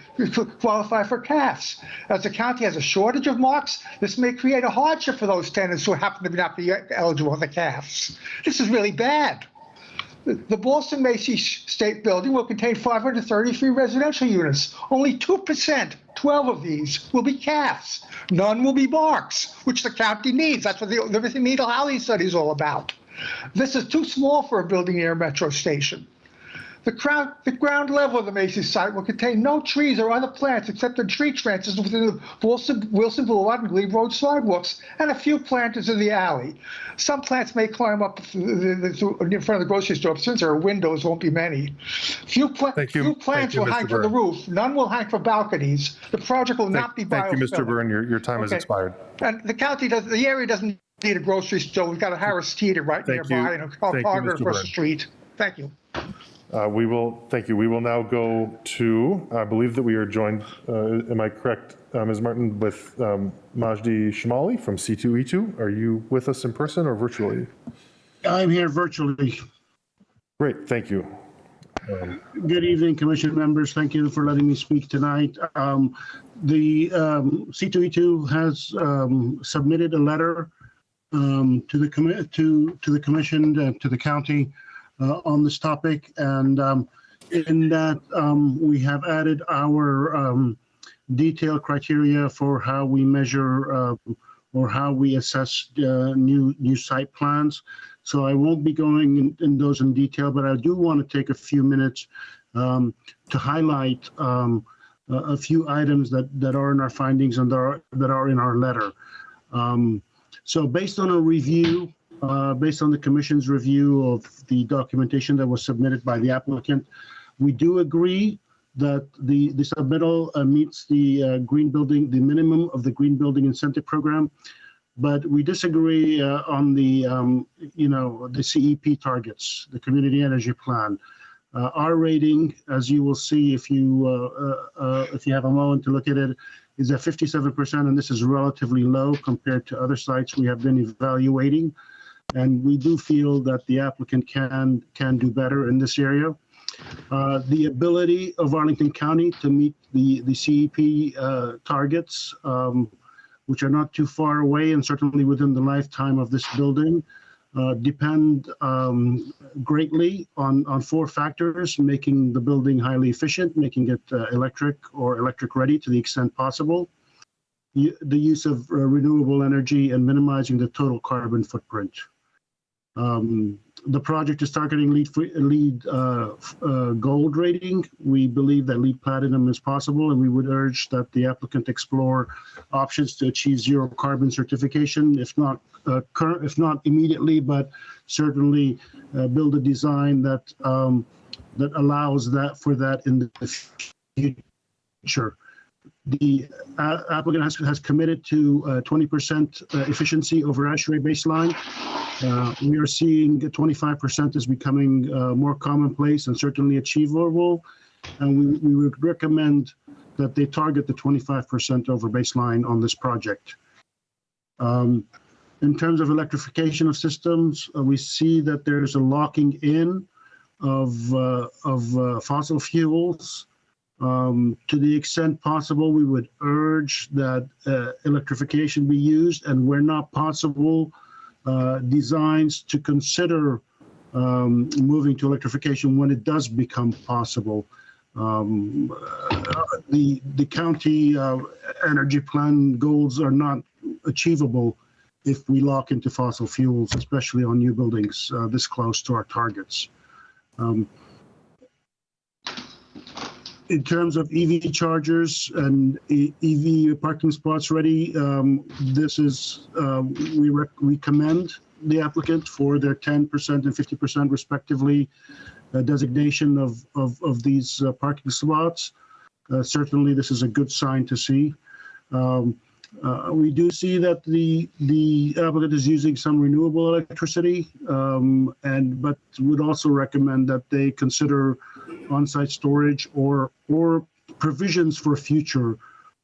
qualify for CAFs. As the county has a shortage of MARCs, this may create a hardship for those tenants who happen to not be eligible for the CAFs. This is really bad. The Boston Macy's State Building will contain 533 residential units. Only 2%, 12 of these, will be CAFs. None will be MARCs, which the county needs. That's what the Everything Needle Alley study is all about. This is too small for a building near a metro station. The ground level of the Macy's site will contain no trees or other plants except in tree trenches within the Wilson Boulevard and Glebe Road sidewalks, and a few planters in the alley. Some plants may climb up in front of the grocery store, but since there are windows, won't be many. Few plants will hang from the roof. None will hang from balconies. The project will not be biofilm. Thank you, Mr. Byrne. Your time has expired. And the area doesn't need a grocery store. We've got a Harris Teeter right nearby and a Carter across the street. Thank you. Thank you. We will now go to, I believe that we are joined, am I correct, Ms. Martin, with Majdi Shamali from C2E2. Are you with us in person or virtually? I'm here virtually. Great, thank you. Good evening, Commission members. Thank you for letting me speak tonight. The C2E2 has submitted a letter to the Commission, to the county, on this topic, and in that we have added our detailed criteria for how we measure or how we assess new site plans. So I won't be going in those in detail, but I do want to take a few minutes to highlight a few items that are in our findings and that are in our letter. So based on a review, based on the commission's review of the documentation that was submitted by the applicant, we do agree that the submittal meets the green building, the minimum of the green building incentive program, but we disagree on the the CEP targets, the community energy plan. Our rating, as you will see if you have a moment to look at it, is at 57%, and this is relatively low compared to other sites we have been evaluating. And we do feel that the applicant can do better in this area. The ability of Arlington County to meet the CEP targets, which are not too far away and certainly within the lifetime of this building, depend greatly on four factors: making the building highly efficient, making it electric or electric ready to the extent possible, the use of renewable energy, and minimizing the total carbon footprint. The project is targeting LEED gold rating. We believe that LEED platinum is possible, and we would urge that the applicant explore options to achieve zero carbon certification, if not immediately, but certainly build a design that that allows for that in the future. The applicant has committed to 20% efficiency over ASHRAE baseline. We are seeing 25% is becoming more commonplace and certainly achievable, and we would recommend that they target the 25% over baseline on this project. In terms of electrification of systems, we see that there's a locking in of fossil fuels. To the extent possible, we would urge that electrification be used, and where not possible, designs to consider moving to electrification when it does become possible. The county energy plan goals are not achievable if we lock into fossil fuels, especially on new buildings this close to our targets. In terms of EV chargers and EV parking spots ready, this is, we commend the applicant for their 10% and 50% respectively designation of these parking slots. Certainly, this is a good sign to see. We do see that the applicant is using some renewable electricity, but would also recommend that they consider on-site storage or provisions for future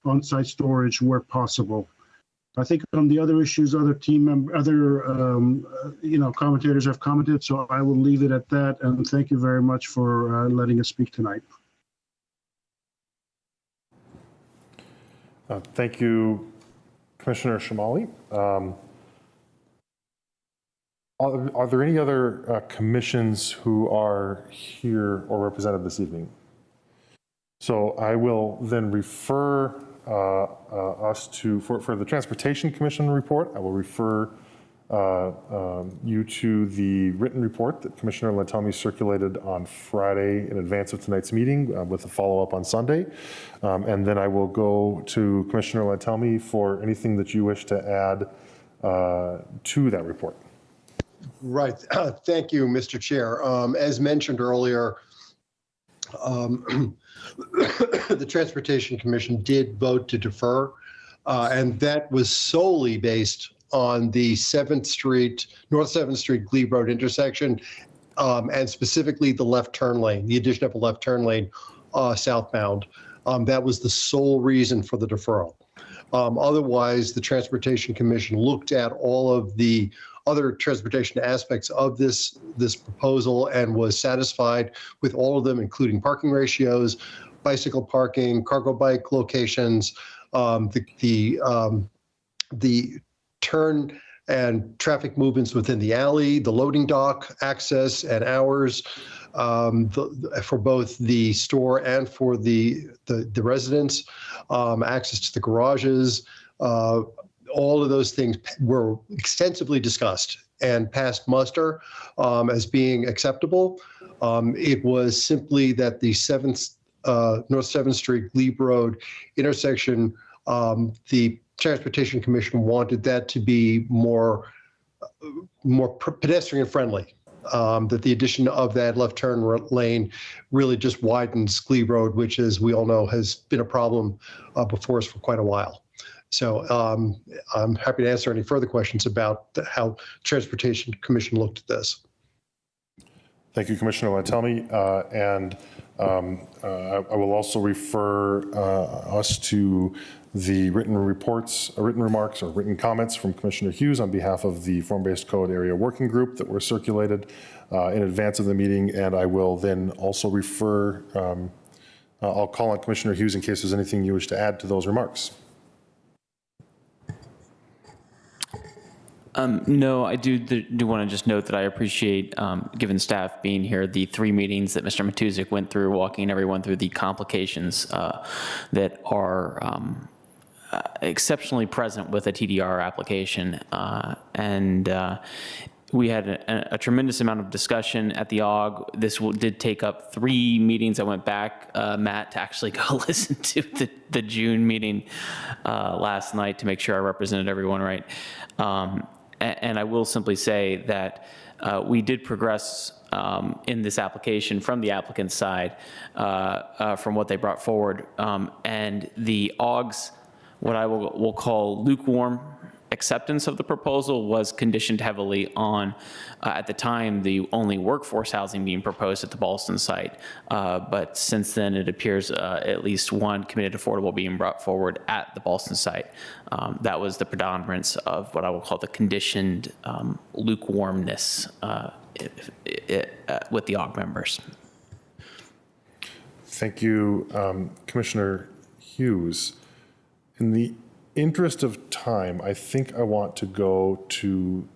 on-site storage where possible. I think on the other issues, other commentators have commented, so I will leave it at that. And thank you very much for letting us speak tonight. Thank you, Commissioner Shamali. Are there any other commissions who are here or represented this evening? So I will then refer us to, for the Transportation Commission report, I will refer you to the written report that Commissioner Lantami circulated on Friday in advance of tonight's meeting with a follow-up on Sunday. And then I will go to Commissioner Lantami for anything that you wish to add to that report. Right. Thank you, Mr. Chair. As mentioned earlier, the Transportation Commission did vote to defer, and that was solely based on the North 7th Street Glebe Road intersection, and specifically the left turn lane, the addition of a left turn lane southbound. That was the sole reason for the deferral. Otherwise, the Transportation Commission looked at all of the other transportation aspects of this proposal and was satisfied with all of them, including parking ratios, bicycle parking, cargo bike locations, the turn and traffic movements within the alley, the loading dock access and hours for both the store and for the residents, access to the garages. All of those things were extensively discussed and passed muster as being acceptable. It was simply that the 7th North 7th Street, Glebe Road intersection, the Transportation Commission wanted that to be more pedestrian friendly. That the addition of that left turn lane really just widens Glebe Road, which, as we all know, has been a problem before us for quite a while. So I'm happy to answer any further questions about how Transportation Commission looked at this. Thank you, Commissioner Lantelmi. I will also refer us to the written reports, written remarks, or written comments from Commissioner Hughes on behalf of the Form-Based Code Area Working Group that were circulated in advance of the meeting. And I will then also refer, I'll call on Commissioner Hughes in case there's anything you wish to add to those remarks. No, I do want to just note that I appreciate, given staff being here, the 3 meetings that Mr. Matuzik went through, walking everyone through the complications that are exceptionally present with a TDR application. We had a tremendous amount of discussion at the OG. This did take up 3 meetings. I went back, Matt, to actually go listen to the June meeting last night to make sure I represented everyone right. And I will simply say that we did progress in this application from the applicant's side from what they brought forward. And the OG's, what I will call lukewarm acceptance of the proposal, was conditioned heavily on, at the time, the only workforce housing being proposed at the Ballston site. But since then, it appears at least one committed affordable being brought forward at the Ballston site. That was the predominance of what I will call the conditioned lukewarmness with the OG members. Thank you, Commissioner Hughes. In the interest of time, I think I want to go to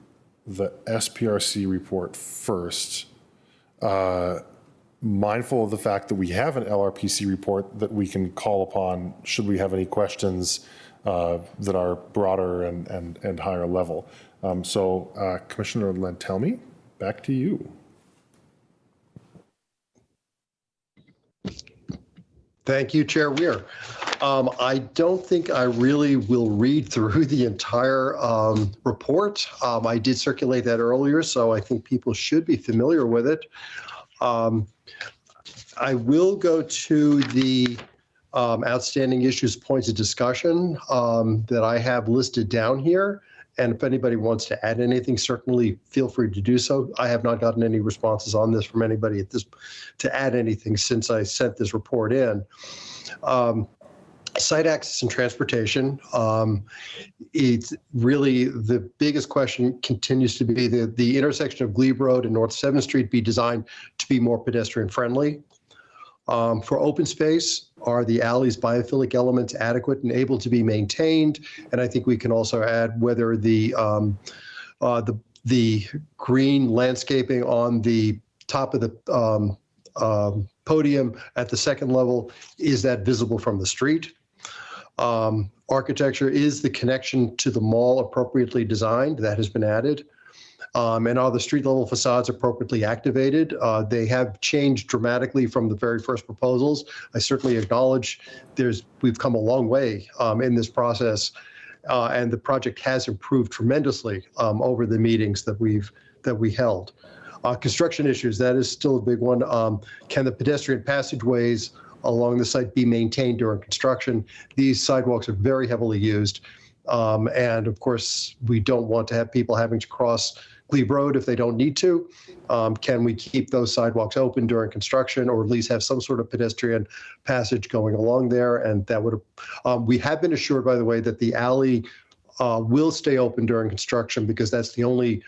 the SPRC report first, mindful of the fact that we have an LRPC report that we can call upon should we have any questions that are broader and higher level. Commissioner Lantelmi, back to you. Thank you, Chair Weir. I don't think I really will read through the entire report. I did circulate that earlier, so I think people should be familiar with it. I will go to the outstanding issues, points of discussion that I have listed down here. And if anybody wants to add anything, certainly feel free to do so. I have not gotten any responses on this from anybody to add anything since I sent this report in. Site access and transportation. It's really the biggest question continues to be the intersection of Glebe Road and North 7th Street be designed to be more pedestrian friendly. For open space, are the alley's biophilic elements adequate and able to be maintained? And I think we can also add whether the green landscaping on the top of the podium at the second level, is that visible from the street? Architecture, is the connection to the mall appropriately designed? That has been added. And are the street level facades appropriately activated? They have changed dramatically from the very first proposals. I certainly acknowledge we've come a long way in this process, and the project has improved tremendously over the meetings that we held. Construction issues, that is still a big one. Can the pedestrian passageways along the site be maintained during construction? These sidewalks are very heavily used. And of course, we don't want to have people having to cross Glebe Road if they don't need to. Can we keep those sidewalks open during construction, or at least have some sort of pedestrian passage going along there? And that would, we have been assured, by the way, that the alley will stay open during construction because that's the only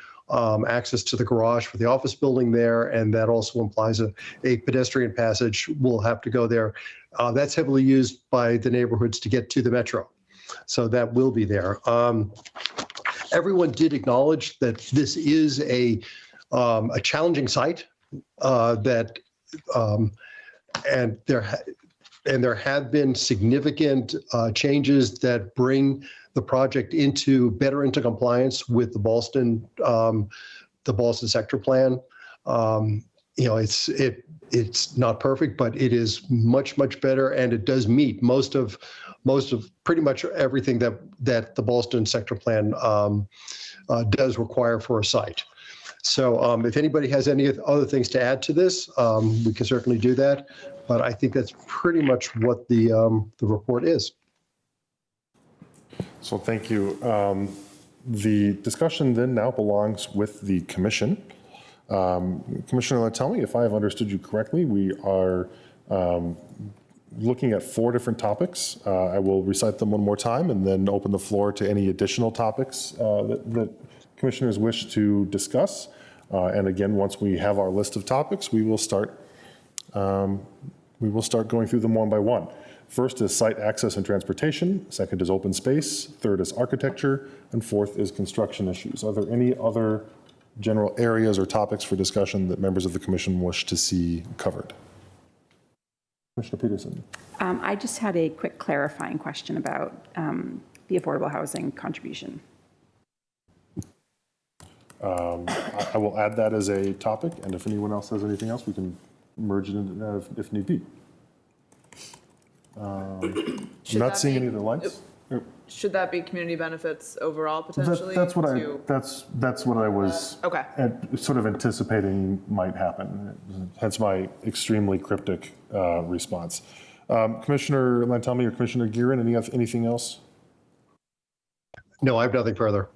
access to the garage for the office building there. And that also implies a pedestrian passage will have to go there. That's heavily used by the neighborhoods to get to the metro. So that will be there. Everyone did acknowledge that this is a challenging site, and there have been significant changes that bring the project better into compliance with the Ballston sector plan. it's not perfect, but it is much better, and it does meet most of pretty much everything that the Ballston sector plan does require for a site. So if anybody has any other things to add to this, we can certainly do that. But I think that's pretty much what the report is. So thank you. The discussion then now belongs with the commission. Commissioner, tell me if I have understood you correctly. We are looking at 4 different topics. I will recite them one more time and then open the floor to any additional topics that commissioners wish to discuss. And again, once we have our list of topics, we will start going through them one by one. First is site access and transportation. Second is open space. Third is architecture. And fourth is construction issues. Are there any other general areas or topics for discussion that members of the commission wish to see covered? Commissioner Peterson. I just had a quick clarifying question about the affordable housing contribution. I will add that as a topic, and if anyone else has anything else, we can merge it in if need be. Not seeing any of the lights. Should that be community benefits overall potentially? That's what I was okay. Sort of anticipating might happen. Hence my extremely cryptic response. Commissioner Lantelmi or Commissioner Gearin, anything else? No, I have nothing further.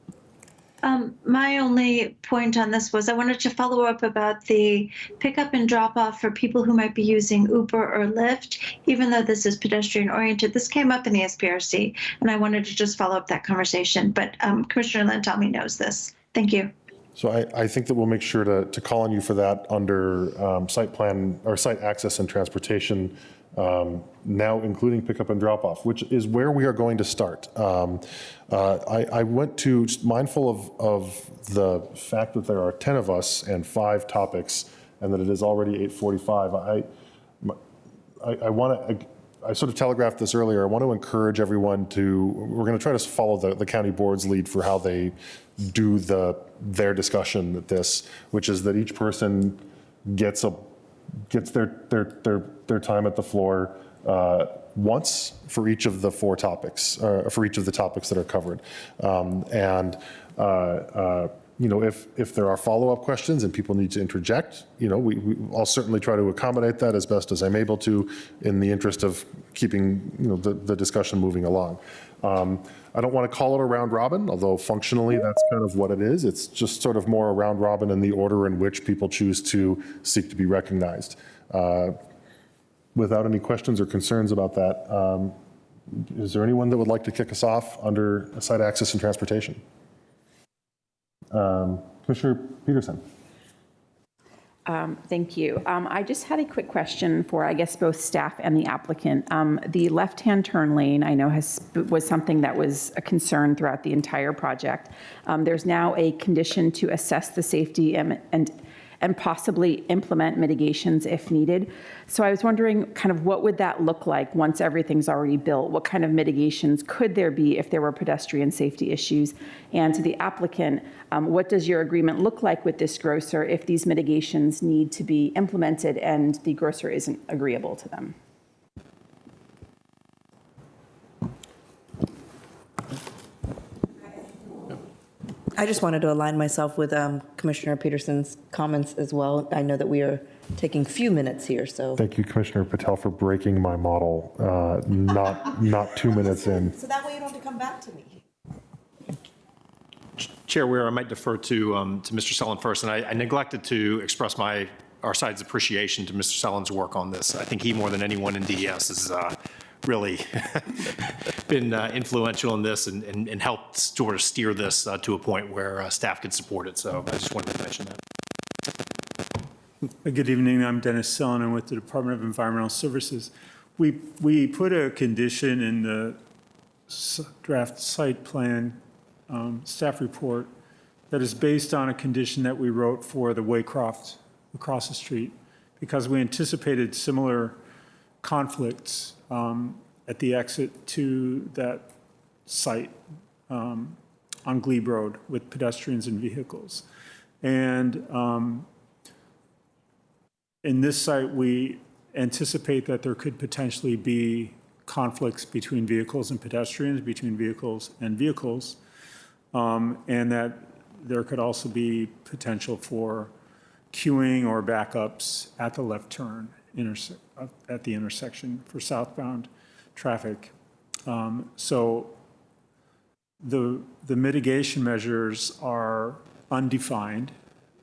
My only point on this was I wanted to follow up about the pickup and drop off for people who might be using Uber or Lyft, even though this is pedestrian oriented. This came up in the SPRC, and I wanted to just follow up that conversation. But Commissioner Lantelmi knows this. Thank you. So I think that we'll make sure to call on you for that under site plan or site access and transportation, now including pickup and drop off, which is where we are going to start. I went to, mindful of the fact that there are 10 of us and 5 topics and that it is already 8:45. I sort of telegraphed this earlier. I want to encourage everyone we're going to try to follow the county board's lead for how they do their discussion at this, which is that each person gets their time at the floor once for each of the 4 topics, for each of the topics that are covered. If there are follow-up questions and people need to interject, I'll certainly try to accommodate that as best as I'm able to in the interest of keeping, the discussion moving along. I don't want to call it a round robin, although functionally that's kind of what it is. It's just sort of more a round robin in the order in which people choose to seek to be recognized. Without any questions or concerns about that, is there anyone that would like to kick us off under site access and transportation? Commissioner Peterson. Thank you. I just had a quick question for, I guess, both staff and the applicant. The left-hand turn lane, I know, was something that was a concern throughout the entire project. There's now a condition to assess the safety and possibly implement mitigations if needed. So I was wondering kind of what would that look like once everything's already built? What kind of mitigations could there be if there were pedestrian safety issues? And to the applicant, what does your agreement look like with this grocer if these mitigations need to be implemented and the grocer isn't agreeable to them? I just wanted to align myself with Commissioner Peterson's comments as well. I know that we are taking few minutes here, so. Thank you, Commissioner Patel, for breaking my model, not 2 minutes in. So that way you don't have to come back to me. Chair Weir, I might defer to Mr. Sullen first, and I neglected to express our side's appreciation to Mr. Sullen's work on this. I think he, more than anyone in DES, has really been influential in this and helped sort of steer this to a point where staff could support it. So I just wanted to mention that. Good evening. I'm Dennis Sullen. I'm with the Department of Environmental Services. We put a condition in the draft site plan staff report that is based on a condition that we wrote for the Waycroft across the street because we anticipated similar conflicts at the exit to that site on Glebe Road with pedestrians and vehicles. And in this site, we anticipate that there could potentially be conflicts between vehicles and pedestrians, between vehicles and vehicles, and that there could also be potential for queuing or backups at the left turn at the intersection for southbound traffic. So the mitigation measures are undefined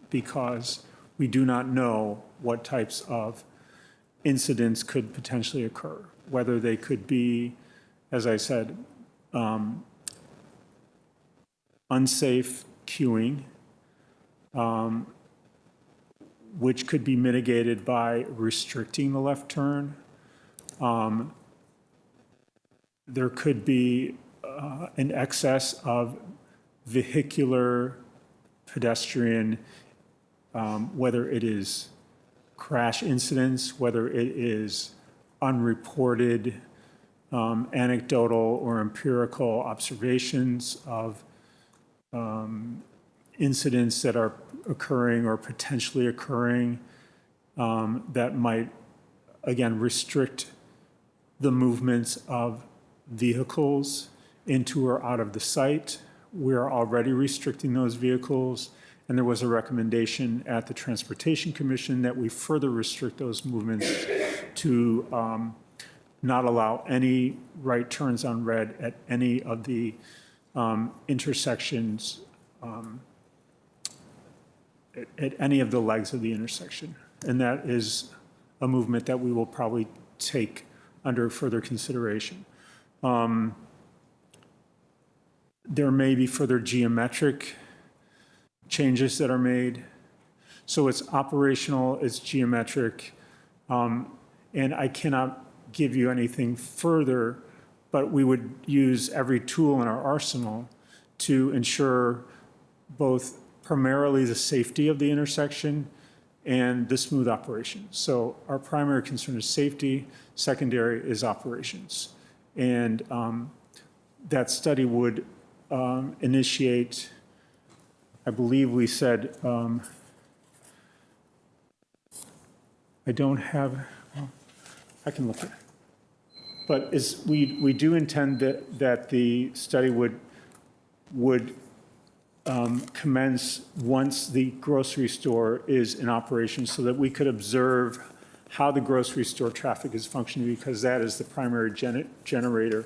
because we do not know what types of incidents could potentially occur, whether they could be, as I said, unsafe queuing, which could be mitigated by restricting the left turn. There could be an excess of vehicular, pedestrian, whether it is crash incidents, whether it is unreported, anecdotal or empirical observations of incidents that are occurring or potentially occurring that might, again, restrict the movements of vehicles into or out of the site. We're already restricting those vehicles, and there was a recommendation at the Transportation Commission that we further restrict those movements to not allow any right turns on red at any of the intersections, at any of the legs of the intersection. And that is a movement that we will probably take under further consideration. There may be further geometric changes that are made. So it's operational, it's geometric, and I cannot give you anything further, but we would use every tool in our arsenal to ensure both primarily the safety of the intersection and the smooth operation. So our primary concern is safety, secondary is operations. And that study would initiate, I believe we said, I don't have, well, I can look at it. But we do intend that the study would commence once the grocery store is in operation so that we could observe how the grocery store traffic is functioning, because that is the primary generator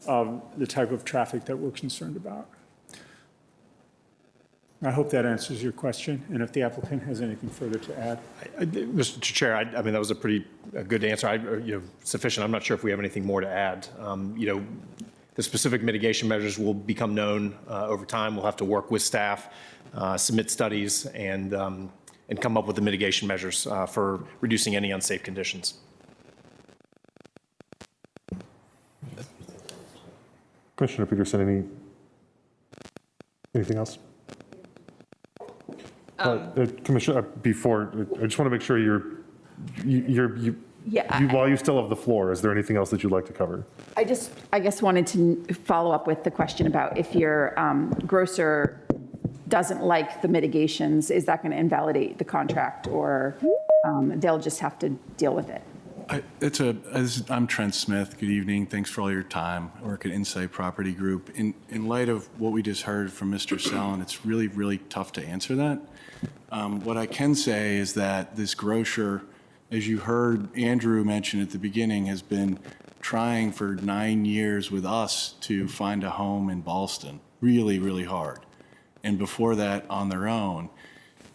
of the type of traffic that we're concerned about. I hope that answers your question, and if the applicant has anything further to add. Mr. Chair, I mean, that was a pretty good answer. Sufficient. I'm not sure if we have anything more to add. The specific mitigation measures will become known over time. We'll have to work with staff, submit studies, and come up with the mitigation measures for reducing any unsafe conditions. Commissioner Peterson, anything else? Commissioner, before, I just want to make sure while you still have the floor, is there anything else that you'd like to cover? I guess wanted to follow up with the question about if your grocer doesn't like the mitigations, is that going to invalidate the contract, or they'll just have to deal with it? I'm Trent Smith. Good evening. Thanks for all your time. I work at Insight Property Group. In light of what we just heard from Mr. Sellon, it's really, really tough to answer that. What I can say is that this grocer, as you heard Andrew mention at the beginning, has been trying for 9 years with us to find a home in Ballston, really, really hard. And before that, on their own.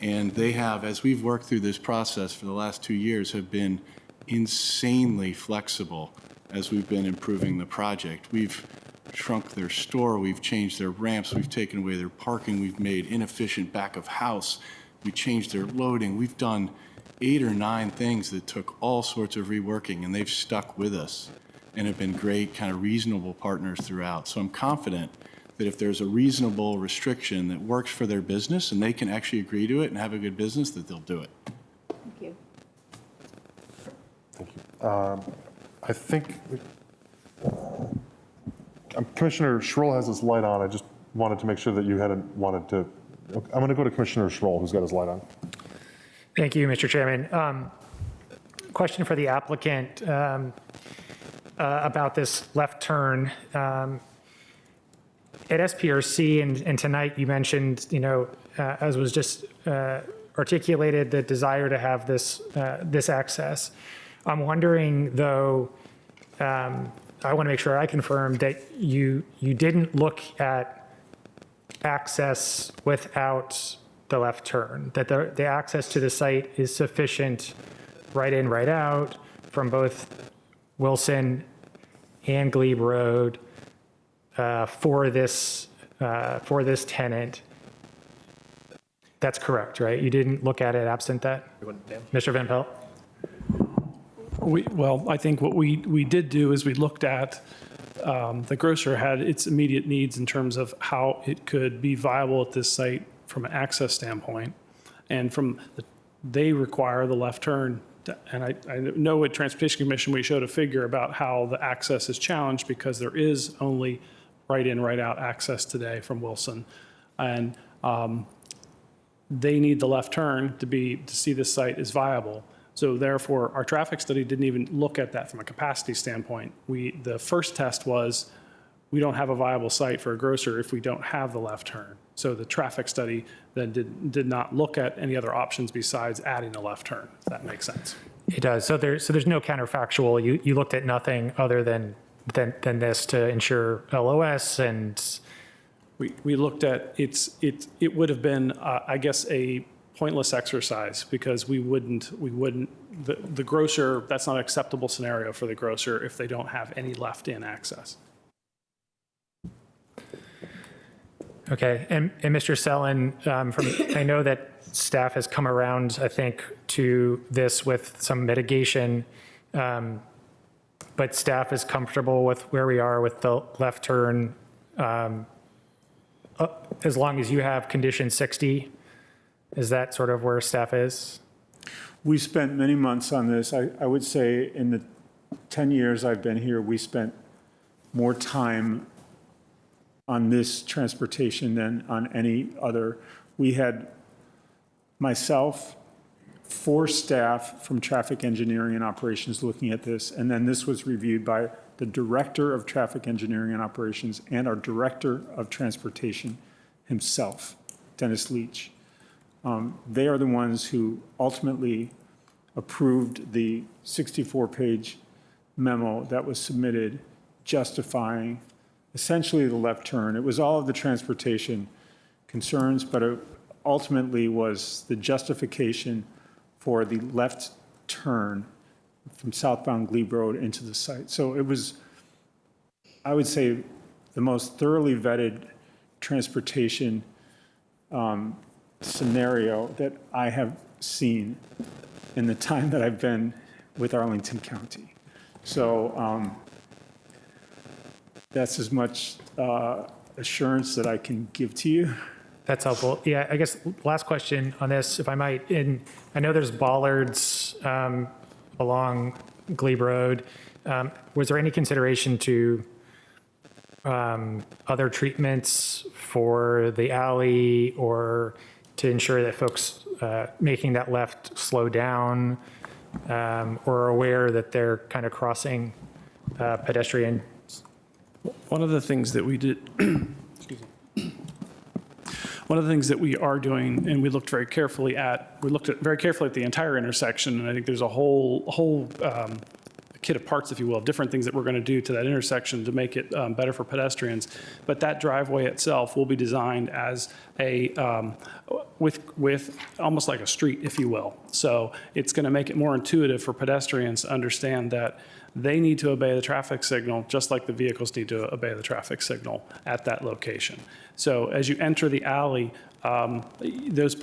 And they have, as we've worked through this process for the last 2 years, have been insanely flexible as we've been improving the project. We've shrunk their store, we've changed their ramps, we've taken away their parking, we've made inefficient back of house, we changed their loading. We've done 8 or 9 things that took all sorts of reworking, and they've stuck with us and have been great, kind of reasonable partners throughout. So I'm confident that if there's a reasonable restriction that works for their business and they can actually agree to it and have a good business, that they'll do it. Thank you. Thank you. I think Commissioner Schroll has his light on. I just wanted to make sure that you hadn't wanted to. I'm going to go to Commissioner Schroll, who's got his light on. Thank you, Mr. Chairman. question for the applicant about this left turn. At SPRC and tonight you mentioned, as was just articulated, the desire to have this access. I'm wondering though, I want to make sure I confirm that you didn't look at access without the left turn, that the access to the site is sufficient right in, right out from both Wilson and Glebe Road for this tenant. That's correct, right? You didn't look at it absent that? Mr. Van Pelt? Well, I think what we did do is we looked at the grocer had its immediate needs in terms of how it could be viable at this site from an access standpoint. And they require the left turn. And I know at Transportation Commission, we showed a figure about how the access is challenged because there is only right in, right out access today from Wilson. And they need the left turn to see this site is viable. So therefore, our traffic study didn't even look at that from a capacity standpoint. The first test was, we don't have a viable site for a grocer if we don't have the left turn. So the traffic study then did not look at any other options besides adding a left turn, if that makes sense. It does. So there's no counterfactual. You looked at nothing other than this to ensure LOS and. We looked at it would have been I guess a pointless exercise because we wouldn't the grocer, that's not an acceptable scenario for the grocer if they don't have any left in access. Okay, and Mr. Sellon, I know that staff has come around, I think, to this with some mitigation, but staff is comfortable with where we are with the left turn, as long as you have condition 60. Is that sort of where staff is? We spent many months on this. I would say in the 10 years I've been here, we spent more time on this transportation than on any other. We had myself, 4 staff from traffic engineering and operations looking at this, and then this was reviewed by the director of traffic engineering and operations and our director of transportation himself, Dennis Leach. They are the ones who ultimately approved the 64-page memo that was submitted justifying essentially the left turn. It was all of the transportation concerns, but it ultimately was the justification for the left turn from southbound Glebe Road into the site. So it was, I would say, the most thoroughly vetted transportation scenario that I have seen in the time that I've been with Arlington County. So that's as much assurance that I can give to you. That's helpful. Yeah, I guess last question on this, if I might. I know there's bollards along Glebe Road. Was there any consideration to other treatments for the alley or to ensure that folks making that left slow down or are aware that they're kind of crossing pedestrian? One of the things that we did, one of the things that we are doing, and we looked very carefully at, very carefully at the entire intersection, and I think there's a whole kit of parts, if you will, different things that we're going to do to that intersection to make it better for pedestrians. But that driveway itself will be designed as a, with almost like a street, if you will. So it's going to make it more intuitive for pedestrians to understand that they need to obey the traffic signal just like the vehicles need to obey the traffic signal at that location. So as you enter the alley, those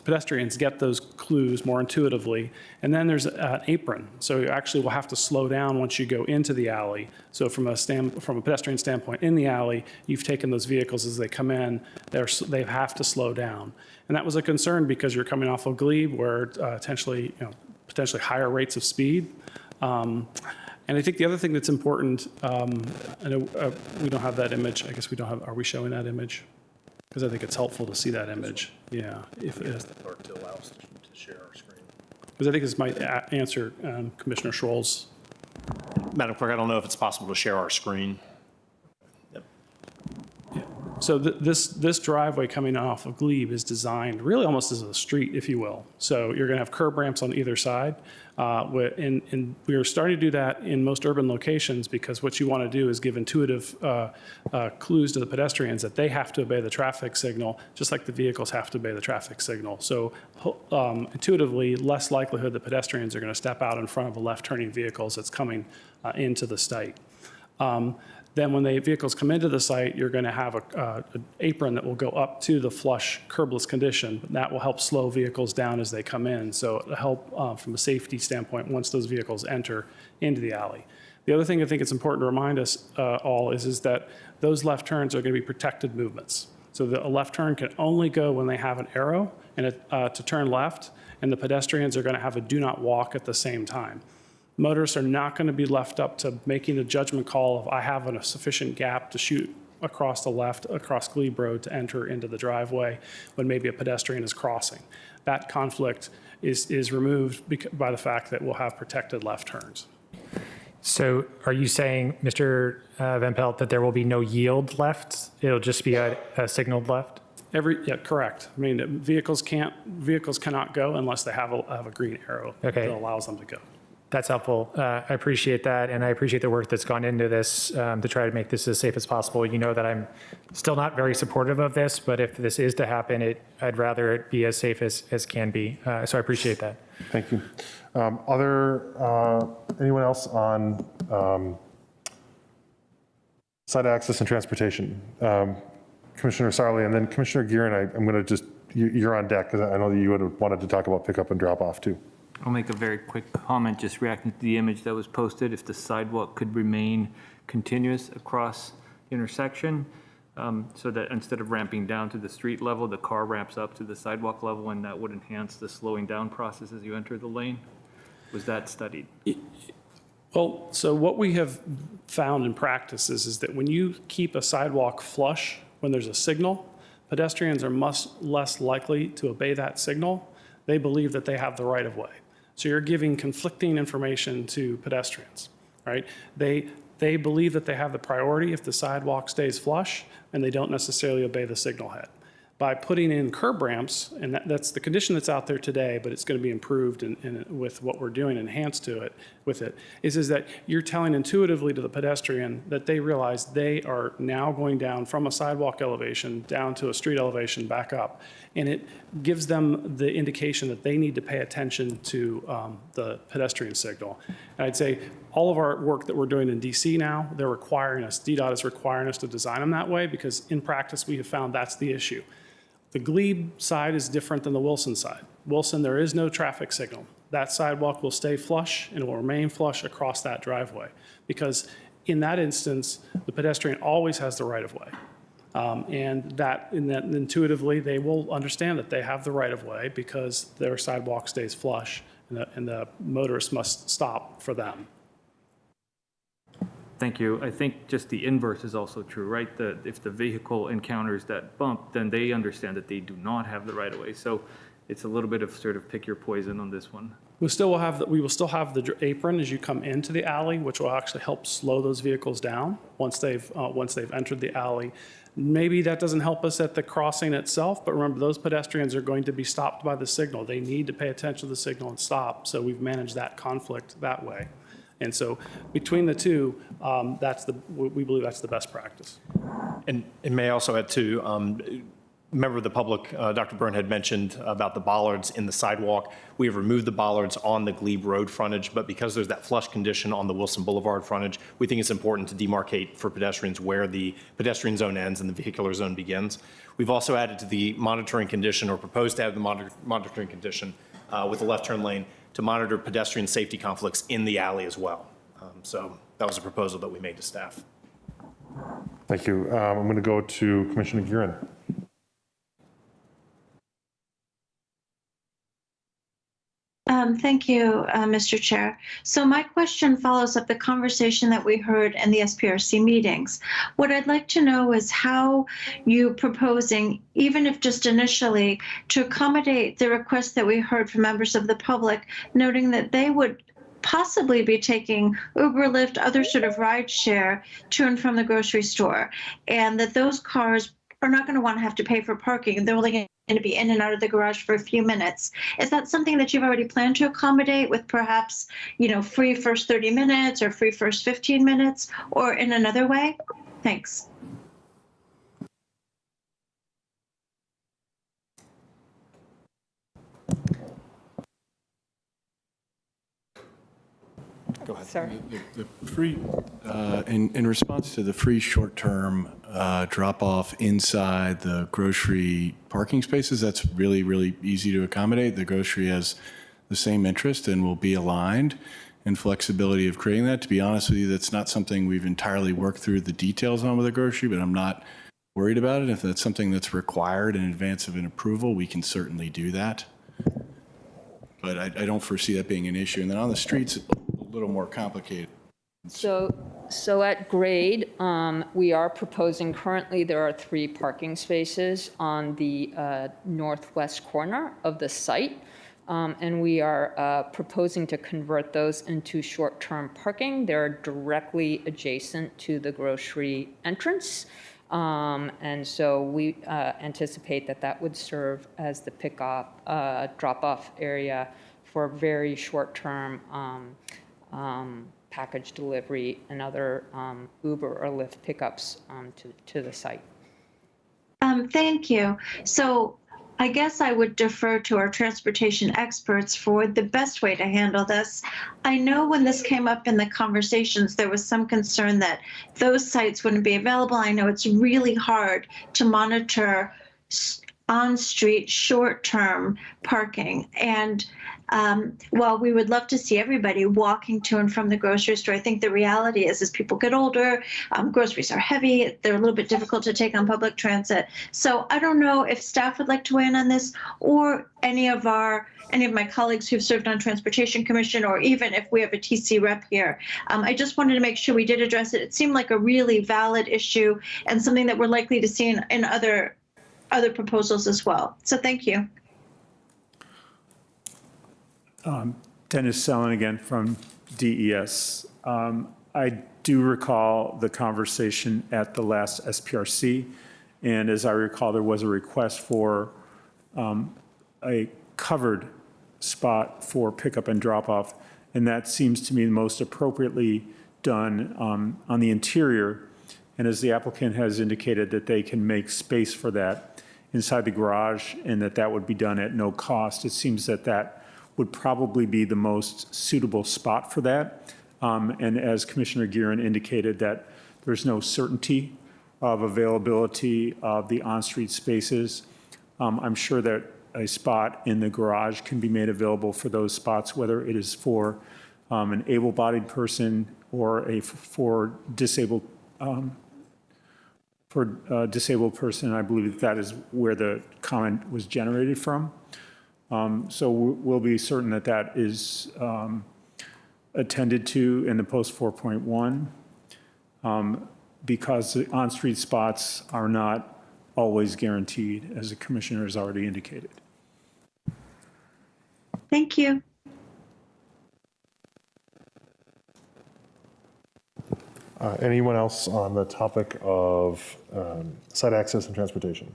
pedestrians get those clues more intuitively. And then there's an apron. So you actually will have to slow down once you go into the alley. So from a pedestrian standpoint in the alley, you've taken those vehicles as they come in, they have to slow down. And that was a concern because you're coming off of Glebe where potentially higher rates of speed. And I think the other thing that's important, I know we don't have that image. I guess we don't have, are we showing that image? Because I think it's helpful to see that image. Yeah. If the clerk to allow us to share our screen. Because I think this might answer Commissioner Schroll's. Madam Clerk, I don't know if it's possible to share our screen. So this driveway coming off of Glebe is designed really almost as a street, if you will. So you're going to have curb ramps on either side. And we are starting to do that in most urban locations because what you want to do is give intuitive clues to the pedestrians that they have to obey the traffic signal, just like the vehicles have to obey the traffic signal. So intuitively, less likelihood that pedestrians are going to step out in front of a left-turning vehicles that's coming into the site. Then when the vehicles come into the site, you're going to have an apron that will go up to the flush curbless condition. That will help slow vehicles down as they come in. So it'll help from a safety standpoint once those vehicles enter into the alley. The other thing I think it's important to remind us all is that those left turns are going to be protected movements. So a left turn can only go when they have an arrow and to turn left, and the pedestrians are going to have a do not walk at the same time. Motorists are not going to be left up to making a judgment call of I have a sufficient gap to shoot across the left, across Glebe Road to enter into the driveway when maybe a pedestrian is crossing. That conflict is removed by the fact that we'll have protected left turns. So are you saying, Mr. Van Pelt, that there will be no yield left? It'll just be a signaled left? Yeah, correct. I mean, vehicles cannot go unless they have a green arrow that allows them to go. That's helpful. I appreciate that, and I appreciate the work that's gone into this to try to make this as safe as possible. You know that I'm still not very supportive of this, but if this is to happen, I'd rather it be as safe as can be. So I appreciate that. Thank you. Anyone else on site access and transportation? Commissioner Sarli, and then Commissioner Gearin, I'm going to you're on deck because I know that you would have wanted to talk about pickup and drop off too. I'll make a very quick comment, just reacting to the image that was posted. If the sidewalk could remain continuous across the intersection, so that instead of ramping down to the street level, the car ramps up to the sidewalk level, and that would enhance the slowing down process as you enter the lane. Was that studied? Well, so what we have found in practice is that when you keep a sidewalk flush, when there's a signal, pedestrians are much less likely to obey that signal. They believe that they have the right of way. So you're giving conflicting information to pedestrians, right? They believe that they have the priority if the sidewalk stays flush, and they don't necessarily obey the signal head. By putting in curb ramps, and that's the condition that's out there today, but it's going to be improved with what we're doing, enhanced to it with it, is that you're telling intuitively to the pedestrian that they realize they are now going down from a sidewalk elevation down to a street elevation back up. And it gives them the indication that they need to pay attention to the pedestrian signal. And I'd say all of our work that we're doing in DC now, they're requiring us, DDOT is requiring us to design them that way because in practice we have found that's the issue. The Glebe side is different than the Wilson side. Wilson, there is no traffic signal. That sidewalk will stay flush and it will remain flush across that driveway because in that instance, the pedestrian always has the right of way. And that intuitively, they will understand that they have the right of way because their sidewalk stays flush and the motorist must stop for them. Thank you. I think just the inverse is also true, right? If the vehicle encounters that bump, then they understand that they do not have the right of way. So it's a little bit of sort of pick your poison on this one. We will still have the apron as you come into the alley, which will actually help slow those vehicles down once they've entered the alley. Maybe that doesn't help us at the crossing itself, but remember those pedestrians are going to be stopped by the signal. They need to pay attention to the signal and stop. So we've managed that conflict that way. And so between the two, we believe that's the best practice. And may I also add too, a member of the public, Dr. Byrne had mentioned about the bollards in the sidewalk. We have removed the bollards on the Glebe Road frontage, but because there's that flush condition on the Wilson Boulevard frontage, we think it's important to demarcate for pedestrians where the pedestrian zone ends and the vehicular zone begins. We've also added to the monitoring condition or proposed to add the monitoring condition with the left turn lane to monitor pedestrian safety conflicts in the alley as well. So that was a proposal that we made to staff. Thank you. I'm going to go to Commissioner Gearin. Thank you, Mr. Chair. So my question follows up the conversation that we heard in the SPRC meetings. What I'd like to know is how you proposing, even if just initially, to accommodate the requests that we heard from members of the public, noting that they would possibly be taking Uber, Lyft, other sort of ride share to and from the grocery store, and that those cars are not going to want to have to pay for parking. They're only going to be in and out of the garage for a few minutes. Is that something that you've already planned to accommodate with perhaps, free first 30 minutes or free first 15 minutes or in another way? Thanks. Go ahead. Sorry. The free, in response to the free short-term drop-off inside the grocery parking spaces, that's really, really easy to accommodate. The grocery has the same interest and will be aligned in flexibility of creating that. To be honest with you, that's not something we've entirely worked through the details on with the grocery, but I'm not worried about it. If that's something that's required in advance of an approval, we can certainly do that. But I don't foresee that being an issue. And then on the streets, a little more complicated. So at grade, we are proposing, currently there are 3 parking spaces on the northwest corner of the site. And we are proposing to convert those into short-term parking. They're directly adjacent to the grocery entrance. And so we anticipate that that would serve as the pickup, drop-off area for very short-term package delivery and other Uber or Lyft pickups to the site. Thank you. So I guess I would defer to our transportation experts for the best way to handle this. I know when this came up in the conversations, there was some concern that those sites wouldn't be available. I know it's really hard to monitor on-street short-term parking. And while we would love to see everybody walking to and from the grocery store, I think the reality is as people get older, groceries are heavy, they're a little bit difficult to take on public transit. So I don't know if staff would like to weigh in on this, or any of my colleagues who've served on Transportation Commission, or even if we have a TC rep here. I just wanted to make sure we did address it. It seemed like a really valid issue and something that we're likely to see in other proposals as well. So thank you. Dennis Sellen again from DES. I do recall the conversation at the last SPRC, and as I recall, there was a request for a covered spot for pickup and drop-off, and that seems to me most appropriately done on the interior. And as the applicant has indicated that they can make space for that inside the garage and that would be done at no cost, it seems that would probably be the most suitable spot for that. And as Commissioner Gearin indicated, that there's no certainty of availability of the on-street spaces. I'm sure that a spot in the garage can be made available for those spots, whether it is for an able-bodied person or for disabled person. I believe that is where the comment was generated from. So we'll be certain that is attended to in the post 4.1 because the on-street spots are not always guaranteed, as the commissioner has already indicated. Thank you. Anyone else on the topic of site access and transportation?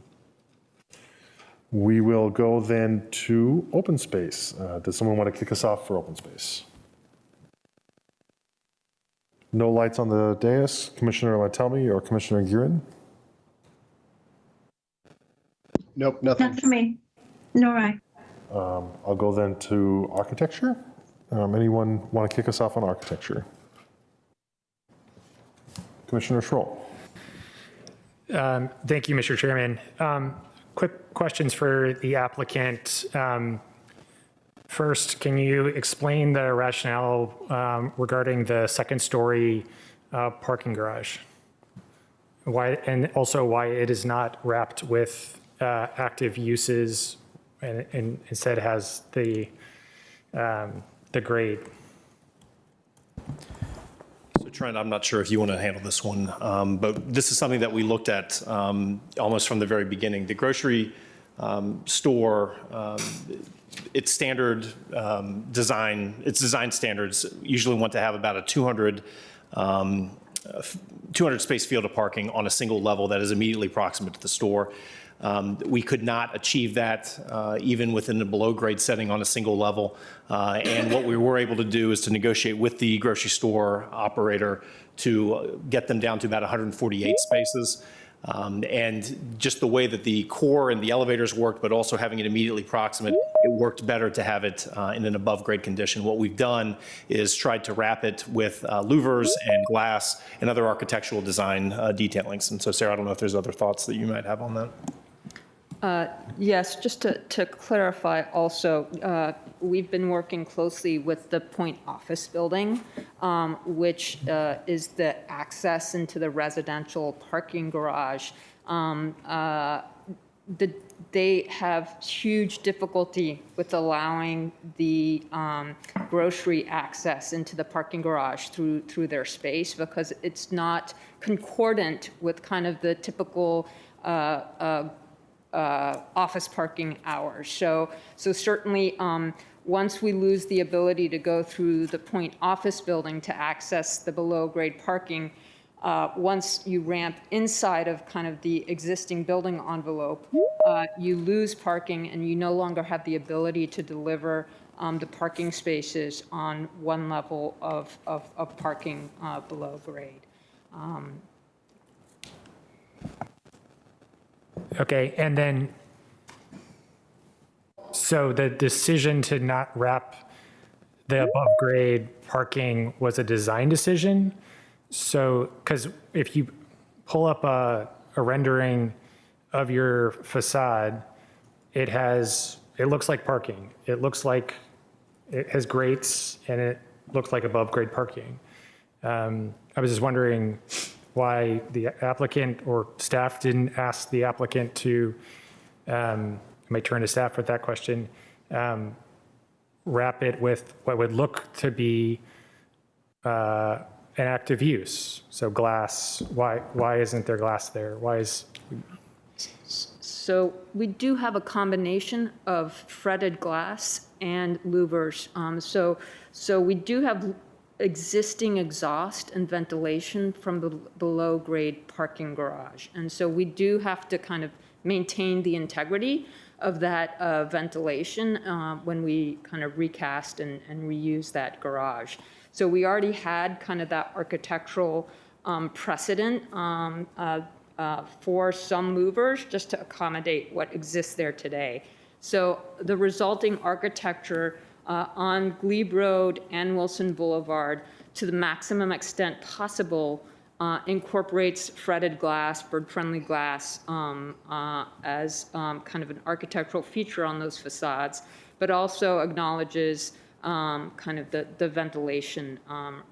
We will go then to open space. Does someone want to kick us off for open space? No lights on the dais. Commissioner Latelmi or Commissioner Gearin? Nope, nothing. Not for me. Nor I. I'll go then to architecture. Anyone want to kick us off on architecture? Commissioner Schroll. Thank you, Mr. Chairman. Quick questions for the applicant. First, can you explain the rationale regarding the second-story parking garage? And also why it is not wrapped with active uses and instead has the the grade. So Trent, I'm not sure if you want to handle this one, but this is something that we looked at almost from the very beginning. The grocery store, its standard its design standards usually want to have about a 200 space field of parking on a single level that is immediately proximate to the store. We could not achieve that even within the below grade setting on a single level. And what we were able to do is to negotiate with the grocery store operator to get them down to about 148 spaces. And just the way that the core and the elevators worked, but also having it immediately proximate, it worked better to have it in an above grade condition. What we've done is tried to wrap it with louvers and glass and other architectural design detailings. And so, Sarah, I don't know if there's other thoughts that you might have on that. Yes, just to clarify also, we've been working closely with the Point Office Building, which is the access into the residential parking garage. They have huge difficulty with allowing the grocery access into the parking garage through their space because it's not concordant with kind of the typical office parking hours. So certainly, once we lose the ability to go through the Point Office Building to access the below grade parking, once you ramp inside of kind of the existing building envelope, you lose parking and you no longer have the ability to deliver the parking spaces on one level of parking below grade. Okay, and then, so the decision to not wrap the above grade parking was a design decision? So, because if you pull up a rendering of your facade, it looks like parking. It looks like it has grates and it looks like above grade parking. I was just wondering why the applicant or staff didn't ask the applicant to, I might turn to staff with that question, wrap it with what would look to be an active use. So glass, why isn't there glass there? So we do have a combination of fretted glass and louvers. So we do have existing exhaust and ventilation from the below grade parking garage. And so we do have to kind of maintain the integrity of that ventilation when we kind of recast and reuse that garage. So we already had kind of that architectural precedent for some louvers just to accommodate what exists there today. So the resulting architecture on Glebe Road and Wilson Boulevard, to the maximum extent possible, incorporates fretted glass, bird-friendly glass, as kind of an architectural feature on those facades, but also acknowledges kind of the ventilation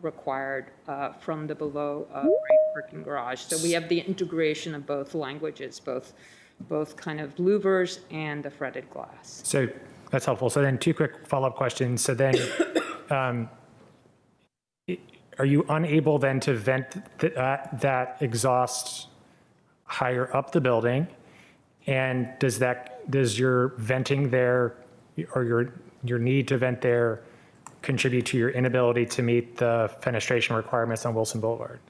required from the below grade parking garage. So we have the integration of both languages, both kind of louvers and the fretted glass. So that's helpful. So then two quick follow-up questions. So then are you unable then to vent that exhaust higher up the building? And does your venting there or your need to vent there contribute to your inability to meet the fenestration requirements on Wilson Boulevard?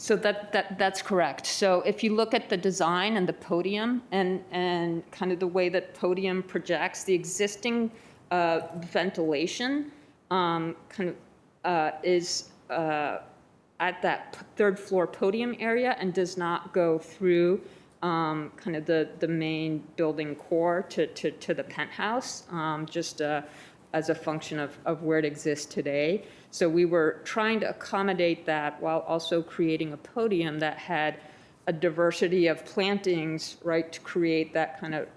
So that's correct. So if you look at the design and the podium and kind of the way that podium projects, the existing ventilation kind of is at that third floor podium area and does not go through kind of the main building core to the penthouse, just as a function of where it exists today. So we were trying to accommodate that while also creating a podium that had a diversity of plantings, right, to create that kind of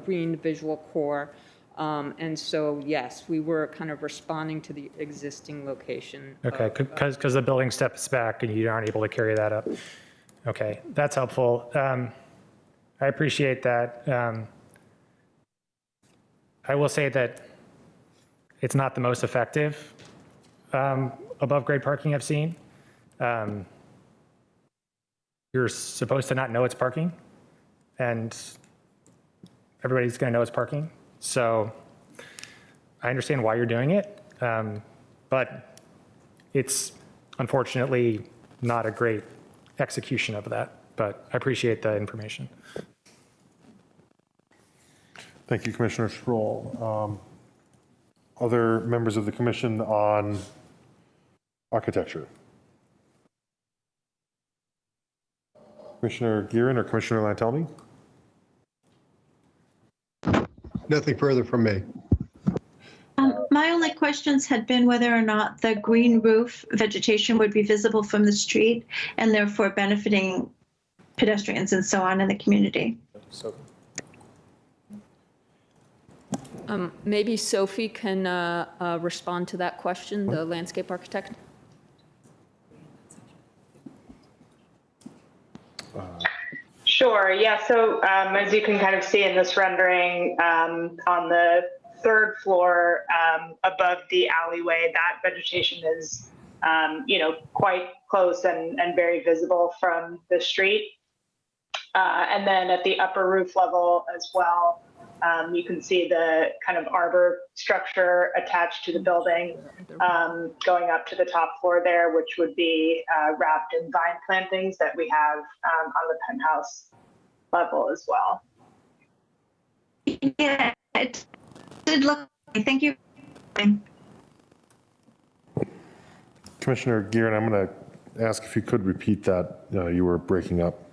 green visual core. And so, yes, we were kind of responding to the existing location. Okay, because the building steps back and you aren't able to carry that up. Okay, that's helpful. I appreciate that. I will say that It's not the most effective above grade parking I've seen. You're supposed to not know it's parking, and everybody's going to know it's parking. So I understand why you're doing it, but it's unfortunately not a great execution of that. But I appreciate the information. Thank you, Commissioner Sproul. Other members of the commission on architecture? Commissioner Gearin or Commissioner Lantelmi? Nothing further from me. My only questions had been whether or not the green roof vegetation would be visible from the street and therefore benefiting pedestrians and so on in the community. Maybe Sophie can respond to that question, the landscape architect. Sure, yeah, so as you can kind of see in this rendering, on the third floor above the alleyway, that vegetation is, quite close and very visible from the street. And then at the upper roof level as well, you can see the kind of arbor structure attached to the building going up to the top floor there, which would be wrapped in vine plantings that we have on the penthouse level as well. Yeah, it did look, thank you. Commissioner Gearin, I'm going to ask if you could repeat that. You were breaking up.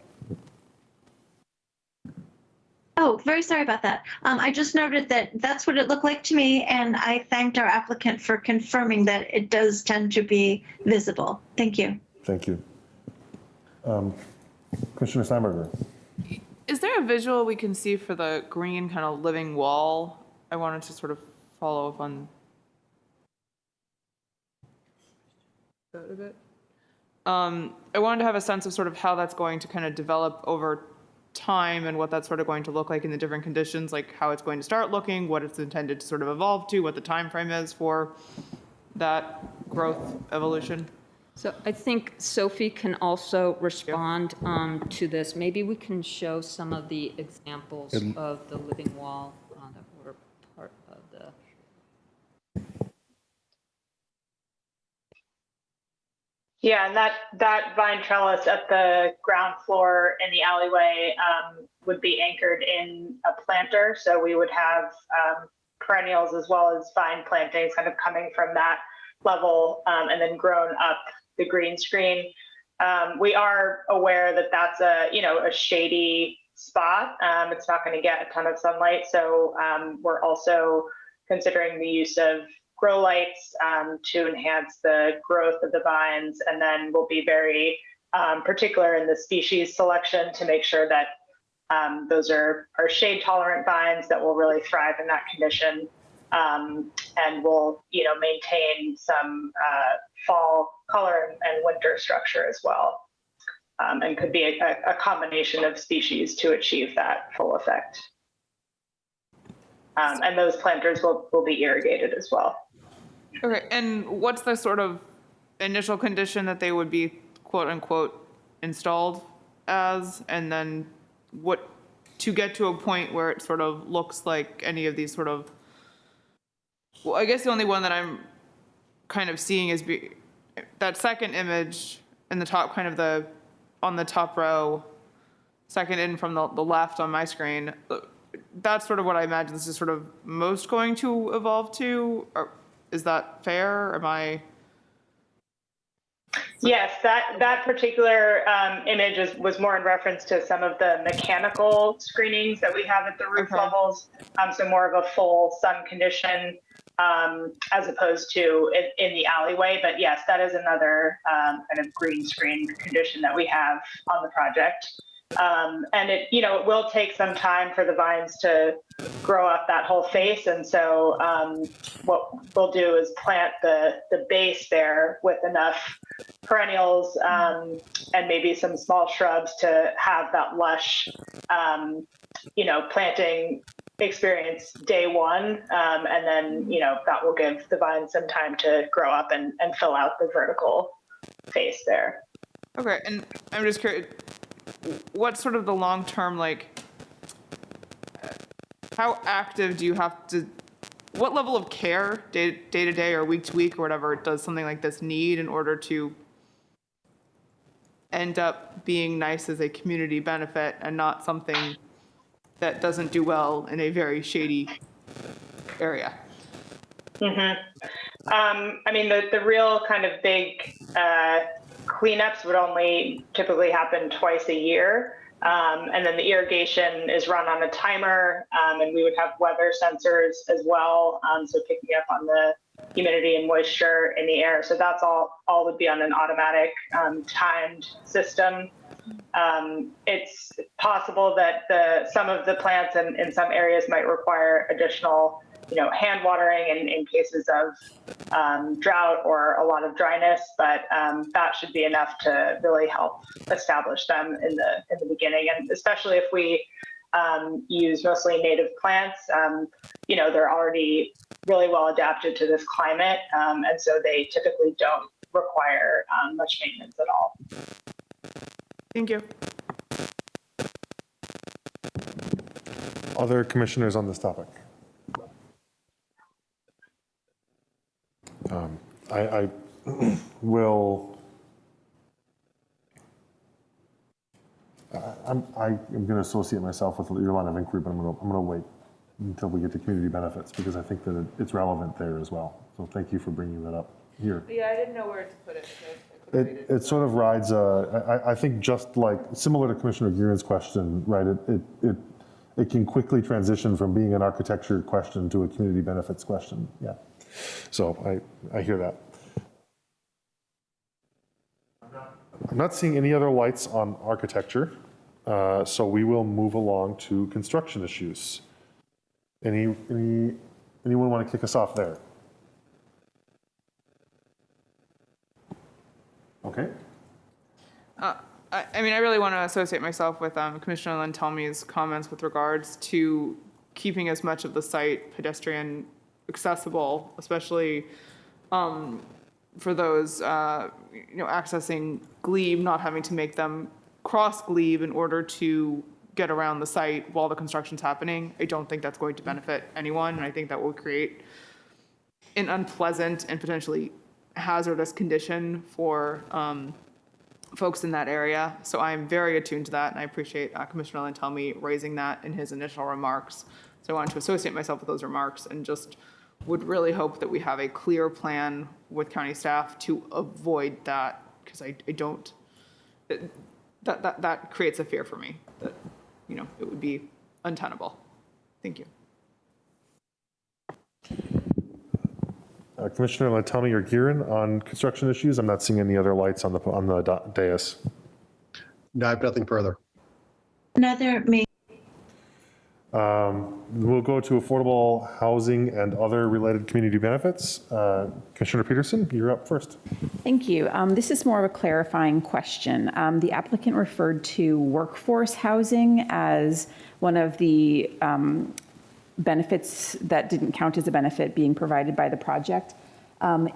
Oh, very sorry about that. I just noted that that's what it looked like to me, and I thanked our applicant for confirming that it does tend to be visible. Thank you. Thank you. Commissioner Steinberger. Is there a visual we can see for the green kind of living wall? I wanted to sort of follow up on that a bit. I wanted to have a sense of sort of how that's going to kind of develop over time and what that's sort of going to look like in the different conditions, like how it's going to start looking, what it's intended to sort of evolve to, what the time frame is for that growth evolution. So I think Sophie can also respond to this. Maybe we can show some of the examples of the living wall that were part of the. Yeah, and that vine trellis at the ground floor in the alleyway would be anchored in a planter. So we would have perennials as well as vine plantings kind of coming from that level and then grown up the green screen. We are aware that that's a shady spot. It's not going to get a ton of sunlight. So we're also considering the use of grow lights to enhance the growth of the vines. And then we'll be very particular in the species selection to make sure that those are shade tolerant vines that will really thrive in that condition. And will, maintain some fall color and winter structure as well. And could be a combination of species to achieve that full effect. And those planters will be irrigated as well. Okay, and what's the sort of initial condition that they would be quote unquote installed as? And then what to get to a point where it sort of looks like any of these sort of, well, I guess the only one that I'm kind of seeing is that second image in the top, kind of on the top row, second in from the left on my screen. That's sort of what I imagine this is sort of most going to evolve to. Or is that fair? Am I? Yes, that particular image was more in reference to some of the mechanical screenings that we have at the roof levels. So more of a full sun condition as opposed to in the alleyway. But yes, that is another kind of green screen condition that we have on the project. And it will take some time for the vines to grow up that whole face. And so what we'll do is plant the base there with enough perennials and maybe some small shrubs to have that lush, planting experience day one. And then, that will give the vine some time to grow up and fill out the vertical face there. Okay, and I'm just curious, what's sort of the long-term, how active do you have to, what level of care day to day or week to week or whatever does something like this need in order to end up being nice as a community benefit and not something that doesn't do well in a very shady area? I mean, the real kind of big cleanups would only typically happen twice a year. And then the irrigation is run on a timer, and we would have weather sensors as well, so picking up on the humidity and moisture in the air. So that's all would be on an automatic timed system. It's possible that some of the plants in some areas might require additional hand watering in cases of drought or a lot of dryness, but that should be enough to really help establish them in the beginning. And especially if we use mostly native plants, they're already really well adapted to this climate, and so they typically don't require much maintenance at all. Thank you. Other commissioners on this topic? I will. I'm going to associate myself with your line of inquiry, but I'm going to wait until we get to community benefits because I think that it's relevant there as well. So thank you for bringing that up here. Yeah, I didn't know where to put it. So It sort of rides, I think just like, similar to Commissioner Guerin's question, right, it can quickly transition from being an architecture question to a community benefits question, yeah. So I hear that. I'm not seeing any other lights on architecture, so we will move along to construction issues. Anyone want to kick us off there? Okay. I mean, I really want to associate myself with Commissioner Lantelmi's comments with regards to keeping as much of the site pedestrian accessible, especially for those, accessing Glebe, not having to make them cross Glebe in order to get around the site while the construction's happening. I don't think that's going to benefit anyone, and I think that will create an unpleasant and potentially hazardous condition for folks in that area. So I'm very attuned to that, and I appreciate Commissioner Lantelmi raising that in his initial remarks. So I wanted to associate myself with those remarks and just would really hope that we have a clear plan with county staff to avoid that, because I don't, that creates a fear for me that, it would be untenable. Thank you. Commissioner Lantelmi or Guerin on construction issues? I'm not seeing any other lights on the dais. No, I have nothing further. Neither me. We'll go to affordable housing and other related community benefits. Commissioner Peterson, you're up first. Thank you. This is more of a clarifying question. The applicant referred to workforce housing as one of the benefits that didn't count as a benefit being provided by the project.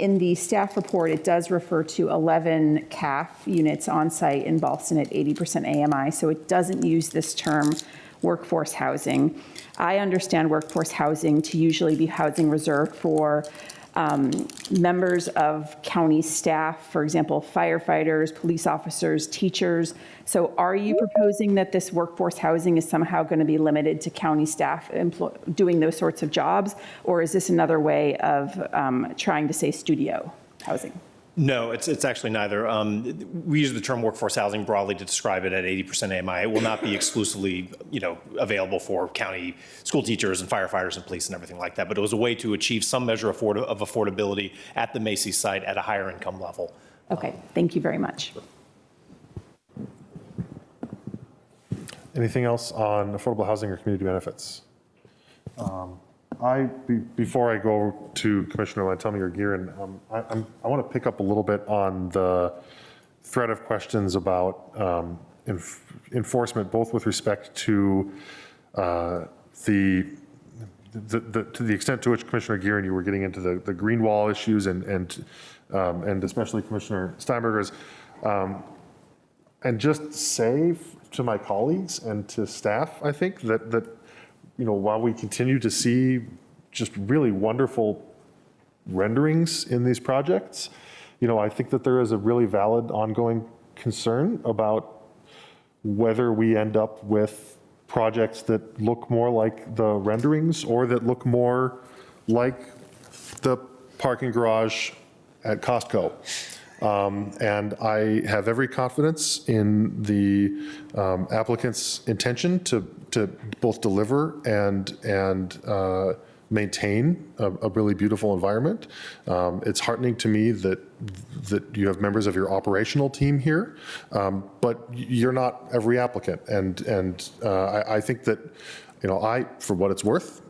In the staff report, it does refer to 11 CAF units on site in Ballston at 80% AMI, so it doesn't use this term workforce housing. I understand workforce housing to usually be housing reserved for members of county staff, for example, firefighters, police officers, teachers. So are you proposing that this workforce housing is somehow going to be limited to county staff doing those sorts of jobs? Or is this another way of trying to say studio housing? No, it's actually neither. We use the term workforce housing broadly to describe it at 80% AMI. It will not be exclusively, available for county school teachers and firefighters and police and everything like that. But it was a way to achieve some measure of affordability at the Macy's site at a higher income level. Okay, thank you very much. Anything else on affordable housing or community benefits? Before I go to Commissioner Lantelmi or Guerin, I want to pick up a little bit on the thread of questions about enforcement, both with respect to the to the extent to which Commissioner Gearon, you were getting into the green wall issues and especially Commissioner Steinberger's, and just say to my colleagues and to staff, I think that while we continue to see just really wonderful renderings in these projects, I think that there is a really valid ongoing concern about whether we end up with projects that look more like the renderings or that look more like the parking garage at Costco. And I have every confidence in the applicant's intention to both deliver and maintain a really beautiful environment. It's heartening to me that you have members of your operational team here, but you're not every applicant. And I think that, for what it's worth,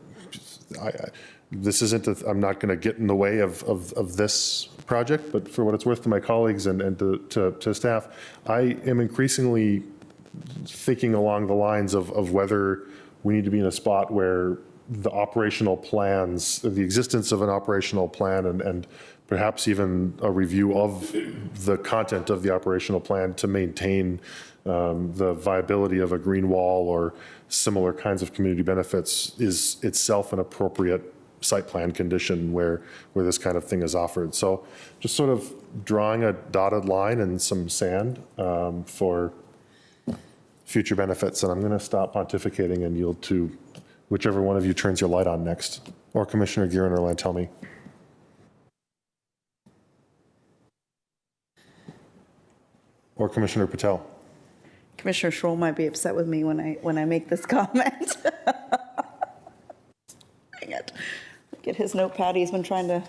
this isn't, I'm not going to get in the way of this project, but for what it's worth to my colleagues and to staff, I am increasingly thinking along the lines of whether we need to be in a spot where the operational plans, the existence of an operational plan and perhaps even a review of the content of the operational plan to maintain the viability of a green wall or similar kinds of community benefits is itself an appropriate site plan condition where this kind of thing is offered. So just sort of drawing a dotted line and some sand for future benefits. And I'm going to stop pontificating and yield to whichever one of you turns your light on next, or Commissioner Gearon or Lantelmi. Or Commissioner Patel. Commissioner Schroll might be upset with me when I make this comment. Dang it. Look at his notepad. He's been trying to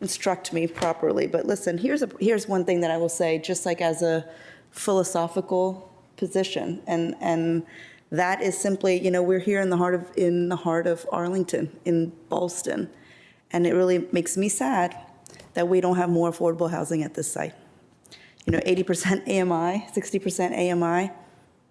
instruct me properly. But listen, here's one thing that I will say, just like as a philosophical position, and that is simply, we're here in the heart of Arlington, in Ballston, and it really makes me sad that we don't have more affordable housing at this site. 80% AMI, 60% AMI,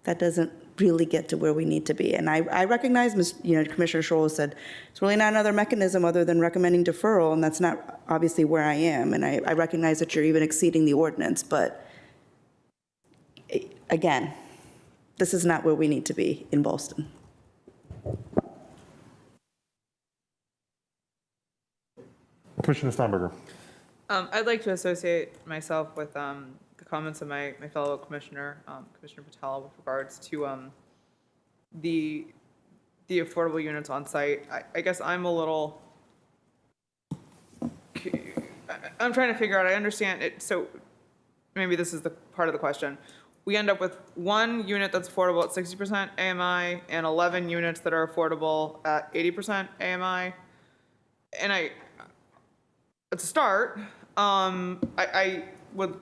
that doesn't really get to where we need to be. And I recognize, Commissioner Schroll said, it's really not another mechanism other than recommending deferral, and that's not obviously where I am. And I recognize that you're even exceeding the ordinance, but again, this is not where we need to be in Ballston. Commissioner Steinberger. I'd like to associate myself with the comments of my fellow commissioner, Commissioner Patel, with regards to the affordable units on site. I guess I'm a little, I'm trying to figure out, I understand it, so maybe this is the part of the question. We end up with one unit that's affordable at 60% AMI and 11 units that are affordable at 80% AMI. And it's a start. I would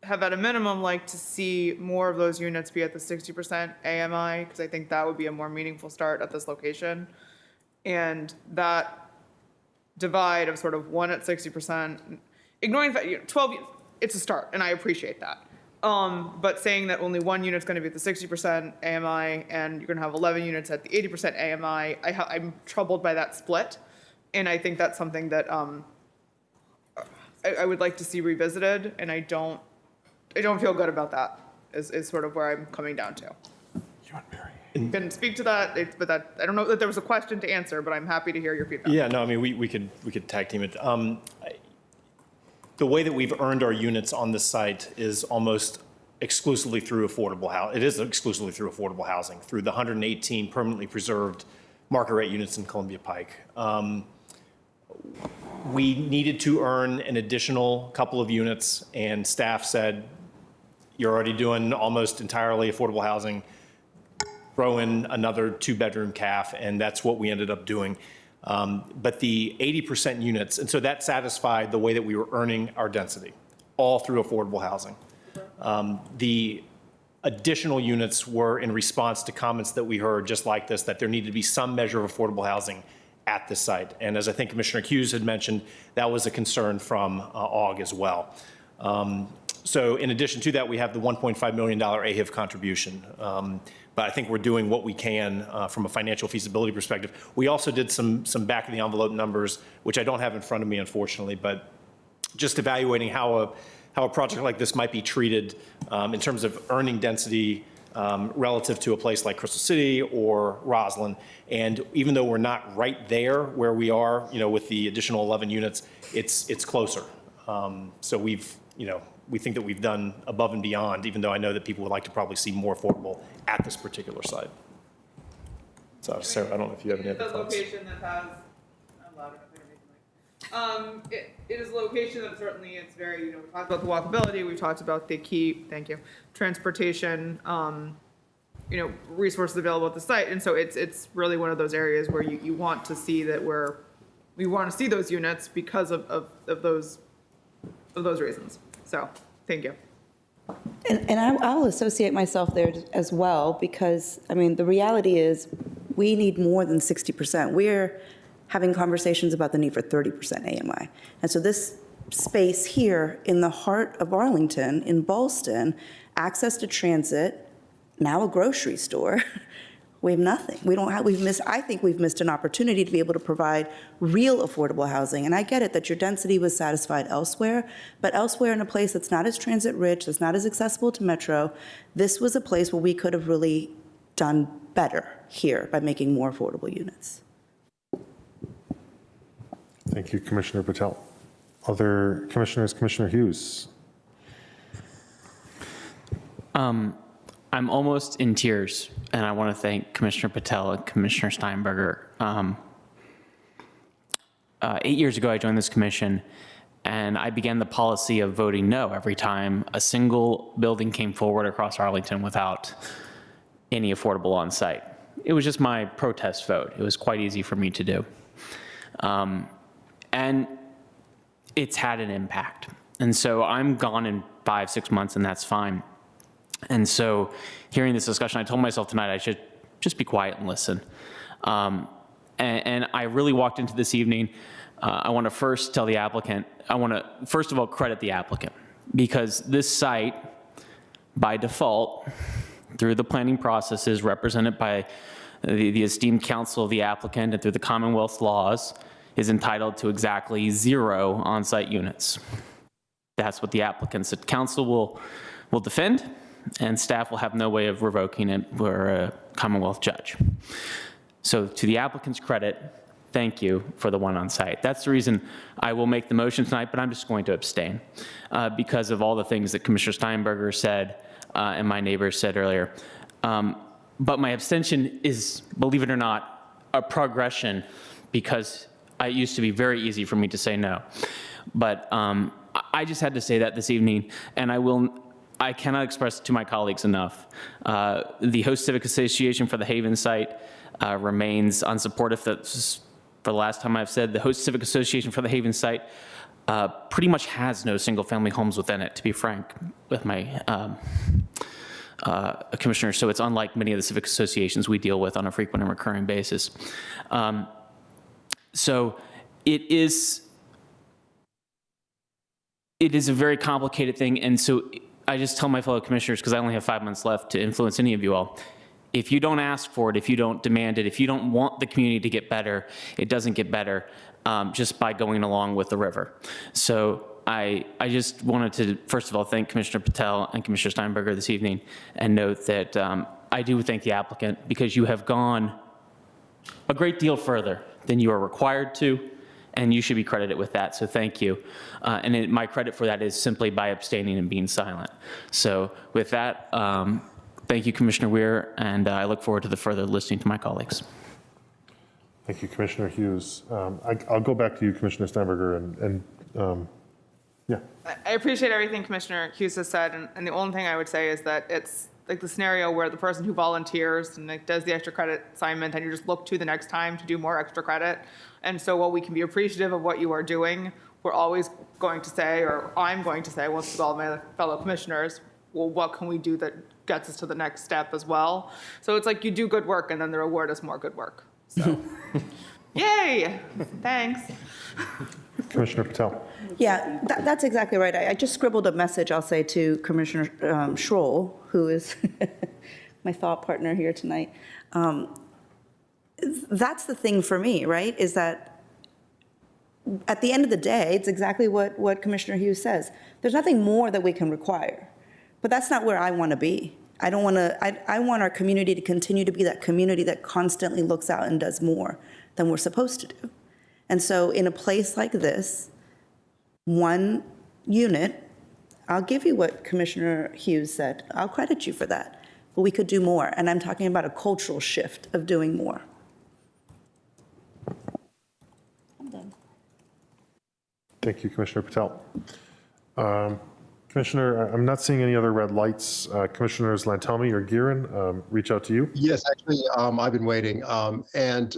have at a minimum like to see more of those units be at the 60% AMI, because I think that would be a more meaningful start at this location. And that divide of sort of one at 60%, ignoring the fact, 12, it's a start, and I appreciate that. But saying that only one unit's going to be at the 60% AMI and you're going to have 11 units at the 80% AMI, I'm troubled by that split. And I think that's something that I would like to see revisited, and I don't feel good about that is sort of where I'm coming down to. You can speak to that, but I don't know that there was a question to answer, but I'm happy to hear your feedback. Yeah, no, I mean, we could tag team it. The way that we've earned our units on this site is almost exclusively through affordable housing. It is exclusively through affordable housing, through the 118 permanently preserved market rate units in Columbia Pike. We needed to earn an additional couple of units, and staff said, you're already doing almost entirely affordable housing, throw in another 2-bedroom CAF, and that's what we ended up doing. But the 80% units, and so that satisfied the way that we were earning our density, all through affordable housing. The additional units were in response to comments that we heard just like this, that there needed to be some measure of affordable housing at the site. And as I think Commissioner Hughes had mentioned, that was a concern from AUG as well. So in addition to that, we have the $1.5 million AHIV contribution. But I think we're doing what we can from a financial feasibility perspective. We also did some back of the envelope numbers, which I don't have in front of me, unfortunately, but just evaluating how a project like this might be treated in terms of earning density relative to a place like Crystal City or Roslyn. And even though we're not right there where we are, with the additional 11 units, it's closer. So we think that we've done above and beyond, even though I know that people would like to probably see more affordable at this particular site. So Sarah, I don't know if you have any other thoughts. Location that has, I'm loud enough, it is a location that certainly it's very, we talked about the walkability, we've talked about the key, thank you, transportation, resources available at the site. And so it's really one of those areas where you want to see that we want to see those units because of those reasons. So, thank you. And I'll associate myself there as well, because, the reality is we need more than 60%. We're having conversations about the need for 30% AMI. And so this space here in the heart of Arlington, in Ballston, access to transit, now a grocery store, we have nothing. I think we've missed an opportunity to be able to provide real affordable housing. And I get it that your density was satisfied elsewhere, but elsewhere in a place that's not as transit rich, that's not as accessible to Metro, this was a place where we could have really done better here by making more affordable units. Thank you, Commissioner Patel. Other commissioners, Commissioner Hughes. I'm almost in tears, and I want to thank Commissioner Patel and Commissioner Steinberger. 8 years ago, I joined this commission, and I began the policy of voting no every time a single building came forward across Arlington without any affordable on site. It was just my protest vote. It was quite easy for me to do. And it's had an impact. And so I'm gone in 5-6 months, and that's fine. And so hearing this discussion, I told myself tonight I should just be quiet and listen. And I really walked into this evening. I want to first tell the applicant, I want to first of all credit the applicant, because this site, by default, through the planning processes represented by the esteemed counsel of the applicant and through the Commonwealth laws, is entitled to exactly 0 on-site units. That's what the applicants at council will defend, and staff will have no way of revoking it for a Commonwealth judge. So to the applicant's credit, thank you for the one on site. That's the reason I will make the motion tonight, but I'm just going to abstain because of all the things that Commissioner Steinberger said and my neighbors said earlier. But my abstention is, believe it or not, a progression, because it used to be very easy for me to say no. But I just had to say that this evening, and I cannot express to my colleagues enough. The Host Civic Association for the Haven site remains unsupportive. That's for the last time I've said. The Host Civic Association for the Haven site pretty much has no single-family homes within it, to be frank with my commissioner. So it's unlike many of the civic associations we deal with on a frequent and recurring basis. So it is a very complicated thing, and so I just tell my fellow commissioners, because I only have 5 months left to influence any of you all, if you don't ask for it, if you don't demand it, if you don't want the community to get better, it doesn't get better just by going along with the river. So I just wanted to, first of all, thank Commissioner Patel and Commissioner Steinberger this evening, and note that I do thank the applicant, because you have gone a great deal further than you are required to, and you should be credited with that, so thank you. And my credit for that is simply by abstaining and being silent. So with that, thank you, Commissioner Weir, and I look forward to the further listening to my colleagues. Thank you, Commissioner Hughes. I'll go back to you, Commissioner Steinberger, and yeah. I appreciate everything Commissioner Hughes has said, and the only thing I would say is that it's like the scenario where the person who volunteers and does the extra credit assignment, and you just look to the next time to do more extra credit. And so while we can be appreciative of what you are doing, we're always going to say, or I'm going to say, once with all my fellow commissioners, well, what can we do that gets us to the next step as well? So it's like you do good work, and then the reward is more good work. So, yay! Thanks. Commissioner Patel. Yeah, that's exactly right. I just scribbled a message, I'll say, to Commissioner Schroll, who is my thought partner here tonight. That's the thing for me, right, is that at the end of the day, it's exactly what Commissioner Hughes says. There's nothing more that we can require. But that's not where I want to be. I don't want to, I want our community to continue to be that community that constantly looks out and does more than we're supposed to do. And so in a place like this, one unit, I'll give you what Commissioner Hughes said. I'll credit you for that. But we could do more. And I'm talking about a cultural shift of doing more. I'm done. Thank you, Commissioner Patel. Commissioner, I'm not seeing any other red lights. Commissioners Lantelmi or Giron, reach out to you. Yes, actually, I've been waiting. And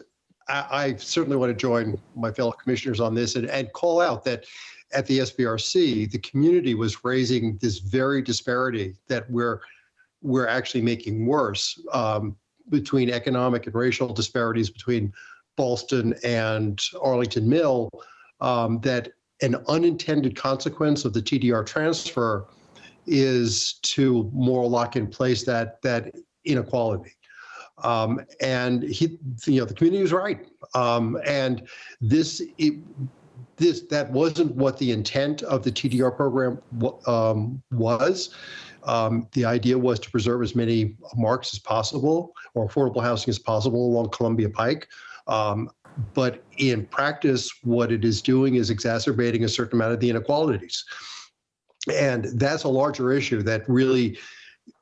I certainly want to join my fellow commissioners on this and call out that at the SBRC, the community was raising this very disparity that we're actually making worse between economic and racial disparities between Ballston and Arlington Mill, that an unintended consequence of the TDR transfer is to more lock in place that inequality. And the community was right. And that wasn't what the intent of the TDR program was. The idea was to preserve as many marks as possible or affordable housing as possible along Columbia Pike. But in practice, what it is doing is exacerbating a certain amount of the inequalities. And that's a larger issue that really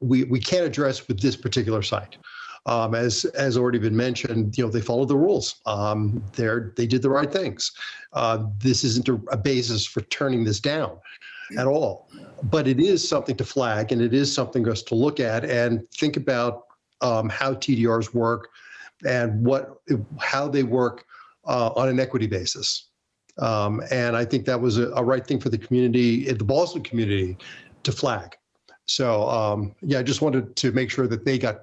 we can't address with this particular site. As already been mentioned, they followed the rules. They did the right things. This isn't a basis for turning this down at all. But it is something to flag, and it is something for us to look at and think about how TDRs work and how they work on an equity basis. And I think that was a right thing for the community, the Ballston community, to flag. So I just wanted to make sure that they got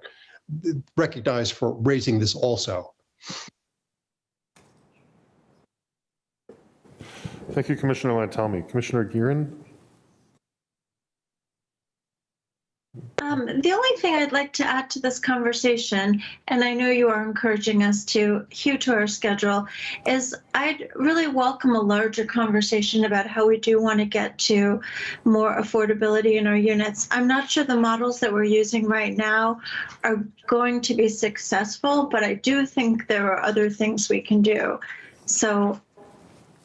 recognized for raising this also. Thank you, Commissioner Lantelmi. Commissioner Giron? The only thing I'd like to add to this conversation, and I know you are encouraging us to hew to our schedule, is I'd really welcome a larger conversation about how we do want to get to more affordability in our units. I'm not sure the models that we're using right now are going to be successful, but I do think there are other things we can do. So,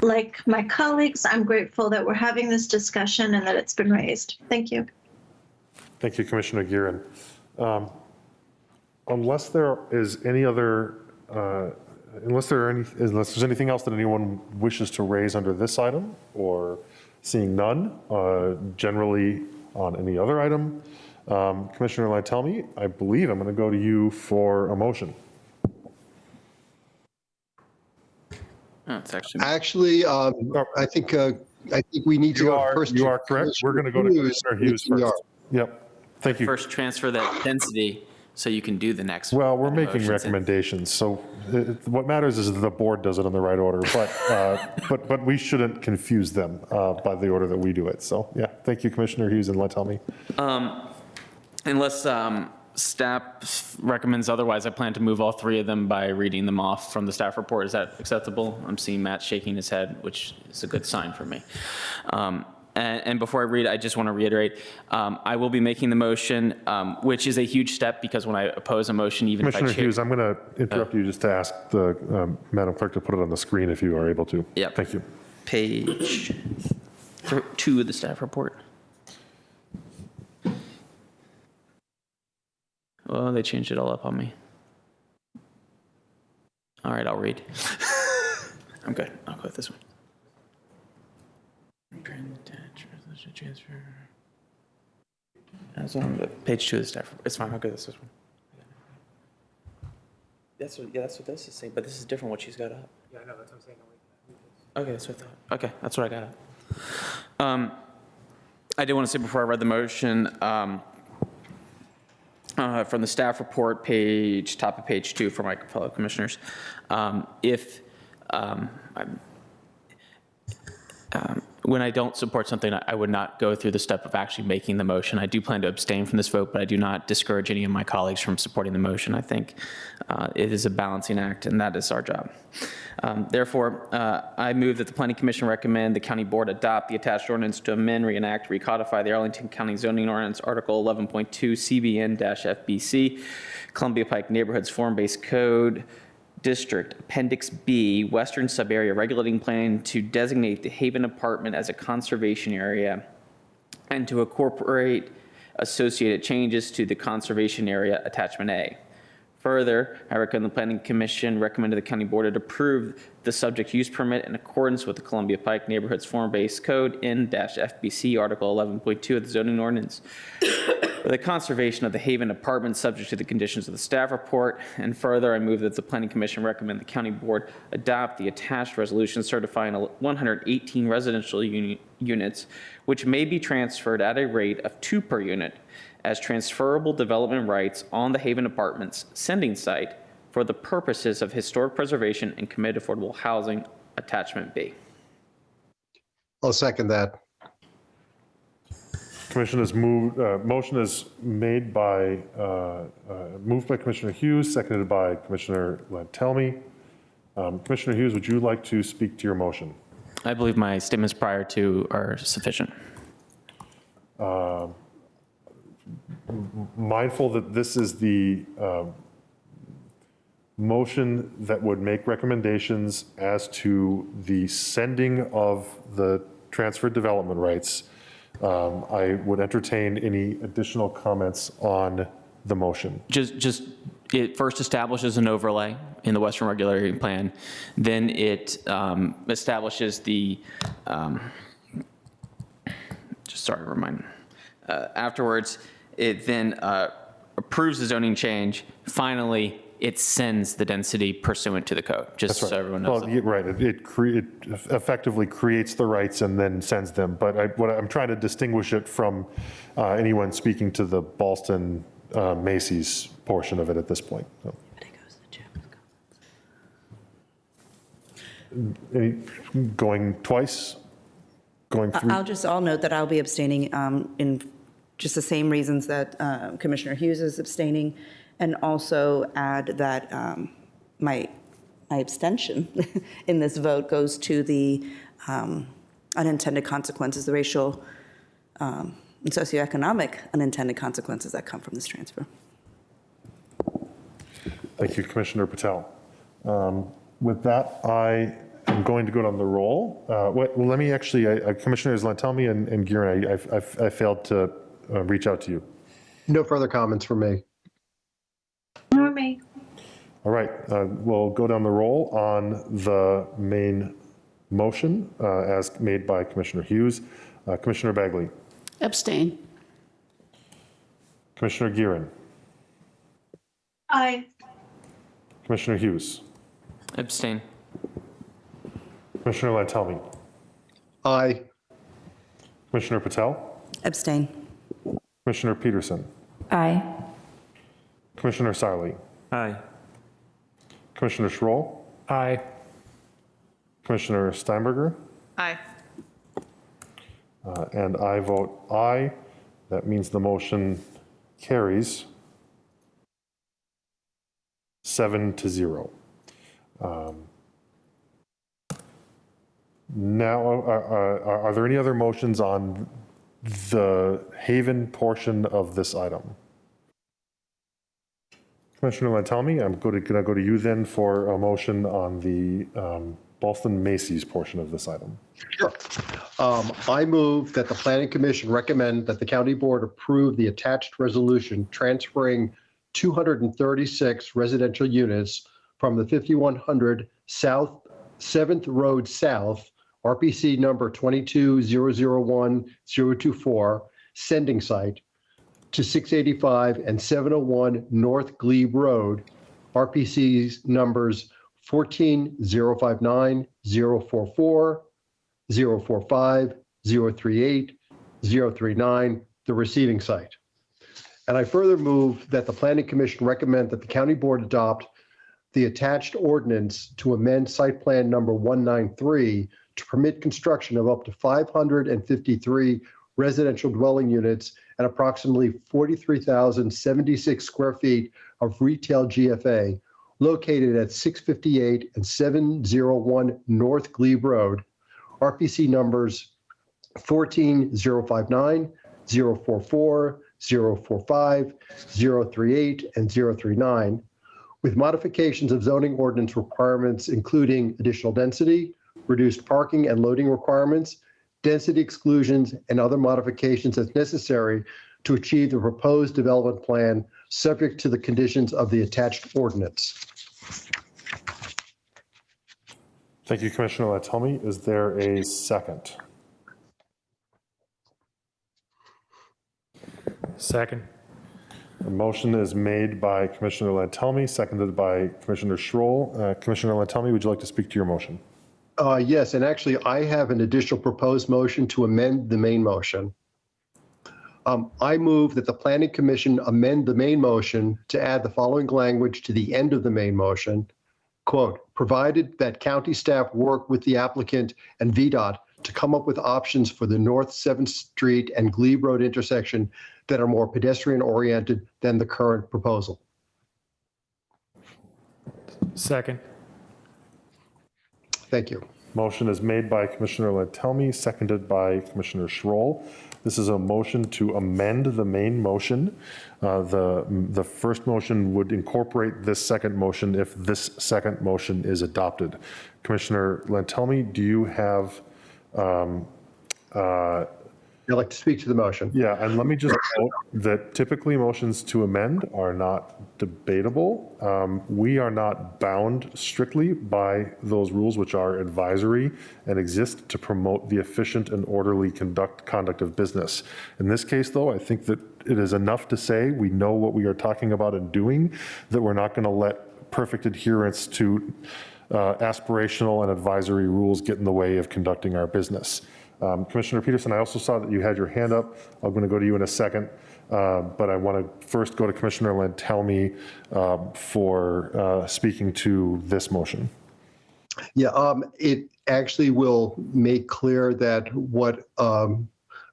like my colleagues, I'm grateful that we're having this discussion and that it's been raised. Thank you. Thank you, Commissioner Giron. Unless there is any other, unless there's anything else that anyone wishes to raise under this item, or seeing none, generally on any other item, Commissioner Lantelmi, I believe I'm going to go to you for a motion. It's actually, I think we need to go first. You are correct. We're going to go to Commissioner Hughes first. Yep. Thank you. First, transfer that density so you can do the next. Well, we're making recommendations, so what matters is that the board does it in the right order, but we shouldn't confuse them by the order that we do it. So, yeah, thank you, Commissioner Hughes and Lantelmi. Unless staff recommends otherwise, I plan to move all three of them by reading them off from the staff report. Is that acceptable? I'm seeing Matt shaking his head, which is a good sign for me. And before I read, I just want to reiterate, I will be making the motion, which is a huge step, because when I oppose a motion, even if I Commissioner Hughes, I'm going to interrupt you just to ask the Madam Clerk to put it on the screen if you are able to. Yep. Thank you. Page 2 of the staff report. Oh, they changed it all up on me. All right, I'll read. I'm good. I'll go with this one. Transfer. That's on the page 2 of the staff report. It's fine. I'll go with this one. That's what this is saying, but this is different what she's got up. Yeah, I know, that's what I'm saying. Okay, that's what I thought. Okay, that's what I got up. I did want to say before I read the motion, from the staff report page, top of page 2 for my fellow commissioners, when I don't support something, I would not go through the step of actually making the motion. I do plan to abstain from this vote, but I do not discourage any of my colleagues from supporting the motion. I think it is a balancing act, and that is our job. Therefore, I move that the Planning Commission recommend the County Board adopt the attached ordinance to amend, reenact, recodify the Arlington County Zoning Ordinance, Article 11.2 CBN-FBC, Columbia Pike Neighborhoods Form-Based Code, District, Appendix B, Western Subarea Regulating Plan to designate the Haven Apartment as a conservation area and to incorporate associated changes to the conservation area Attachment A. Further, I recommend the Planning Commission recommend to the County Board to approve the subject use permit in accordance with the Columbia Pike Neighborhoods Form-Based Code N-FBC Article 11.2 of the zoning ordinance for the conservation of the Haven Apartment subject to the conditions of the staff report. And further, I move that the Planning Commission recommend the County Board adopt the attached resolution certifying 118 residential units which may be transferred at a rate of 2 per unit as transferable development rights on the Haven Apartments sending site for the purposes of historic preservation and committed affordable housing, Attachment B. I'll second that. Commission has moved, motion is made by, moved by Commissioner Hughes, seconded by Commissioner Lantelmi. Commissioner Hughes, would you like to speak to your motion? I believe my statements prior to are sufficient. Mindful that this is the motion that would make recommendations as to the sending of the transferred development rights, I would entertain any additional comments on the motion. Just it first establishes an overlay in the Western Regulatory Plan, then it establishes the, afterwards, it then approves the zoning change. Finally, it sends the density pursuant to the code, just so everyone knows. Well, right, it effectively creates the rights and then sends them. But what I'm trying to distinguish it from anyone speaking to the Ballston Macy's portion of it at this point. So. Going twice? Going three? I'll note that I'll be abstaining in just the same reasons that Commissioner Hughes is abstaining, and also add that my abstention in this vote goes to the unintended consequences, the racial and socioeconomic unintended consequences that come from this transfer. Thank you, Commissioner Patel. With that, I am going to go down the roll. Well, let me actually, Commissioners Lantelmi and Guerin, I failed to reach out to you. No further comments from me. Nor me. All right, we'll go down the roll on the main motion as made by Commissioner Hughes. Commissioner Bagley. Abstain. Commissioner Guerin. Aye. Commissioner Hughes. Abstain. Commissioner Lantelmi. Aye. Commissioner Patel. Abstain. Commissioner Peterson. Aye. Commissioner Sarli. Aye. Commissioner Schroll. Aye. Commissioner Steinberger. Aye. And I vote aye. That means the motion carries 7-0. Now, are there any other motions on the Haven portion of this item? Commissioner Lantelmi, I'm going to go to you then for a motion on the Ballston Macy's portion of this item. Sure. I move that the Planning Commission recommend that the County Board approve the attached resolution transferring 236 residential units from the 5100 South 7th Road South, RPC number 22001-024, sending site, to 685 and 701 North Glebe Road, RPCs numbers 14059, 044, 045, 038, 039, the receiving site. And I further move that the Planning Commission recommend that the County Board adopt the attached ordinance to amend site plan number 193 to permit construction of up to 553 residential dwelling units and approximately 43,076 square feet of retail GFA located at 658 and 701 North Glebe Road, RPC numbers 14059, 044, 045, 038, and 039, with modifications of zoning ordinance requirements including additional density, reduced parking and loading requirements, density exclusions, and other modifications as necessary to achieve the proposed development plan, subject to the conditions of the attached ordinance. Thank you, Commissioner Latelmi. Is there a second? Second. A motion is made by Commissioner Latelmi, seconded by Commissioner Schroll. Commissioner Latelmi, would you like to speak to your motion? Yes, and actually, I have an additional proposed motion to amend the main motion. I move that the Planning Commission amend the main motion to add the following language to the end of the main motion, quote, provided that county staff work with the applicant and VDOT to come up with options for the North 7th Street and Glebe Road intersection that are more pedestrian-oriented than the current proposal. Second. Thank you. Motion is made by Commissioner Latelmi, seconded by Commissioner Schroll. This is a motion to amend the main motion. The first motion would incorporate this second motion if this second motion is adopted. Commissioner Latelmi, do you have I'd like to speak to the motion. Yeah, and let me just note that typically motions to amend are not debatable. We are not bound strictly by those rules, which are advisory and exist to promote the efficient and orderly conduct of business. In this case, though, I think that it is enough to say we know what we are talking about and doing, that we're not going to let perfect adherence to aspirational and advisory rules get in the way of conducting our business. Commissioner Peterson, I also saw that you had your hand up. I'm going to go to you in a second, but I want to first go to Commissioner Latelmi for speaking to this motion. Yeah, it actually will make clear that what Mr.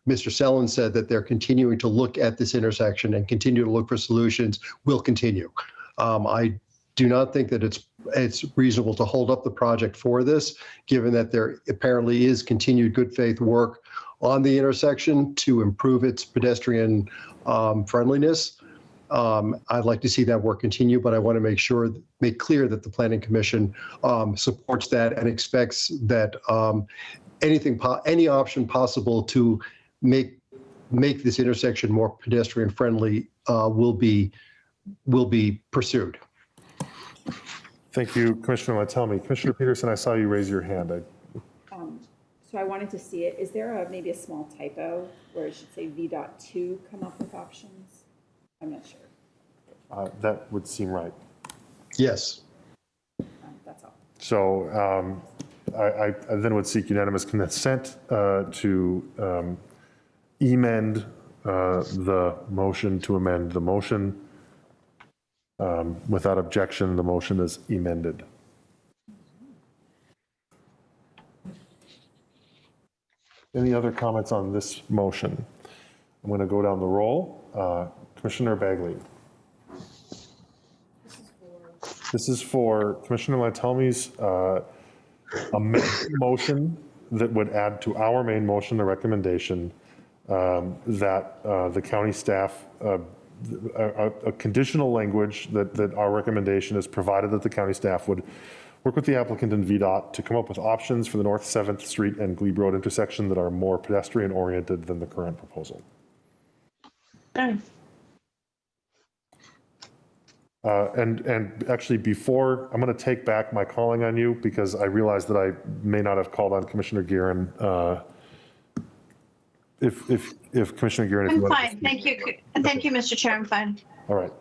Sellon said, that they're continuing to look at this intersection and continue to look for solutions, will continue. I do not think that it's reasonable to hold up the project for this, given that there apparently is continued good faith work on the intersection to improve its pedestrian friendliness. I'd like to see that work continue, but I want to make clear that the Planning Commission supports that and expects that any option possible to make this intersection more pedestrian friendly will be pursued. Thank you, Commissioner Latelmi. Commissioner Peterson, I saw you raise your hand. So I wanted to see it. Is there maybe a small typo where it should say V.2 come up with options? I'm not sure. That would seem right. Yes. That's all. So I then would seek unanimous consent to amend the motion to amend the motion. Without objection, the motion is amended. Any other comments on this motion? I'm going to go down the roll. Commissioner Bagley. This is for Commissioner Latelmi's amended motion that would add to our main motion the recommendation that the county staff a conditional language that our recommendation is provided that the county staff would work with the applicant and VDOT to come up with options for the North 7th Street and Glebe Road intersection that are more pedestrian oriented than the current proposal. And actually, before, I'm going to take back my calling on you because I realized that I may not have called on Commissioner Guerin. If Commissioner Guerin, I'm fine. Thank you. Thank you, Mr. Chair. I'm fine. All right.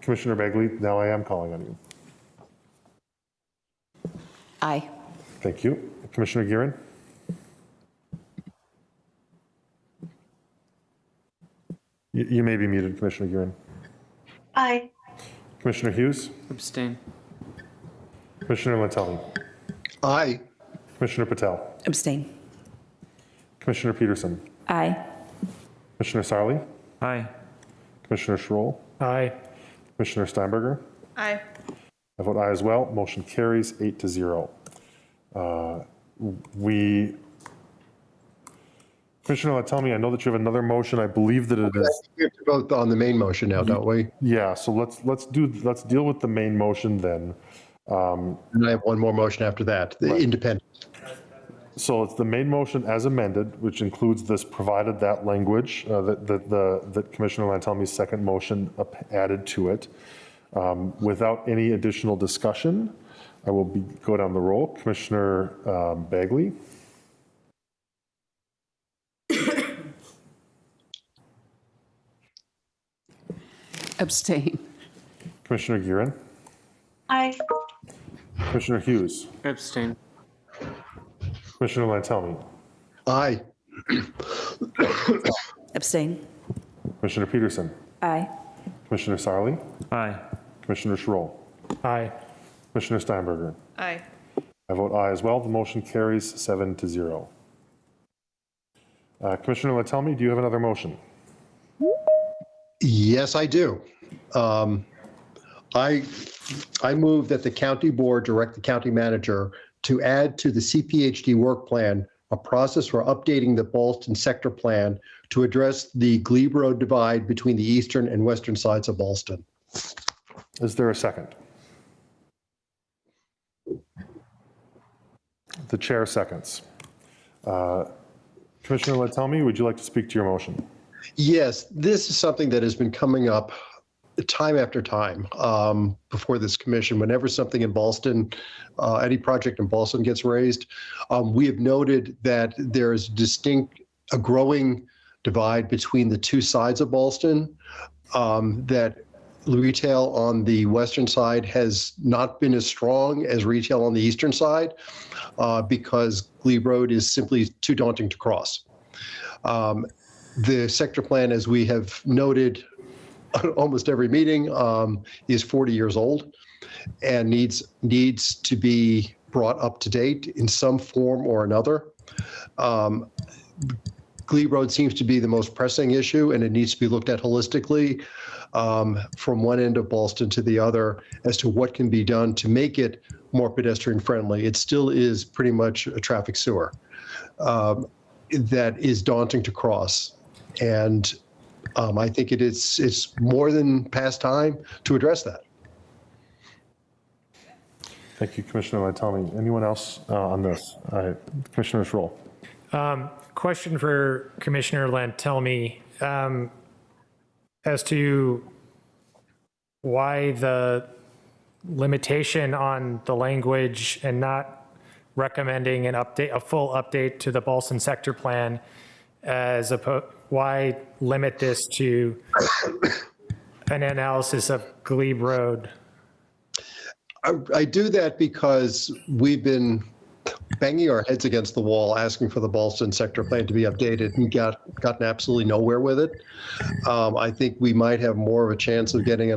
Commissioner Bagley, now I am calling on you. Aye. Thank you. Commissioner Guerin? You may be muted, Commissioner Guerin. Aye. Commissioner Hughes? Abstain. Commissioner Latelli? Aye. Commissioner Patel. Abstain. Commissioner Peterson. Aye. Commissioner Sarli. Aye. Commissioner Schroll. Aye. Commissioner Steinberger. Aye. I vote aye as well. Motion carries 8-0. Commissioner, tell me, I know that you have another motion. I believe that it is. We have to vote on the main motion now, don't we? Yeah, so let's deal with the main motion then. And I have one more motion after that, the independent. So it's the main motion as amended, which includes this, provided that language that Commissioner Lantelmi's second motion added to it. Without any additional discussion, I will go down the roll. Commissioner Bagley. Abstain. Commissioner Gearin. Aye. Commissioner Hughes. Abstain. Commissioner Lantelmi. Aye. Abstain. Commissioner Peterson. Aye. Commissioner Sarli. Aye. Commissioner Schroll. Aye. Commissioner Steinberger. Aye. I vote aye as well. The motion carries 7-0. Commissioner Lantelmi, do you have another motion? Yes, I do. I move that the county board direct the county manager to add to the CPHD work plan a process for updating the Ballston sector plan to address the Glebe Road divide between the eastern and western sides of Ballston. Is there a second? The chair seconds. Commissioner Lantelmi, would you like to speak to your motion? Yes, this is something that has been coming up time after time before this commission. Whenever something in Ballston, any project in Ballston gets raised, we have noted that there is a growing divide between the two sides of Ballston, that retail on the western side has not been as strong as retail on the eastern side because Glebe Road is simply too daunting to cross. The sector plan, as we have noted almost every meeting, is 40 years old and needs to be brought up to date in some form or another. Glebe Road seems to be the most pressing issue, and it needs to be looked at holistically from one end of Ballston to the other as to what can be done to make it more pedestrian friendly. It still is pretty much a traffic sewer that is daunting to cross. And I think it's more than past time to address that. Thank you, Commissioner Lantelmi. Anyone else on this? Commissioner Schroll. Question for Commissioner Lantelmi as to why the limitation on the language and not recommending a full update to the Ballston sector plan, why limit this to an analysis of Glebe Road? I do that because we've been banging our heads against the wall asking for the Ballston sector plan to be updated and gotten absolutely nowhere with it. I think we might have more of a chance of getting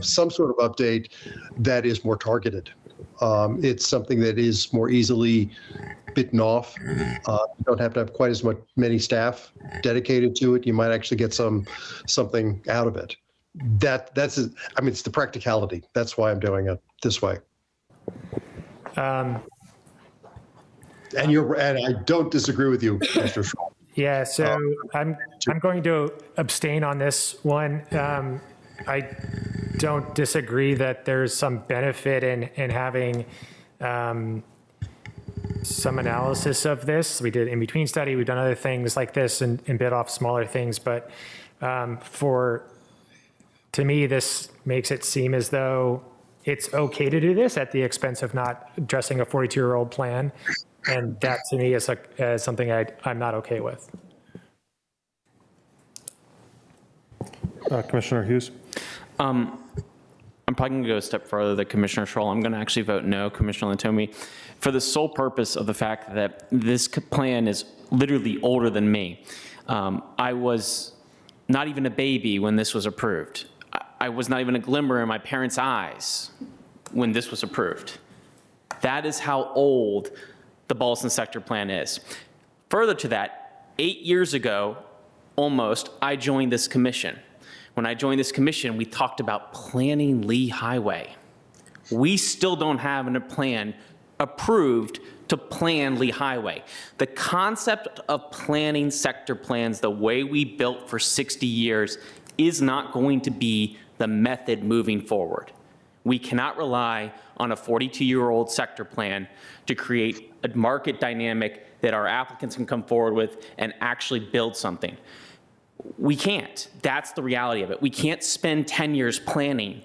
some sort of update that is more targeted. It's something that is more easily bitten off. You don't have to have quite as many staff dedicated to it. You might actually get something out of it. It's the practicality. That's why I'm doing it this way. And I don't disagree with you, Mr. Schroll. Yeah, so I'm going to abstain on this one. I don't disagree that there's some benefit in having some analysis of this. We did in-between study. We've done other things like this and bit off smaller things. But to me, this makes it seem as though it's okay to do this at the expense of not addressing a 42-year-old plan. And that to me is something I'm not okay with. Commissioner Hughes? I'm probably going to go a step further than Commissioner Schroll. I'm going to actually vote no, Commissioner Lantelmi, for the sole purpose of the fact that this plan is literally older than me. I was not even a baby when this was approved. I was not even a glimmer in my parents' eyes when this was approved. That is how old the Ballston sector plan is. Further to that, 8 years ago, almost, I joined this commission. When I joined this commission, we talked about planning Lee Highway. We still don't have a plan approved to plan Lee Highway. The concept of planning sector plans the way we built for 60 years is not going to be the method moving forward. We cannot rely on a 42-year-old sector plan to create a market dynamic that our applicants can come forward with and actually build something. We can't. That's the reality of it. We can't spend 10 years planning.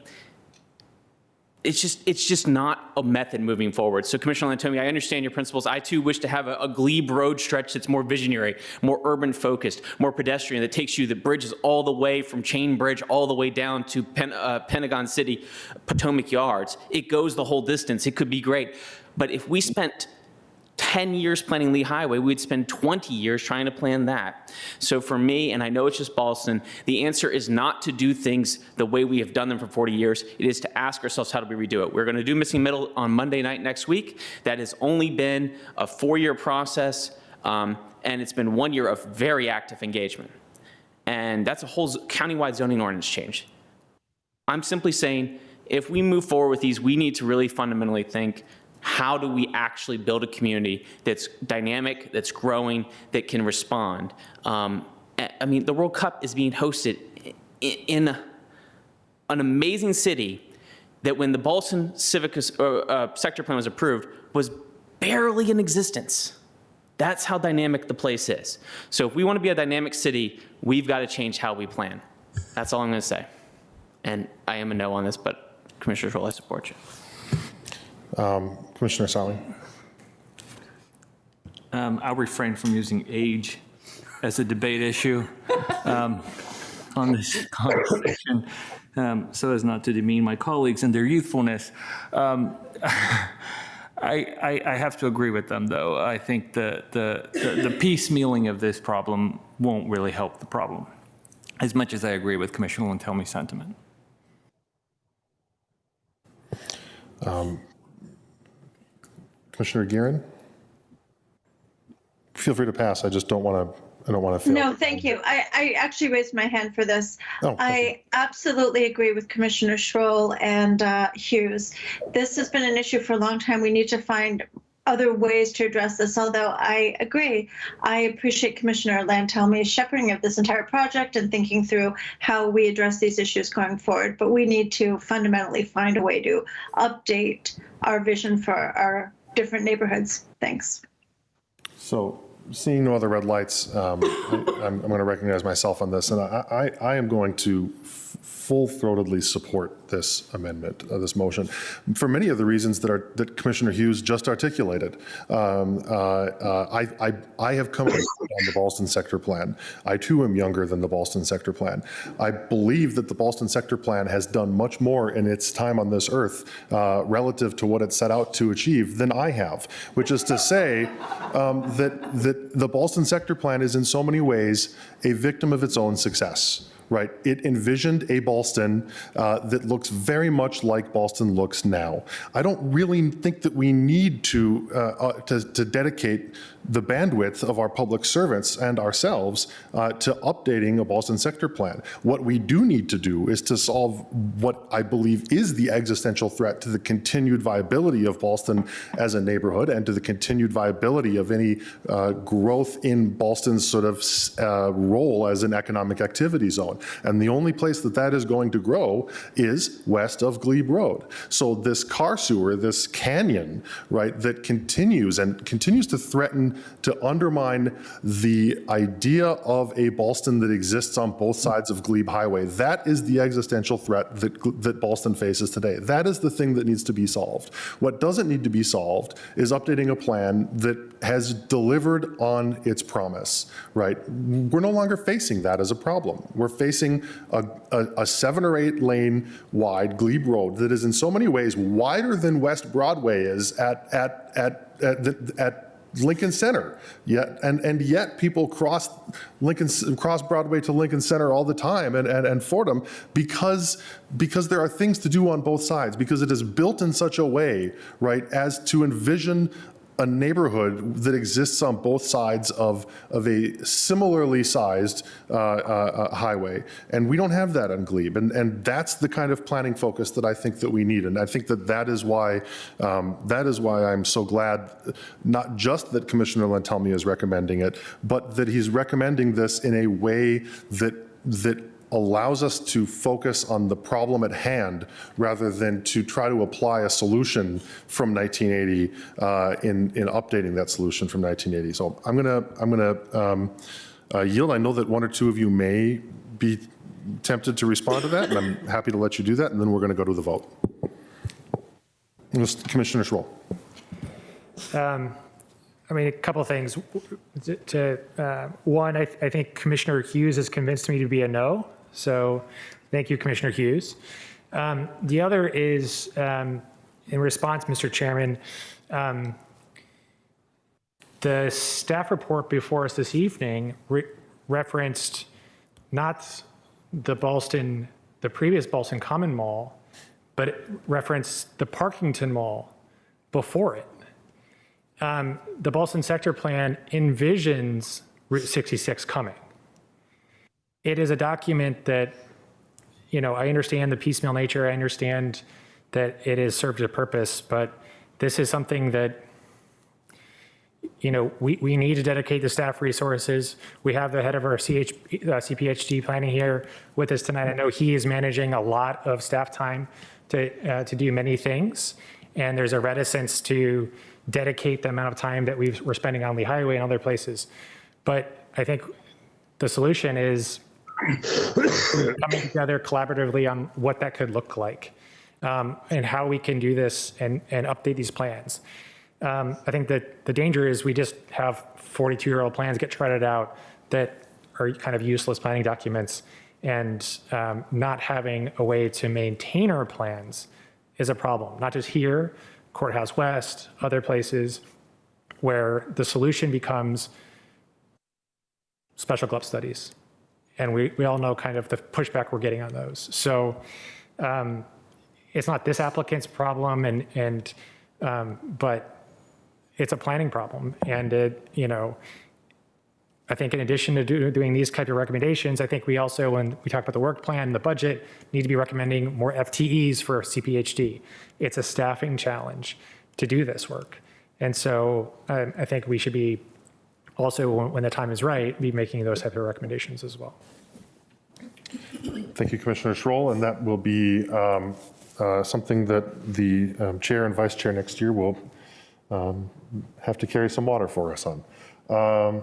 It's just not a method moving forward. So Commissioner Lantomi, I understand your principles. I too wish to have a Glebe Road stretch that's more visionary, more urban focused, more pedestrian, that takes you the bridges all the way from Chain Bridge all the way down to Pentagon City, Potomac Yards. It goes the whole distance. It could be great. But if we spent 10 years planning Lee Highway, we'd spend 20 years trying to plan that. So for me, and I know it's just Ballston, the answer is not to do things the way we have done them for 40 years. It is to ask ourselves, how do we redo it? We're going to do Missing Middle on Monday night next week. That has only been a 4-year process, and it's been 1 year of very active engagement. And that's a whole countywide zoning ordinance change. I'm simply saying, if we move forward with these, we need to really fundamentally think, how do we actually build a community that's dynamic, that's growing, that can respond? I mean, the World Cup is being hosted in an amazing city that when the Ballston sector plan was approved was barely in existence. That's how dynamic the place is. So if we want to be a dynamic city, we've got to change how we plan. That's all I'm going to say. And I am a no on this, but Commissioner Scholl, I support you. Commissioner Sally. I'll refrain from using age as a debate issue on this conversation, so as not to demean my colleagues and their youthfulness. I have to agree with them, though. I think the piecemealing of this problem won't really help the problem, as much as I agree with Commissioner Lantomi's sentiment. Commissioner Gearin? Feel free to pass. I just don't want to fail. No, thank you. I actually raised my hand for this. Oh, I absolutely agree with Commissioner Schroll and Hughes. This has been an issue for a long time. We need to find other ways to address this, although I agree. I appreciate Commissioner Lantomi's shepherding of this entire project and thinking through how we address these issues going forward. But we need to fundamentally find a way to update our vision for our different neighborhoods. Thanks. So, seeing no other red lights, I'm going to recognize myself on this, and I am going to full-throatedly support this amendment, this motion, for many of the reasons that Commissioner Hughes just articulated. I have come on the Ballston sector plan. I too am younger than the Ballston sector plan. I believe that the Ballston sector plan has done much more in its time on this earth relative to what it set out to achieve than I have, which is to say that the Ballston sector plan is in so many ways a victim of its own success. Right, it envisioned a Ballston that looks very much like Ballston looks now. I don't really think that we need to dedicate the bandwidth of our public servants and ourselves to updating a Ballston sector plan. What we do need to do is to solve what I believe is the existential threat to the continued viability of Ballston as a neighborhood and to the continued viability of any growth in Ballston's sort of role as an economic activity zone. And the only place that that is going to grow is west of Glebe Road. So this car sewer, this canyon, right, that continues to threaten to undermine the idea of a Ballston that exists on both sides of Glebe Highway. That is the existential threat that Ballston faces today. That is the thing that needs to be solved. What doesn't need to be solved is updating a plan that has delivered on its promise, right? We're no longer facing that as a problem. We're facing a 7 or 8 lane wide Glebe Road that is in so many ways wider than West Broadway is at Lincoln Center. Yet people cross Broadway to Lincoln Center all the time and Fordham because there are things to do on both sides, because it is built in such a way, right, as to envision a neighborhood that exists on both sides of a similarly sized highway. And we don't have that on Glebe. And that's the kind of planning focus that I think that we need. And I think that is why I'm so glad, not just that Commissioner Lantelmi is recommending it, but that he's recommending this in a way that allows us to focus on the problem at hand rather than to try to apply a solution from 1980 in updating that solution from 1980. So I'm gonna yield. I know that one or two of you may be tempted to respond to that, and I'm happy to let you do that, and then we're gonna go to the vote. Commissioner Schroll. I mean, a couple of things. One, I think Commissioner Hughes has convinced me to be a no. So thank you, Commissioner Hughes. The other is, in response, Mr. Chairman, the staff report before us this evening referenced not the previous Ballston Common Mall, but it referenced the Parkington Mall before it. The Ballston Sector Plan envisions Route 66 coming. It is a document that, I understand the piecemeal nature. I understand that it has served a purpose, but this is something that, we need to dedicate the staff resources. We have the head of our CPHD planning here with us tonight. I know he is managing a lot of staff time to do many things, and there's a reticence to dedicate the amount of time that we're spending on Lee Highway and other places. But I think the solution is coming together collaboratively on what that could look like, and how we can do this and update these plans. I think that the danger is we just have 42-year-old plans get trotted out that are kind of useless planning documents, and not having a way to maintain our plans is a problem, not just here, Courthouse West, other places, where the solution becomes special GLUP studies. And we all know kind of the pushback we're getting on those. So it's not this applicant's problem, but it's a planning problem. And I think in addition to doing these type of recommendations, I think we also, when we talk about the work plan, the budget, need to be recommending more FTEs for CPHD. It's a staffing challenge to do this work. And so I think we should be also, when the time is right, be making those type of recommendations as well. Thank you, Commissioner Schroll, and that will be something that the chair and vice chair next year will have to carry some water for us on. I'm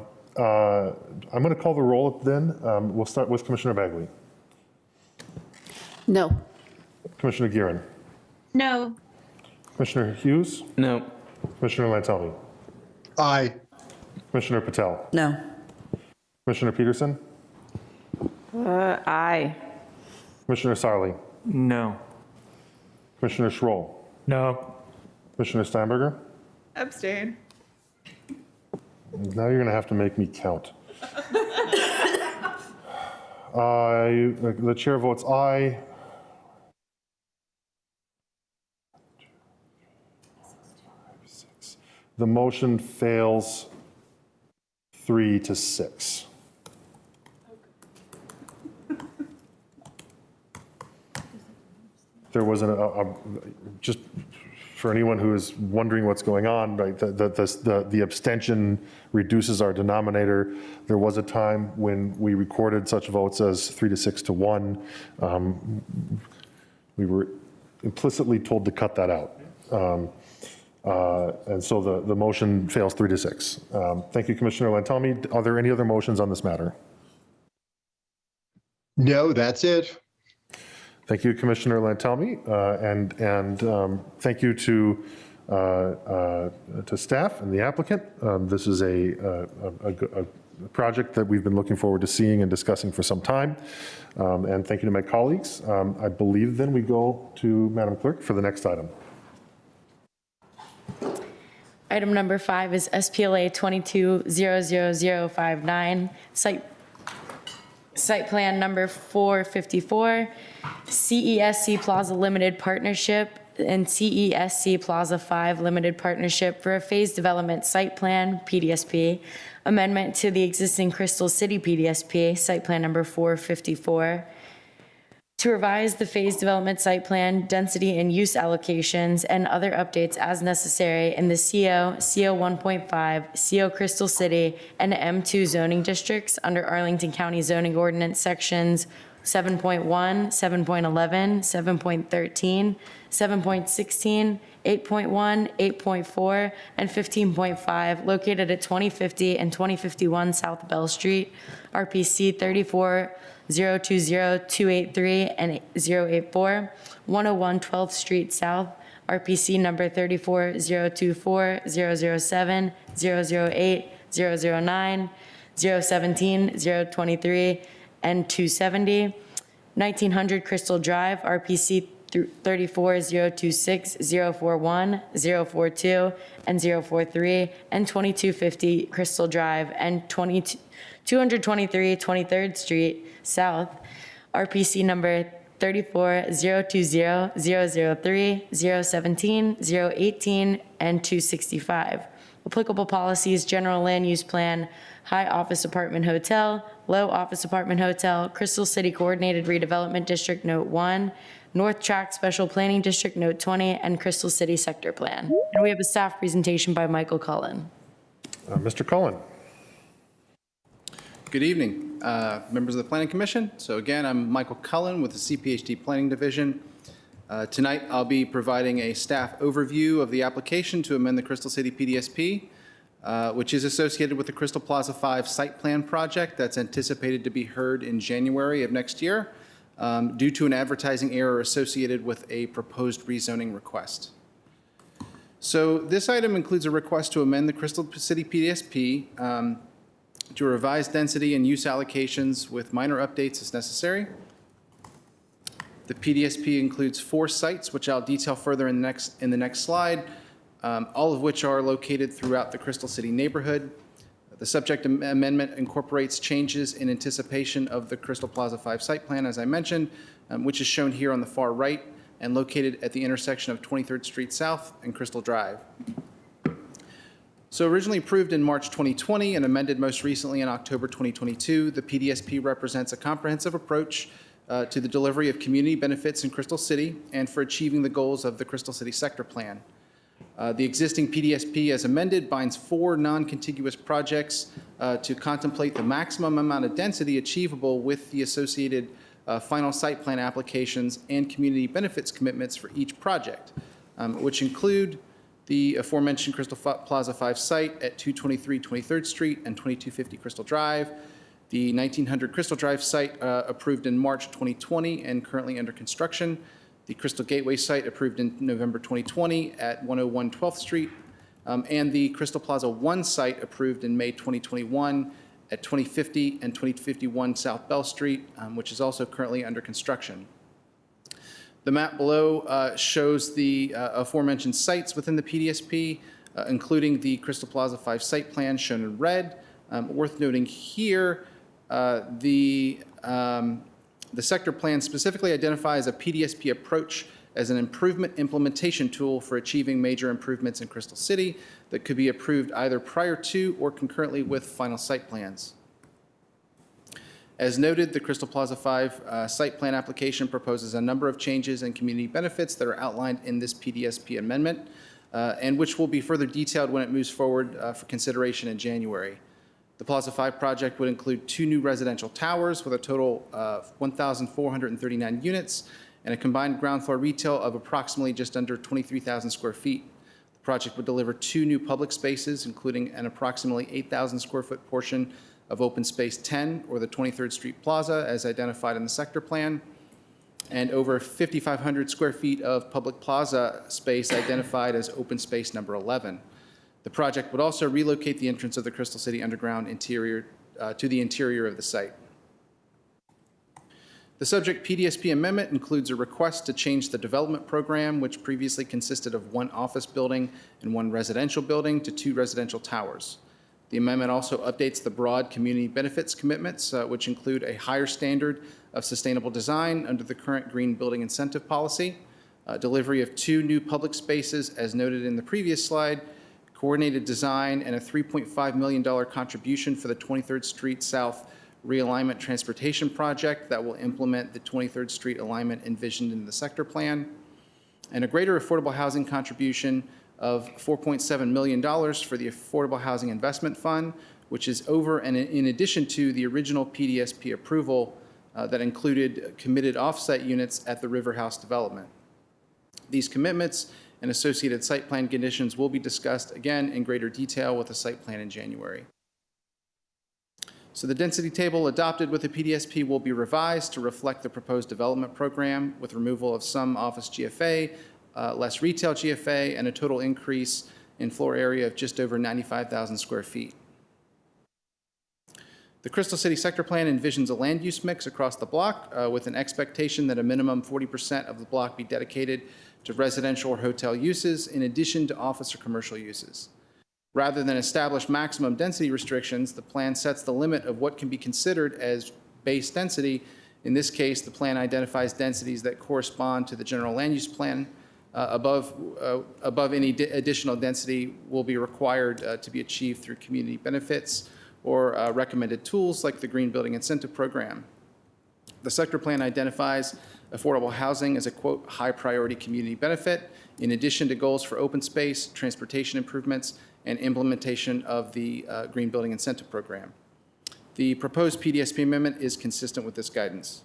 going to call the roll then. We'll start with Commissioner Bagley. No. Commissioner Gearin. No. Commissioner Hughes. No. Commissioner Lantelmi. Aye. Commissioner Patel. No. Commissioner Peterson. Aye. Commissioner Sarli. No. Commissioner Schroll. No. Commissioner Steinberger. Abstain. Now you're going to have to make me count. The chair votes aye. The motion fails 3-6. There was just for anyone who is wondering what's going on, right? The abstention reduces our denominator. There was a time when we recorded such votes as 3-6 to 1. We were implicitly told to cut that out. And so the motion fails 3-6. Thank you, Commissioner Lantelmi. Are there any other motions on this matter? No, that's it. Thank you, Commissioner Lantelmi, and thank you to staff and the applicant. This is a project that we've been looking forward to seeing and discussing for some time. And thank you to my colleagues. I believe then we go to Madam Clerk for the next item. Item number 5 is SPLA 22-00059, site plan number 454, CESC Plaza Limited Partnership, and CESC Plaza 5 Limited Partnership for a phased development site plan, PDSP, amendment to the existing Crystal City PDSP, site plan number 454, to revise the phased development site plan, density and use allocations, and other updates as necessary in the CO, CO 1.5, CO Crystal City, and M2 zoning districts under Arlington County zoning ordinance sections 7.1, 7.11, 7.13, 7.16, 8.1, 8.4, and 15.5, located at 2050 and 2051 South Bell Street, RPC 34020283 and 084, 101 12th Street South, RPC number 34024007, 008, 009, 017, 023, and 270, 1900 Crystal Drive, RPC 34026041, 042, and 043, and 2250 Crystal Drive, and 223 23rd Street South, RPC number 34020003, 017, 018, and 265. Applicable policies: general land use plan, high office apartment hotel, low office apartment hotel, Crystal City Coordinated Redevelopment District Note 1, North Tract Special Planning District Note 20, and Crystal City Sector Plan. And we have a staff presentation by Michael Cullen. Mr. Cullen. Good evening, members of the Planning Commission. So again, I'm Michael Cullen with the CPHD Planning Division. Tonight, I'll be providing a staff overview of the application to amend the Crystal City PDSP, which is associated with the Crystal Plaza 5 site plan project that's anticipated to be heard in January of next year due to an advertising error associated with a proposed rezoning request. So this item includes a request to amend the Crystal City PDSP to revise density and use allocations with minor updates as necessary. The PDSP includes 4 sites, which I'll detail further in the next slide, all of which are located throughout the Crystal City neighborhood. The subject amendment incorporates changes in anticipation of the Crystal Plaza 5 site plan, as I mentioned, which is shown here on the far right and located at the intersection of 23rd Street South and Crystal Drive. So originally approved in March 2020 and amended most recently in October 2022, the PDSP represents a comprehensive approach to the delivery of community benefits in Crystal City and for achieving the goals of the Crystal City Sector Plan. The existing PDSP as amended binds 4 non-contiguous projects to contemplate the maximum amount of density achievable with the associated final site plan applications and community benefits commitments for each project, which include the aforementioned Crystal Plaza 5 site at 223 23rd Street and 2250 Crystal Drive, the 1900 Crystal Drive site approved in March 2020 and currently under construction, the Crystal Gateway site approved in November 2020 at 101 12th Street, and the Crystal Plaza 1 site approved in May 2021 at 2050 and 2051 South Bell Street, which is also currently under construction. The map below shows the aforementioned sites within the PDSP, including the Crystal Plaza 5 site plan shown in red. Worth noting here, the sector plan specifically identifies a PDSP approach as an improvement implementation tool for achieving major improvements in Crystal City that could be approved either prior to or concurrently with final site plans. As noted, the Crystal Plaza 5 site plan application proposes a number of changes and community benefits that are outlined in this PDSP amendment, and which will be further detailed when it moves forward for consideration in January. The Plaza 5 project would include 2 new residential towers with a total of 1,439 units and a combined ground floor retail of approximately just under 23,000 square feet. The project would deliver 2 new public spaces, including an approximately 8,000 square foot portion of Open Space 10, or the 23rd Street Plaza, as identified in the sector plan, and over 5,500 square feet of public plaza space identified as Open Space number 11. The project would also relocate the entrance of the Crystal City Underground interior to the interior of the site. The subject PDSP amendment includes a request to change the development program, which previously consisted of 1 office building and 1 residential building, to 2 residential towers. The amendment also updates the broad community benefits commitments, which include a higher standard of sustainable design under the current Green Building Incentive Policy, delivery of 2 new public spaces as noted in the previous slide, coordinated design, and a $3.5 million contribution for the 23rd Street South Realignment Transportation Project that will implement the 23rd Street alignment envisioned in the sector plan, and a greater affordable housing contribution of $4.7 million for the Affordable Housing Investment Fund, which is over and in addition to the original PDSP approval that included committed offsite units at the River House development. These commitments and associated site plan conditions will be discussed again in greater detail with the site plan in January. So the density table adopted with the PDSP will be revised to reflect the proposed development program with removal of some office GFA, less retail GFA, and a total increase in floor area of just over 95,000 square feet. The Crystal City Sector Plan envisions a land use mix across the block with an expectation that a minimum 40% of the block be dedicated to residential or hotel uses in addition to office or commercial uses. Rather than establish maximum density restrictions, the plan sets the limit of what can be considered as base density. In this case, the plan identifies densities that correspond to the general land use plan. Above any additional density will be required to be achieved through community benefits or recommended tools like the Green Building Incentive Program. The sector plan identifies affordable housing as a, quote, high priority community benefit, in addition to goals for open space, transportation improvements, and implementation of the Green Building Incentive Program. The proposed PDSP amendment is consistent with this guidance.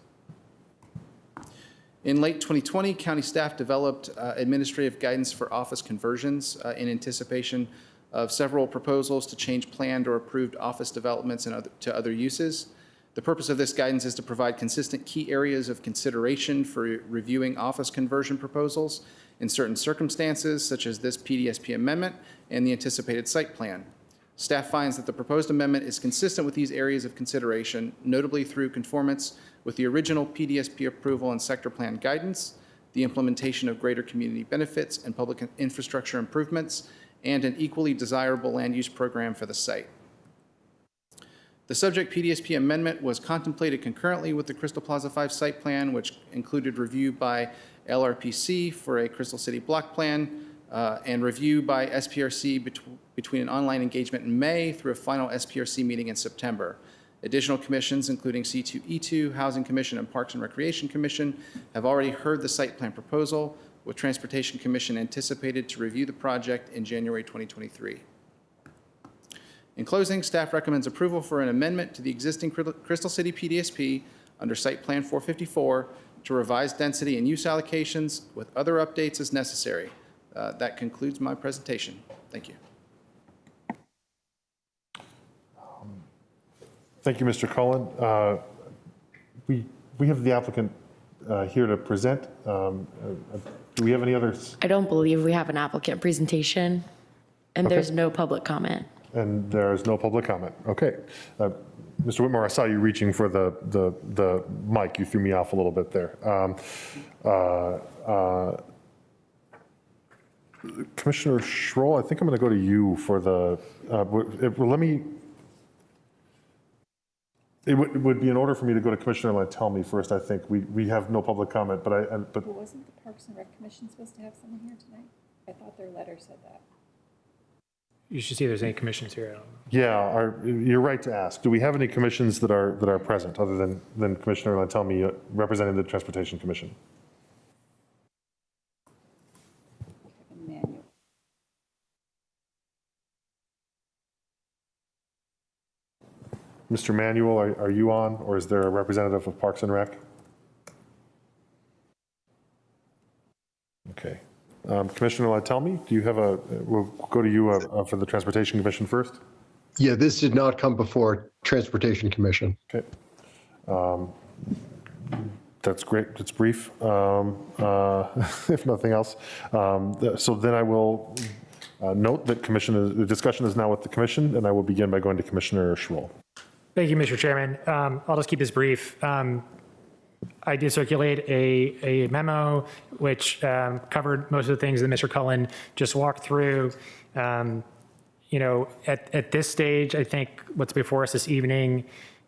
In late 2020, county staff developed administrative guidance for office conversions in anticipation of several proposals to change planned or approved office developments and to other uses. The purpose of this guidance is to provide consistent key areas of consideration for reviewing office conversion proposals in certain circumstances, such as this PDSP amendment and the anticipated site plan. Staff finds that the proposed amendment is consistent with these areas of consideration, notably through conformance with the original PDSP approval and sector plan guidance, the implementation of greater community benefits and public infrastructure improvements, and an equally desirable land use program for the site. The subject PDSP amendment was contemplated concurrently with the Crystal Plaza 5 site plan, which included review by LRPC for a Crystal City block plan and review by SPRC between an online engagement in May through a final SPRC meeting in September. Additional commissions, including C2E2, Housing Commission, and Parks and Recreation Commission, have already heard the site plan proposal, with Transportation Commission anticipated to review the project in January 2023. In closing, staff recommends approval for an amendment to the existing Crystal City PDSP under Site Plan 454 to revise density and use allocations with other updates as necessary. That concludes my presentation. Thank you. Thank you, Mr. Cullen. We have the applicant here to present. Do we have any others? I don't believe we have an applicant presentation, and there's no public comment. And there's no public comment. Okay. Mr. Whitmore, I saw you reaching for the mic. You threw me off a little bit there. Commissioner Schroll, I think I'm going to go to you for the, let me, it would be in order for me to go to Commissioner Lantelmi first, I think. We have no public comment, but Well, wasn't the Parks and Rec Commission supposed to have someone here tonight? I thought their letter said that. You should see if there's any commissions here. I don't know. Yeah, you're right to ask. Do we have any commissions that are present other than Commissioner Lantelmi representing the Transportation Commission? Mr. Manuel, are you on, or is there a representative of Parks and Rec? Okay. Commissioner Lantelmi, do you have we'll go to you for the Transportation Commission first. Yeah, this did not come before Transportation Commission. Okay. That's great. It's brief, if nothing else. So then I will note that the discussion is now with the commission, and I will begin by going to Commissioner Schroll. Thank you, Mr. Chairman. I'll just keep this brief. I did circulate a memo which covered most of the things that Mr. Cullen just walked through. At this stage, I think what's before us this evening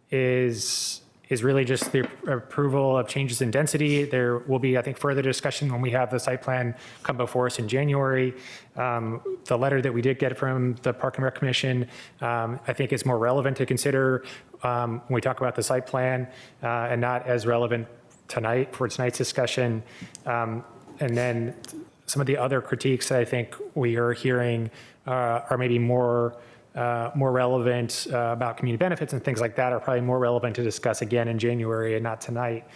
is is really just the approval of changes in density. There will be, I think, further discussion when we have the site plan come before us in January. The letter that we did get from the Park and Rec Commission, I think is more relevant to consider when we talk about the site plan and not as relevant tonight for tonight's discussion. And then some of the other critiques that I think we are hearing are maybe more relevant about community benefits and things like that are probably more relevant to discuss again in January and not tonight.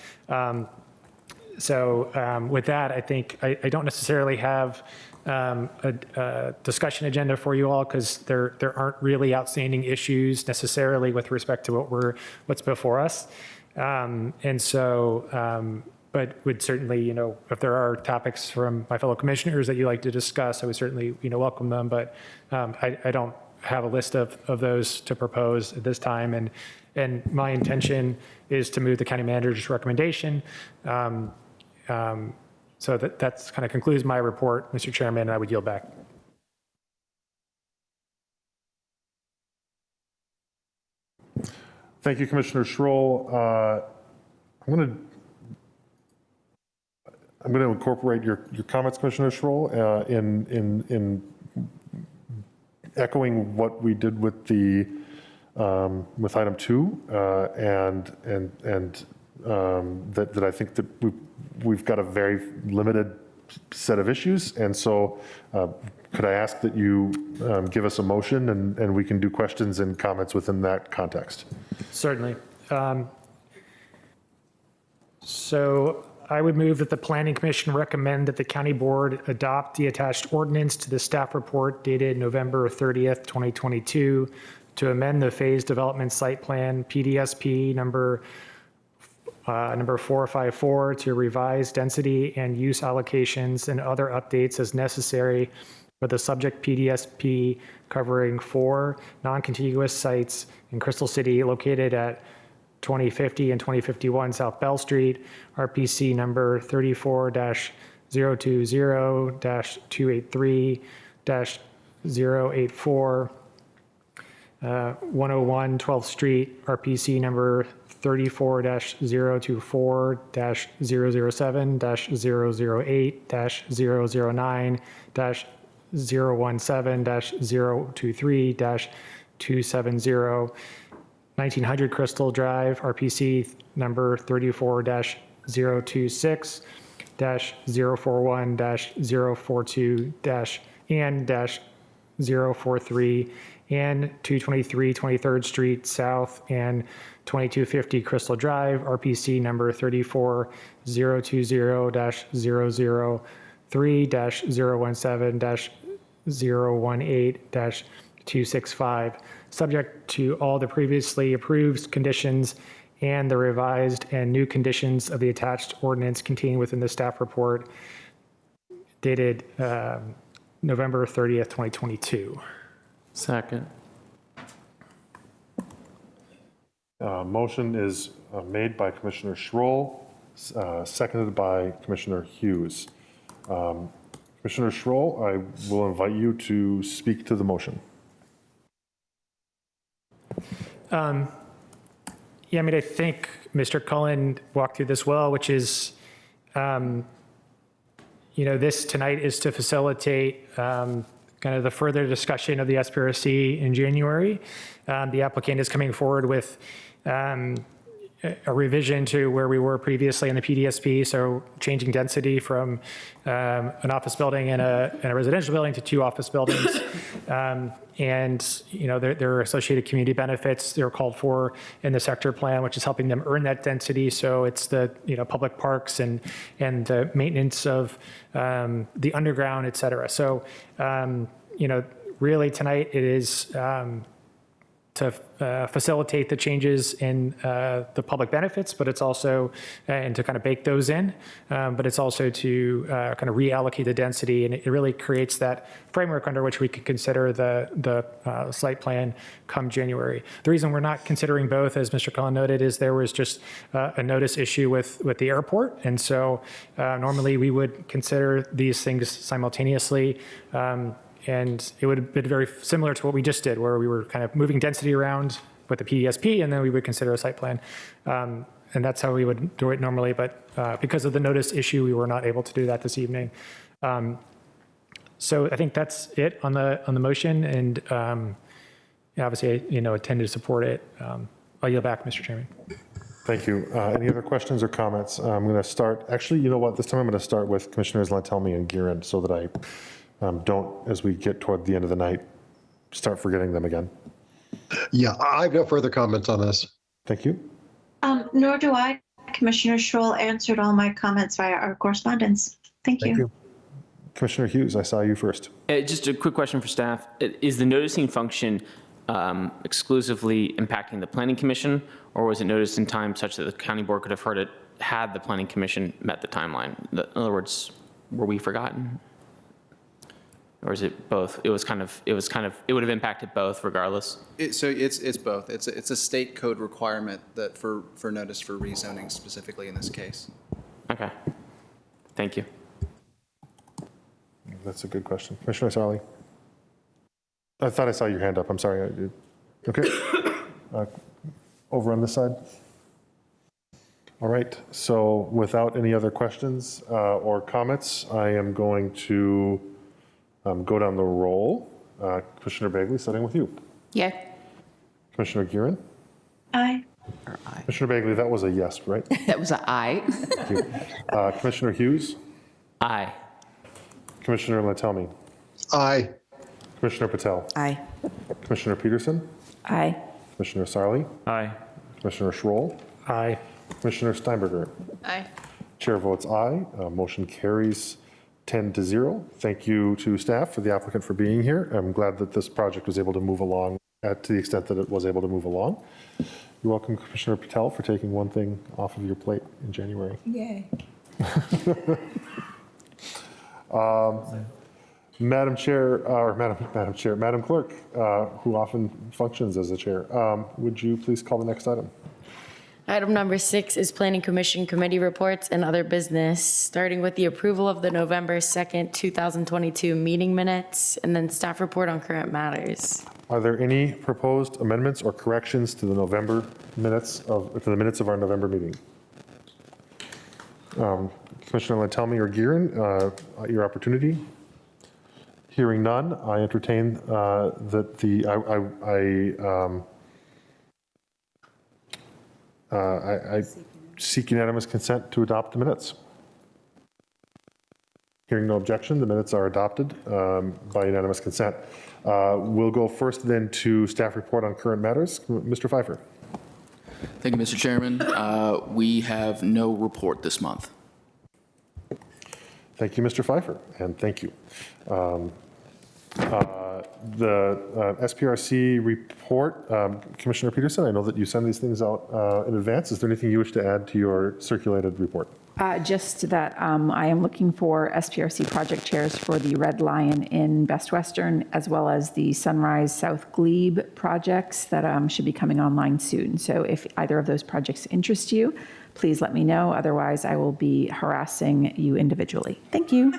So with that, I think I don't necessarily have a discussion agenda for you all because there aren't really outstanding issues necessarily with respect to what's before us. And so, but would certainly, if there are topics from my fellow commissioners that you like to discuss, I would certainly, welcome them. But I don't have a list of those to propose at this time. And my intention is to move the county manager's recommendation. So that's kind of concludes my report, Mr. Chairman, and I would yield back. Thank you, Commissioner Schroll. I'm going to incorporate your comments, Commissioner Schroll, in echoing what we did with the with item 2, and that I think that we've got a very limited set of issues, and so could I ask that you give us a motion and we can do questions and comments within that context? Certainly. So I would move that the Planning Commission recommend that the County Board adopt the attached ordinance to the staff report dated November 30th, 2022 to amend the phase development site plan PDSP number 454 to revise density and use allocations and other updates as necessary for the subject PDSP covering 4 non-contiguous sites in Crystal City located at 2050 and 2051 South Bell Street, RPC number 34-020-283-084, 101 12th Street, RPC number 34-024-007-009-017-023-270, 1900 Crystal Drive, RPC number 34-041-042-and-043 and 223 23rd Street South and 2250 Crystal Drive, RPC number 34-020-003-017-018-265, subject to all the previously approved conditions and the revised and new conditions of the attached ordinance contained within the staff report dated November 30th, 2022. Second. Motion is made by Commissioner Schroll, seconded by Commissioner Hughes. Commissioner Schroll, I will invite you to speak to the motion. Yeah, I mean, I think Mr. Cullen walked through this well, which is, this tonight is to facilitate kind of the further discussion of the SPRC in January. The applicant is coming forward with a revision to where we were previously in the PDSP, so changing density from an office building and a residential building to 2 office buildings. And there are associated community benefits that are called for in the sector plan, which is helping them earn that density. So it's the public parks and the maintenance of the underground, et cetera. So really tonight it is to facilitate the changes in the public benefits, but it's also, and to kind of bake those in, but it's also to kind of reallocate the density, and it really creates that framework under which we could consider the site plan come January. The reason we're not considering both, as Mr. Cullen noted, is there was just a notice issue with the airport, and so normally we would consider these things simultaneously. And it would have been very similar to what we just did, where we were kind of moving density around with the PDSP, and then we would consider a site plan. And that's how we would do it normally, but because of the notice issue, we were not able to do that this evening. So I think that's it on the motion, and obviously, I tend to support it. I'll yield back, Mr. Chairman. Thank you. Any other questions or comments? I'm going to start, actually, you know what, this time I'm going to start with Commissioners Lantelmi and Giron so that I don't, as we get toward the end of the night, start forgetting them again. Yeah, I have no further comments on this. Thank you. Nor do I. Commissioner Schroll answered all my comments via our correspondence. Thank you. Commissioner Hughes, I saw you first. Just a quick question for staff. Is the noticing function exclusively impacting the Planning Commission, or was it noticed in time such that the County Board could have heard it had the Planning Commission met the timeline? In other words, were we forgotten? Or is it both? It would have impacted both regardless? It's both. It's a state code requirement that for notice for rezoning specifically in this case. Okay. Thank you. That's a good question. Commissioner Sarli? I thought I saw your hand up. I'm sorry. Okay. Over on this side. All right. So without any other questions or comments, I am going to go down the roll. Commissioner Bagley, starting with you. Yeah. Commissioner Giron? Aye. Commissioner Bagley, that was a yes, right? That was an aye. Thank you. Commissioner Hughes? Aye. Commissioner Lantelmi? Aye. Commissioner Patel? Aye. Commissioner Peterson? Aye. Commissioner Sarli? Aye. Commissioner Schroll? Aye. Commissioner Steinberger? Aye. Chair votes aye. Motion carries 10-0. Thank you to staff for the applicant for being here. I'm glad that this project was able to move along to the extent that it was able to move along. You're welcome, Commissioner Patel, for taking one thing off of your plate in January. Yay. Madam Chair, or Madam Clerk, who often functions as the chair, would you please call the next item? Item number 6 is Planning Commission committee reports and other business, starting with the approval of the November 2nd, 2022 meeting minutes, and then staff report on current matters. Are there any proposed amendments or corrections to the minutes of our November meeting? Commissioner Lantelmi or Giron, your opportunity. Hearing none, I entertain I seek unanimous consent to adopt the minutes. Hearing no objection, the minutes are adopted by unanimous consent. We'll go first then to staff report on current matters. Mr. Pfeiffer. Thank you, Mr. Chairman. We have no report this month. Thank you, Mr. Pfeiffer, and thank you. The SPRC report, Commissioner Peterson, I know that you send these things out in advance. Is there anything you wish to add to your circulated report? Just that I am looking for SPRC project chairs for the Red Lion in Best Western, as well as the Sunrise South Glebe projects that should be coming online soon. So if either of those projects interest you, please let me know. Otherwise, I will be harassing you individually. Thank you.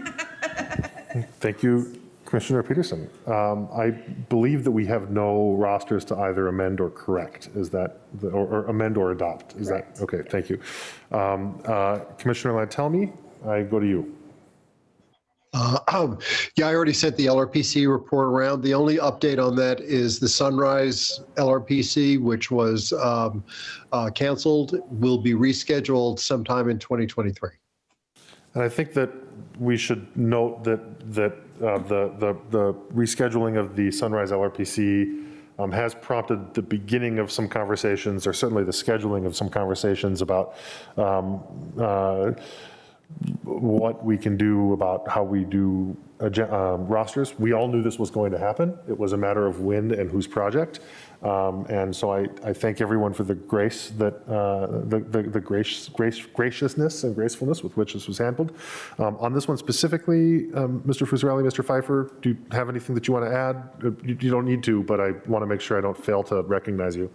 Thank you, Commissioner Peterson. I believe that we have no rosters to either amend or correct. Is that, or amend or adopt? Is that, okay, thank you. Commissioner Lantelmi, I go to you. Yeah, I already sent the LRPC report around. The only update on that is the Sunrise LRPC, which was canceled, will be rescheduled sometime in 2023. And I think that we should note that the rescheduling of the Sunrise LRPC has prompted the beginning of some conversations, or certainly the scheduling of some conversations about what we can do about how we do rosters. We all knew this was going to happen. It was a matter of when and whose project. And so I thank everyone for the grace that the graciousness and gracefulness with which this was handled. On this one specifically, Mr. Fusarelli, Mr. Pfeiffer, do you have anything that you want to add? You don't need to, but I want to make sure I don't fail to recognize you.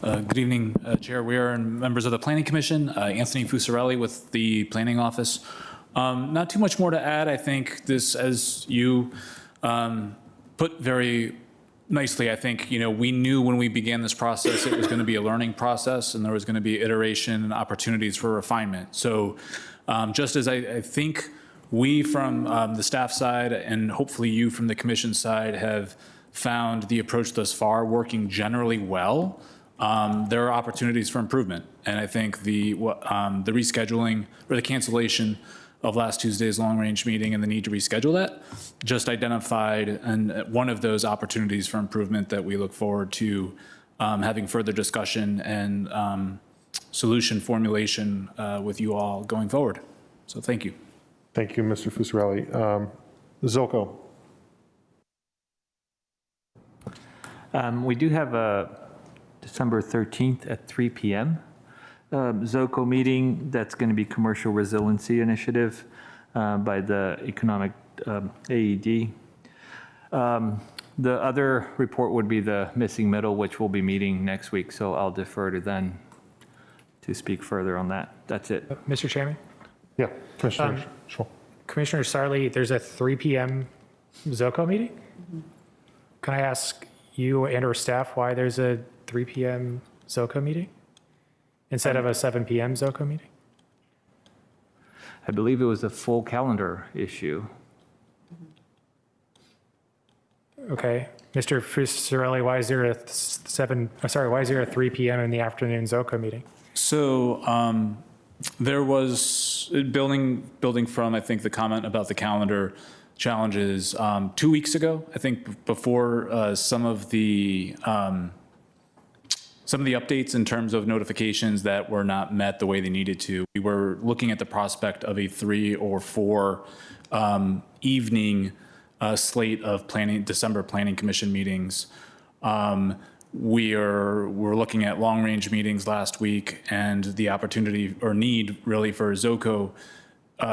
Good evening, Chair Weir and members of the Planning Commission. Anthony Fusarelli with the Planning Office. Not too much more to add. I think this, as you put very nicely, I think, we knew when we began this process, it was going to be a learning process and there was going to be iteration and opportunities for refinement. So just as I think we from the staff side and hopefully you from the commission side have found the approach thus far working generally well, there are opportunities for improvement. And I think the rescheduling or the cancellation of last Tuesday's long-range meeting and the need to reschedule that just identified one of those opportunities for improvement that we look forward to having further discussion and solution formulation with you all going forward. So thank you. Thank you, Mr. Fusarelli. Zoko. We do have a December 13th at 3 p.m. ZOCO meeting. That's going to be Commercial Resiliency Initiative by the Economic AED. The other report would be the missing middle, which we'll be meeting next week. So I'll defer to then to speak further on that. That's it. Mr. Chairman? Yeah, Commissioner. Sure. Commissioner Sarli, there's a 3 p.m. ZOCO meeting? Can I ask you and or staff why there's a 3 p.m. ZOCO meeting instead of a 7 p.m. ZOCO meeting? I believe it was a full calendar issue. Okay. Mr. Fusarelli, why is there a 3 p.m. in the afternoon ZOCO meeting? So there was building from, I think, the comment about the calendar challenges 2 weeks ago, I think, before some of the updates in terms of notifications that were not met the way they needed to. We were looking at the prospect of a 3 or 4 evening slate of December Planning Commission meetings. We're looking at long-range meetings last week and the opportunity or need really for ZOCO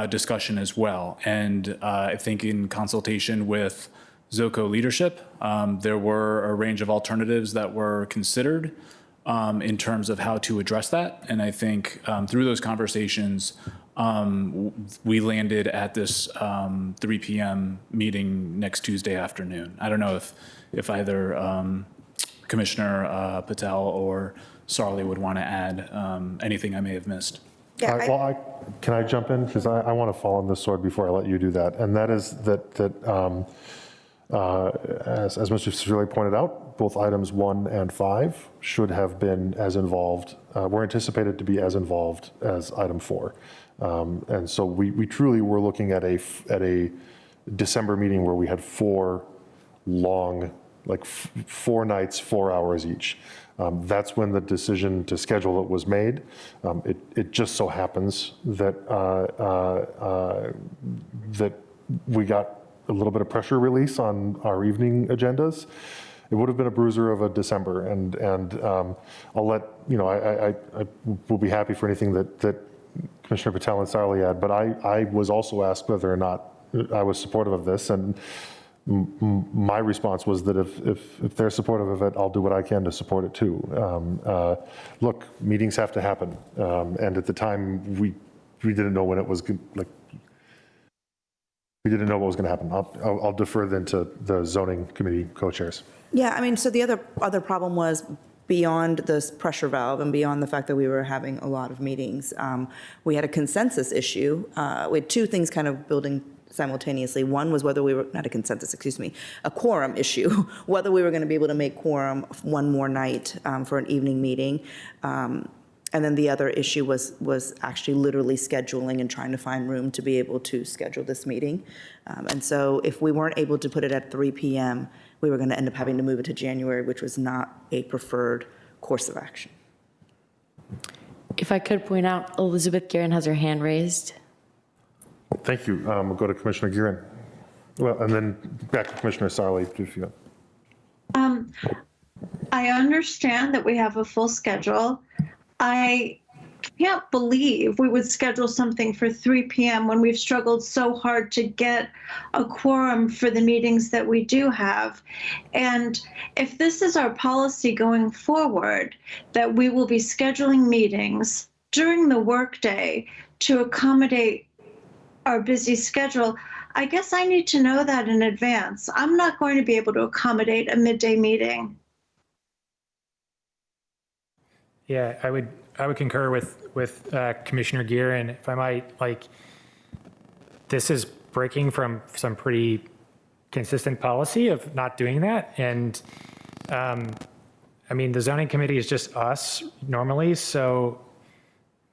discussion as well. And I think in consultation with ZOCO leadership, there were a range of alternatives that were considered in terms of how to address that. And I think through those conversations, we landed at this 3 p.m. meeting next Tuesday afternoon. I don't know if either Commissioner Patel or Sarli would want to add anything I may have missed. Yeah, can I jump in? Because I want to fall on this sword before I let you do that. And that is that as Mr. Fusarelli pointed out, both items 1 and 5 should have been as involved, were anticipated to be as involved as item 4. And so we truly were looking at a December meeting where we had 4 long, like 4 nights, 4 hours each. That's when the decision to schedule it was made. It just so happens that that we got a little bit of pressure release on our evening agendas. It would have been a bruiser of a December, and I'll let I will be happy for anything that Commissioner Patel and Sarli had. But I was also asked whether or not I was supportive of this, and my response was that if they're supportive of it, I'll do what I can to support it too. Look, meetings have to happen, and at the time we didn't know when it was like. We didn't know what was going to happen. I'll defer then to the zoning committee co-chairs. Yeah, I mean, so the other problem was beyond this pressure valve and beyond the fact that we were having a lot of meetings. We had a consensus issue. We had 2 things kind of building simultaneously. One was whether we were, not a consensus, excuse me, a quorum issue, whether we were going to be able to make quorum one more night for an evening meeting. And then the other issue was actually literally scheduling and trying to find room to be able to schedule this meeting. And so if we weren't able to put it at 3 p.m., we were going to end up having to move it to January, which was not a preferred course of action. If I could point out, Elizabeth Guerin has her hand raised. Thank you. We'll go to Commissioner Guerin. Well, and then back to Commissioner Sarli, if you. I understand that we have a full schedule. I can't believe we would schedule something for 3 p.m. when we've struggled so hard to get a quorum for the meetings that we do have. And if this is our policy going forward, that we will be scheduling meetings during the workday to accommodate our busy schedule. I guess I need to know that in advance. I'm not going to be able to accommodate a midday meeting. Yeah, I would concur with Commissioner Gearin, if I might. Like, this is breaking from some pretty consistent policy of not doing that. And I mean, the zoning committee is just us normally, so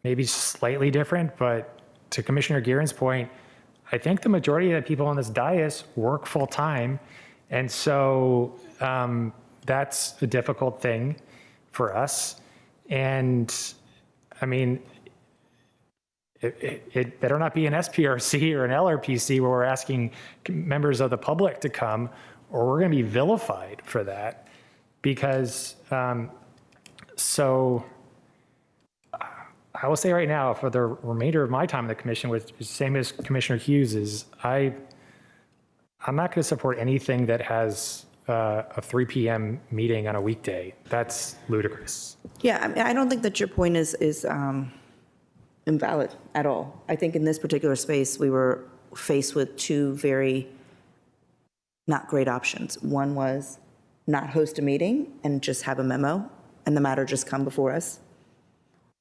maybe slightly different. But to Commissioner Gearin's point, I think the majority of the people on this dais work full time. And so that's a difficult thing for us. And I mean, it better not be an SPRC or an LRPC where we're asking members of the public to come, or we're going to be vilified for that. Because, so I will say right now, for the remainder of my time in the commission, which is the same as Commissioner Hughes, is I'm not going to support anything that has a 3 p.m. meeting on a weekday. That's ludicrous. Yeah, I mean, I don't think that your point is invalid at all. I think in this particular space, we were faced with two very not great options. One was not host a meeting and just have a memo and the matter just come before us,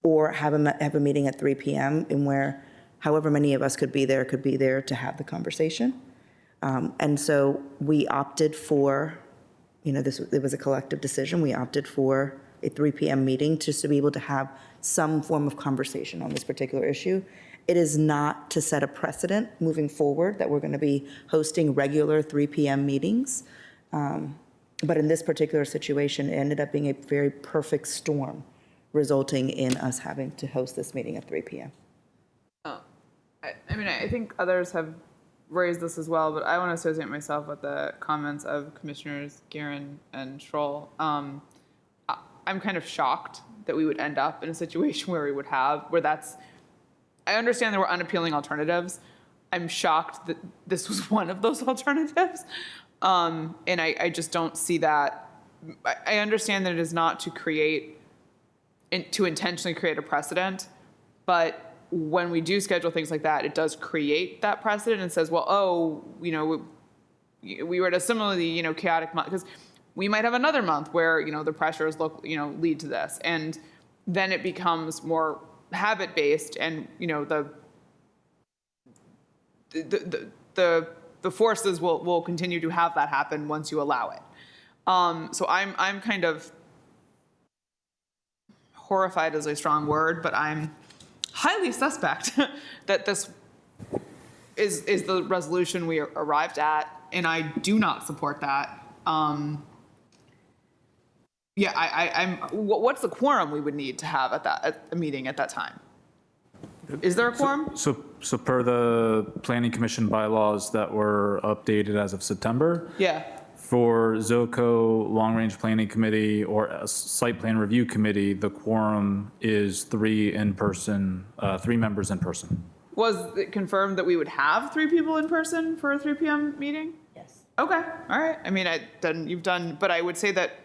or have a meeting at 3 p.m. in where however many of us could be there to have the conversation. And so we opted for, it was a collective decision. We opted for a 3 p.m. meeting just to be able to have some form of conversation on this particular issue. It is not to set a precedent moving forward that we're going to be hosting regular 3 p.m. meetings. But in this particular situation, it ended up being a very perfect storm, resulting in us having to host this meeting at 3 p.m. I mean, I think others have raised this as well, but I want to associate myself with the comments of Commissioners Gearin and Schroll. I'm kind of shocked that we would end up in a situation where I understand there were unappealing alternatives. I'm shocked that this was one of those alternatives. And I just don't see that. I understand that it is not to intentionally create a precedent, but when we do schedule things like that, it does create that precedent and says, well, we were at a similarly, chaotic month, because we might have another month where, the pressures lead to this. And then it becomes more habit-based, and, the forces will continue to have that happen once you allow it. So I'm kind of horrified is a strong word, but I'm highly suspect that this is the resolution we arrived at, and I do not support that. What's the quorum we would need to have at a meeting at that time? Is there a quorum? So per the Planning Commission bylaws that were updated as of September, Yeah. for ZOCO, Long Range Planning Committee, or a Site Plan Review Committee, the quorum is 3 members in person. Was it confirmed that we would have 3 people in person for a 3 p.m. meeting? Yes. Okay, all right. I mean, but I would say that,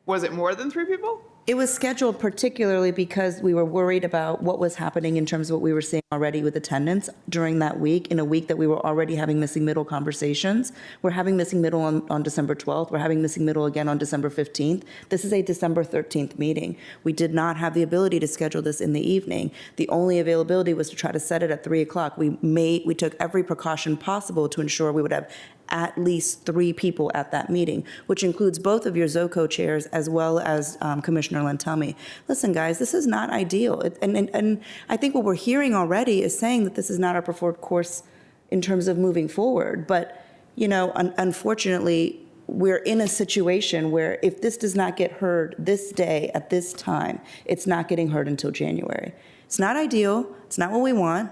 was it more than 3 people? It was scheduled particularly because we were worried about what was happening in terms of what we were seeing already with attendance during that week, in a week that we were already having missing middle conversations. We're having missing middle on December 12th. We're having missing middle again on December 15th. This is a December 13th meeting. We did not have the ability to schedule this in the evening. The only availability was to try to set it at 3 o'clock. We took every precaution possible to ensure we would have at least 3 people at that meeting, which includes both of your ZOCO chairs as well as Commissioner Lentelmi. Listen, guys, this is not ideal. And I think what we're hearing already is saying that this is not our preferred course in terms of moving forward. But, unfortunately, we're in a situation where if this does not get heard this day at this time, it's not getting heard until January. It's not ideal. It's not what we want.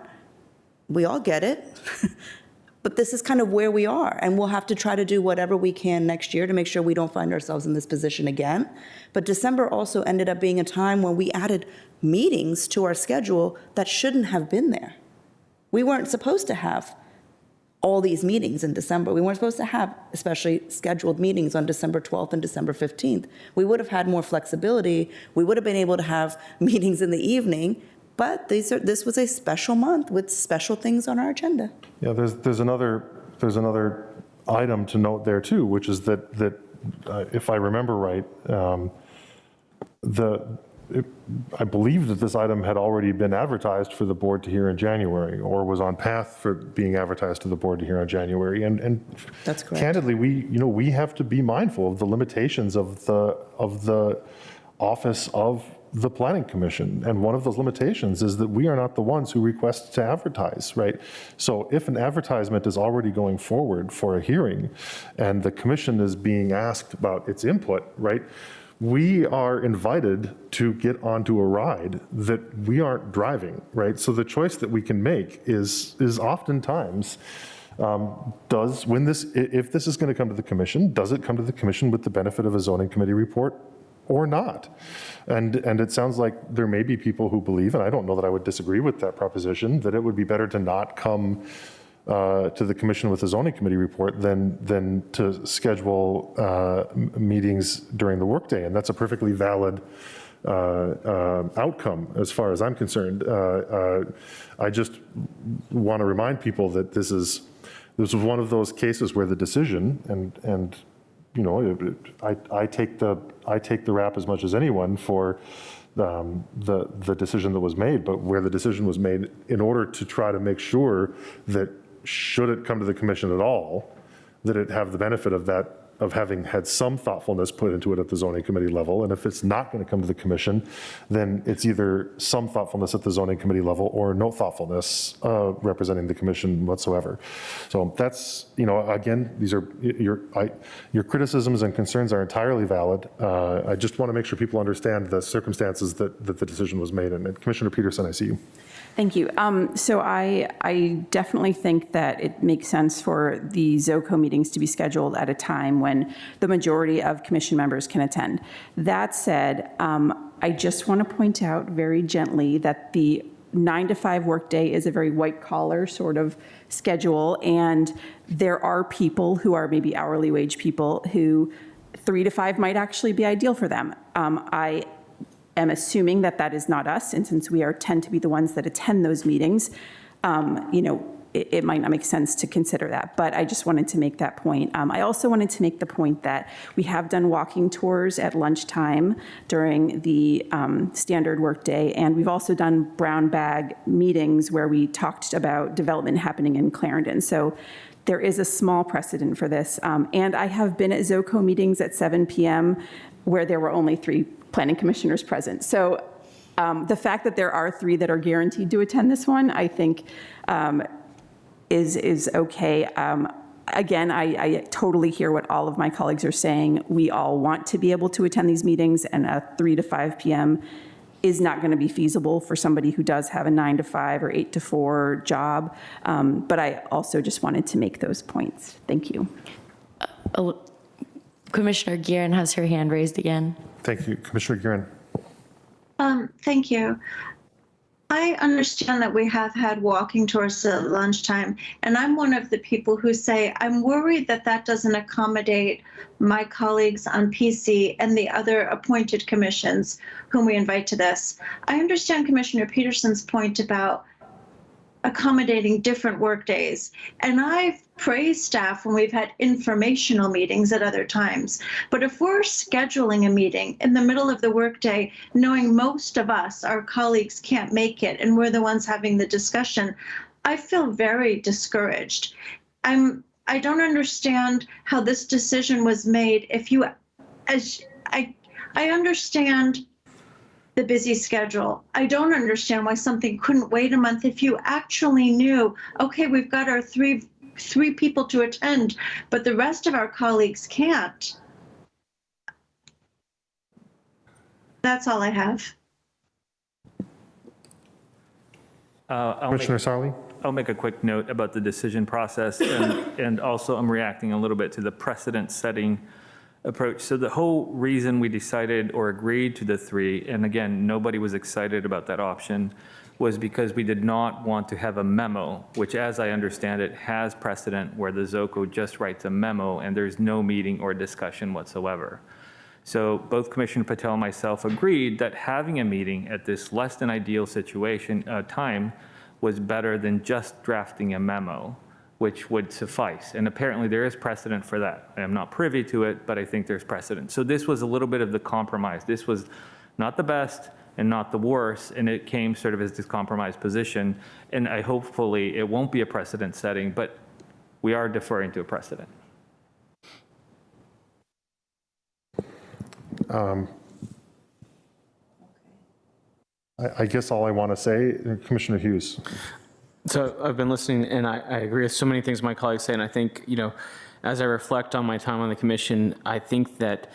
We all get it. But this is kind of where we are, and we'll have to try to do whatever we can next year to make sure we don't find ourselves in this position again. But December also ended up being a time when we added meetings to our schedule that shouldn't have been there. We weren't supposed to have all these meetings in December. We weren't supposed to have especially scheduled meetings on December 12th and December 15th. We would have had more flexibility. We would have been able to have meetings in the evening, But this was a special month with special things on our agenda. Yeah, there's another item to note there too, which is that if I remember right, I believe that this item had already been advertised for the board to hear in January, or was on path for being advertised to the board to hear in January. And that's correct. Candidly, we have to be mindful of the limitations of the office of the Planning Commission. And one of those limitations is that we are not the ones who request to advertise, right? So if an advertisement is already going forward for a hearing and the commission is being asked about its input, right? We are invited to get onto a ride that we aren't driving, right? So the choice that we can make is oftentimes, if this is going to come to the commission, does it come to the commission with the benefit of a zoning committee report or not? And it sounds like there may be people who believe, and I don't know that I would disagree with that proposition, that it would be better to not come to the commission with a zoning committee report than to schedule meetings during the workday. And that's a perfectly valid outcome as far as I'm concerned. I just want to remind people that this was one of those cases where the decision, and I take the rap as much as anyone for the decision that was made, but where the decision was made in order to try to make sure that should it come to the commission at all, that it have the benefit of having had some thoughtfulness put into it at the zoning committee level. And if it's not going to come to the commission, then it's either some thoughtfulness at the zoning committee level or no thoughtfulness representing the commission whatsoever. So that's, again, these are your criticisms and concerns are entirely valid. I just want to make sure people understand the circumstances that the decision was made. And Commissioner Peterson, I see you. Thank you. So I definitely think that it makes sense for the ZOCO meetings to be scheduled at a time when the majority of commission members can attend. That said, I just want to point out very gently that the 9 to 5 workday is a very white collar sort of schedule. And there are people who are maybe hourly wage people who 3 to 5 might actually be ideal for them. I am assuming that is not us, and since we tend to be the ones that attend those meetings, it might not make sense to consider that, but I just wanted to make that point. I also wanted to make the point that we have done walking tours at lunchtime during the standard workday, and we've also done brown bag meetings where we talked about development happening in Clarendon. So there is a small precedent for this, and I have been at ZOCO meetings at 7 p.m. where there were only 3 planning commissioners present. So the fact that there are 3 that are guaranteed to attend this one, I think is okay. Again, I totally hear what all of my colleagues are saying. We all want to be able to attend these meetings, and a 3 to 5 p.m. is not going to be feasible for somebody who does have a 9 to 5 or 8 to 4 job. But I also just wanted to make those points. Thank you. Commissioner Guerin has her hand raised again. Thank you, Commissioner Guerin. Thank you. I understand that we have had walking tours at lunchtime, and I'm one of the people who say I'm worried that doesn't accommodate my colleagues on PC and the other appointed commissions whom we invite to this. I understand Commissioner Peterson's point about accommodating different work days. And I've praised staff when we've had informational meetings at other times. But if we're scheduling a meeting in the middle of the workday, knowing most of us, our colleagues, can't make it, and we're the ones having the discussion, I feel very discouraged. I don't understand how this decision was made. I understand the busy schedule. I don't understand why something couldn't wait a month if you actually knew, okay, we've got our three people to attend, but the rest of our colleagues can't. That's all I have. Commissioner Sarli? I'll make a quick note about the decision process, and also I'm reacting a little bit to the precedent-setting approach. So the whole reason we decided or agreed to the 3, and again, nobody was excited about that option, was because we did not want to have a memo, which, as I understand it, has precedent where the ZOCO just writes a memo and there's no meeting or discussion whatsoever. So both Commissioner Patel and myself agreed that having a meeting at this less than ideal time was better than just drafting a memo, which would suffice. And apparently there is precedent for that. I am not privy to it, but I think there's precedent. So this was a little bit of the compromise. This was not the best and not the worst, and it came sort of as this compromise position. And hopefully it won't be a precedent setting, but we are deferring to a precedent. I guess all I want to say, Commissioner Hughes. So I've been listening, and I agree with so many things my colleagues say, and I think, as I reflect on my time on the commission, I think that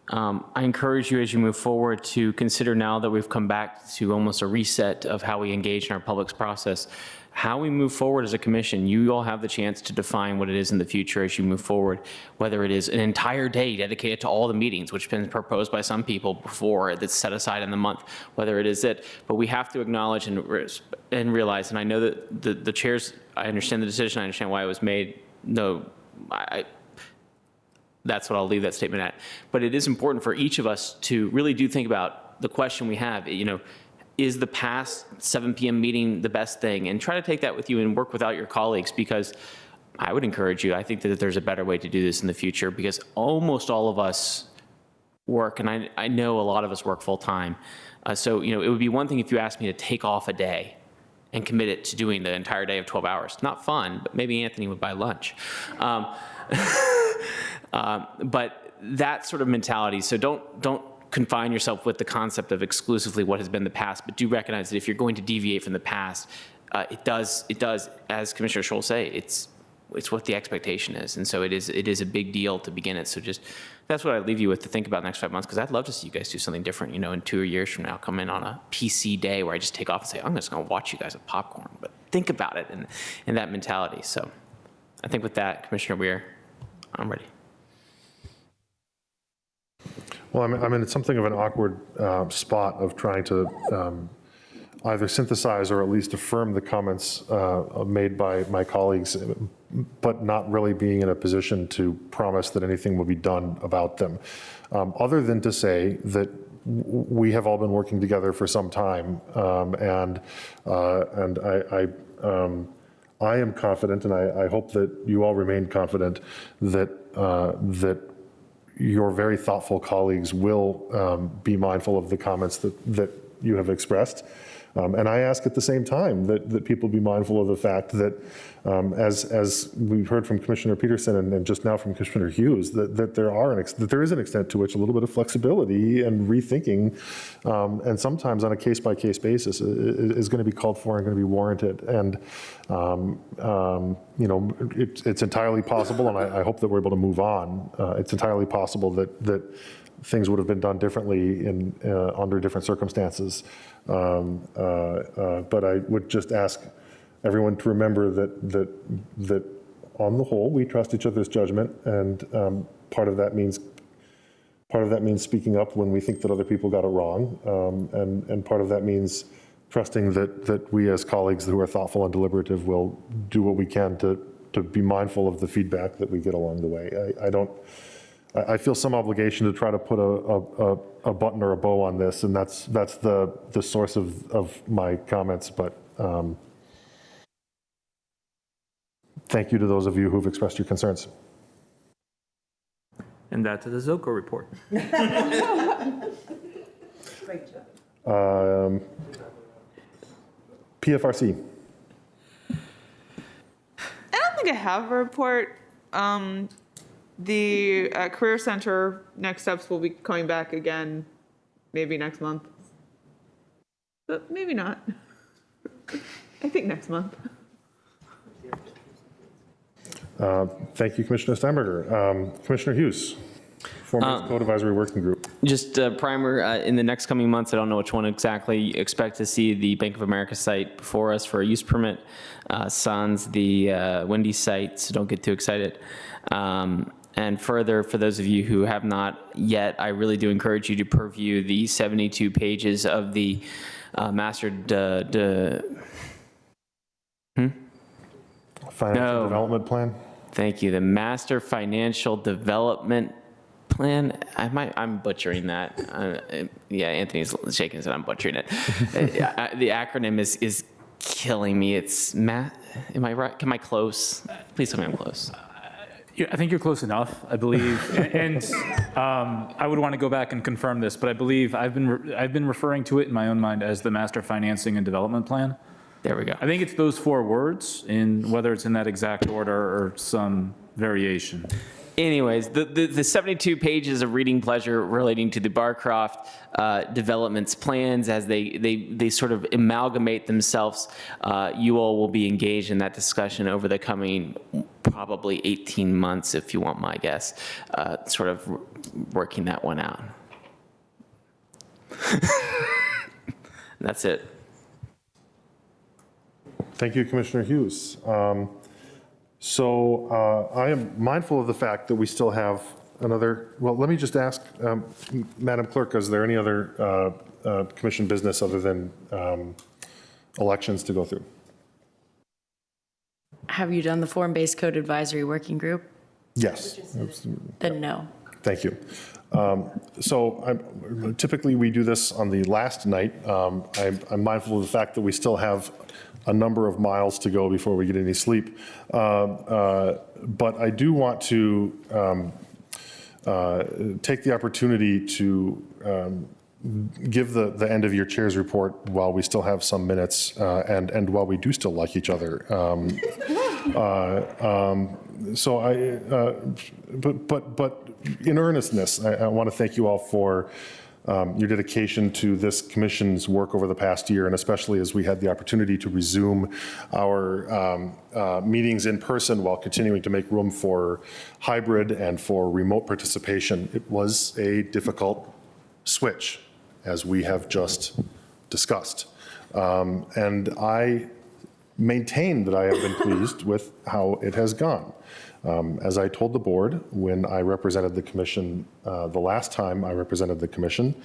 I encourage you as you move forward to consider, now that we've come back to almost a reset of how we engage in our public process, how we move forward as a commission. You all have the chance to define what it is in the future as you move forward, whether it is an entire day dedicated to all the meetings, which has been proposed by some people before, that's set aside in the month, whether it is it. But we have to acknowledge and realize, and I know that the chairs, I understand the decision, I understand why it was made. No, that's what I'll leave that statement at. But it is important for each of us to really do think about the question we have, is the past 7 p.m. meeting the best thing? And try to take that with you and work without your colleagues, because I would encourage you, I think that there's a better way to do this in the future, because almost all of us work, and I know a lot of us work full time. So, it would be one thing if you asked me to take off a day and commit it to doing the entire day of 12 hours. Not fun, but maybe Anthony would buy lunch. But that sort of mentality, so don't confine yourself with the concept of exclusively what has been the past, but do recognize that if you're going to deviate from the past, it does, as Commissioner Scholl say, it's what the expectation is. And so it is a big deal to begin it. So just, that's what I leave you with to think about the next 5 months, because I'd love to see you guys do something different, in 2 years from now, come in on a PC day where I just take off and say, I'm just going to watch you guys with popcorn, but think about it and that mentality. So I think with that, Commissioner Weir, I'm ready. Well, I'm in something of an awkward spot of trying to either synthesize or at least affirm the comments made by my colleagues, but not really being in a position to promise that anything will be done about them. Other than to say that we have all been working together for some time, and I am confident, and I hope that you all remain confident that your very thoughtful colleagues will be mindful of the comments that you have expressed. And I ask at the same time that people be mindful of the fact that, as we heard from Commissioner Peterson and just now from Commissioner Hughes, that there is an extent to which a little bit of flexibility and rethinking, and sometimes on a case-by-case basis, is going to be called for and going to be warranted. And it's entirely possible, and I hope that we're able to move on. It's entirely possible that things would have been done differently under different circumstances. But I would just ask everyone to remember that on the whole, we trust each other's judgment, and part of that means speaking up when we think that other people got it wrong, and part of that means trusting that we as colleagues who are thoughtful and deliberative will do what we can to be mindful of the feedback that we get along the way. I feel some obligation to try to put a button or a bow on this, and that's the source of my comments. But thank you to those of you who've expressed your concerns. And that's the Zoko report. Great job. PFRC. I don't think I have a report. The Career Center next steps will be coming back again, maybe next month. But maybe not. I think next month. Thank you, Commissioner Steinberger. Commissioner Hughes, former Code Advisory Working Group. Just a primer, in the next coming months, I don't know which one exactly, expect to see the Bank of America site before us for a use permit, sans the Wendy's site, so don't get too excited. And further, for those of you who have not yet, I really do encourage you to purview the 72 pages of the master Financial Development Plan? Thank you. The Master Financial Development plan, I'm butchering that. Yeah, Anthony's shaking his head, I'm butchering it. The acronym is killing me. It's Matt, am I right? Am I close? Please tell me I'm close. Yeah, I think you're close enough, I believe. And I would want to go back and confirm this, but I believe I've been referring to it in my own mind as the Master Financing and Development Plan. There we go. I think it's those 4 words, in whether it's in that exact order or some variation. Anyways, the 72 pages of reading pleasure relating to the Barcroft development's plans as they sort of amalgamate themselves, you all will be engaged in that discussion over the coming probably 18 months, if you want my guess, sort of working that one out. That's it. Thank you, Commissioner Hughes. So I am mindful of the fact that we still have another, well, let me just ask, Madam Clerk, is there any other commission business other than elections to go through? Have you done the form-based code advisory working group? Yes. Then no. Thank you. So typically we do this on the last night. I'm mindful of the fact that we still have a number of miles to go before we get any sleep. But I do want to take the opportunity to give the end of your chair's report while we still have some minutes and while we do still like each other. But in earnestness, I want to thank you all for your dedication to this commission's work over the past year, and especially as we had the opportunity to resume our meetings in person while continuing to make room for hybrid and for remote participation. It was a difficult switch, as we have just discussed. And I maintain that I have been pleased with how it has gone. As I told the board when I represented the commission, the last time I represented the commission,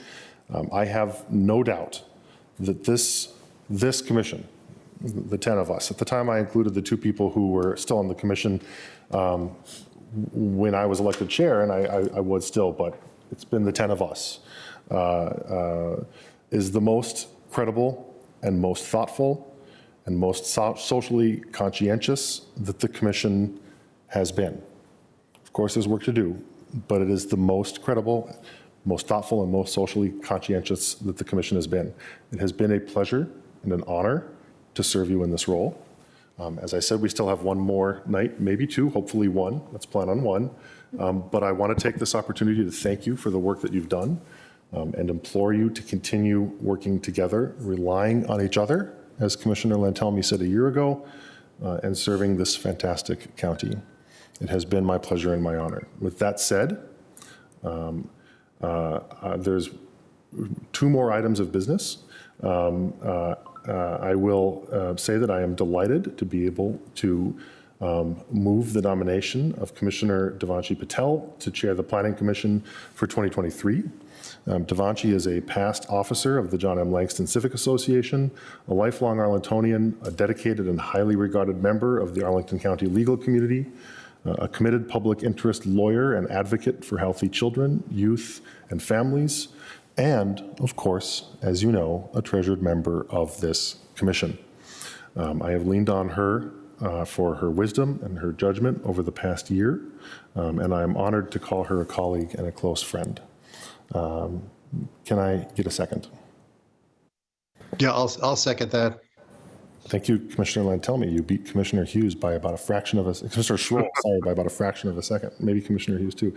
I have no doubt that this commission, the 10 of us, at the time I included the 2 people who were still on the commission when I was elected chair, and I was still, but it's been the 10 of us, is the most credible and most thoughtful and most socially conscientious that the commission has been. Of course, there's work to do, but it is the most credible, most thoughtful, and most socially conscientious that the commission has been. It has been a pleasure and an honor to serve you in this role. As I said, we still have one more night, maybe 2, hopefully 1. Let's plan on 1. But I want to take this opportunity to thank you for the work that you've done and implore you to continue working together, relying on each other, as Commissioner Lantelmi said a year ago, and serving this fantastic county. It has been my pleasure and my honor. With that said, there's 2 more items of business. I will say that I am delighted to be able to move the nomination of Commissioner Devanshi Patel to chair the Planning Commission for 2023. Devanshi is a past officer of the John M. Langston Civic Association, a lifelong Arlingtonian, a dedicated and highly regarded member of the Arlington County legal community, a committed public interest lawyer and advocate for healthy children, youth, and families, and, of course, as you know, a treasured member of this commission. I have leaned on her for her wisdom and her judgment over the past year, and I am honored to call her a colleague and a close friend. Can I get a second? Yeah, I'll second that. Thank you, Commissioner Lantelmi. You beat Commissioner Hughes by about a fraction of a, Commissioner Schroll, sorry, by about a fraction of a second. Maybe Commissioner Hughes too.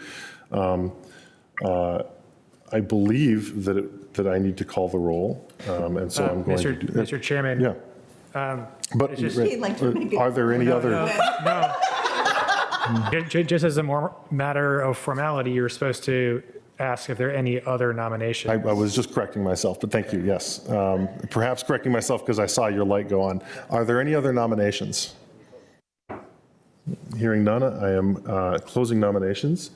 I believe that I need to call the roll, and so I'm going to do that. Mr. Chairman. Yeah. But are there any other? No. Just as a more matter of formality, you're supposed to ask if there are any other nominations. I was just correcting myself, but thank you, yes. Perhaps correcting myself because I saw your light go on. Are there any other nominations? Hearing none, I am closing nominations,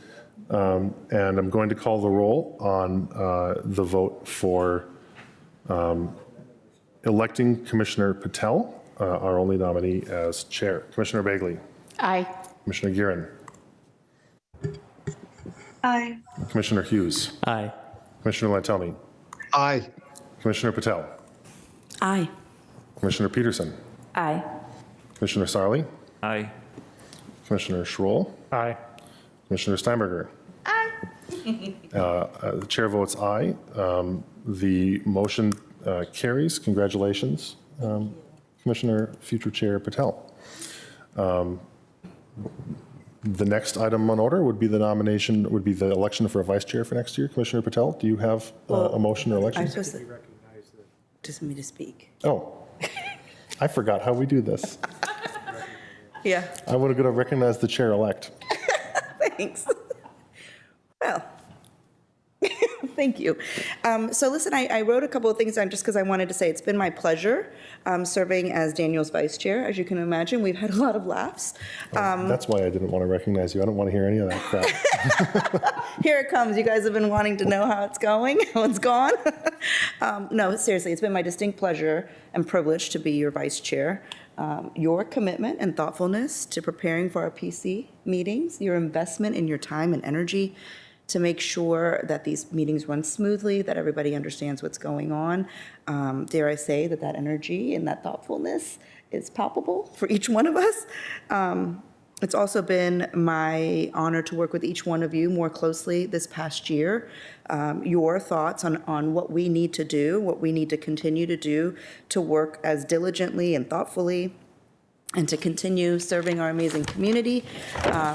and I'm going to call the roll on the vote for electing Commissioner Patel, our only nominee, as chair. Commissioner Bagley. Aye. Commissioner Giron. Aye. Commissioner Hughes. Aye. Commissioner Lantelmi. Aye. Commissioner Patel. Aye. Commissioner Peterson. Aye. Commissioner Sarli. Aye. Commissioner Schroll. Aye. Commissioner Steinberger. The chair votes aye. The motion carries. Congratulations, Commissioner Future Chair Patel. The next item on order would be the election for a vice chair for next year. Commissioner Patel, do you have a motion or election? I'm supposed to, just me to speak. Oh, I forgot how we do this. Yeah, I would have got to recognize the chair-elect. thanks. Well, thank you. So listen, I wrote a couple of things down just because I wanted to say it's been my pleasure serving as Daniel's vice chair. As you can imagine, we've had a lot of laughs. That's why I didn't want to recognize you. I don't want to hear any of that crap. Here it comes. You guys have been wanting to know how it's going, how it's gone. No, seriously, it's been my distinct pleasure and privilege to be your vice chair. Your commitment and thoughtfulness to preparing for our PC meetings, your investment in your time and energy to make sure that these meetings run smoothly, that everybody understands what's going on. Dare I say that energy and that thoughtfulness is palpable for each one of us. It's also been my honor to work with each one of you more closely this past year. Your thoughts on what we need to do, what we need to continue to do to work as diligently and thoughtfully and to continue serving our amazing community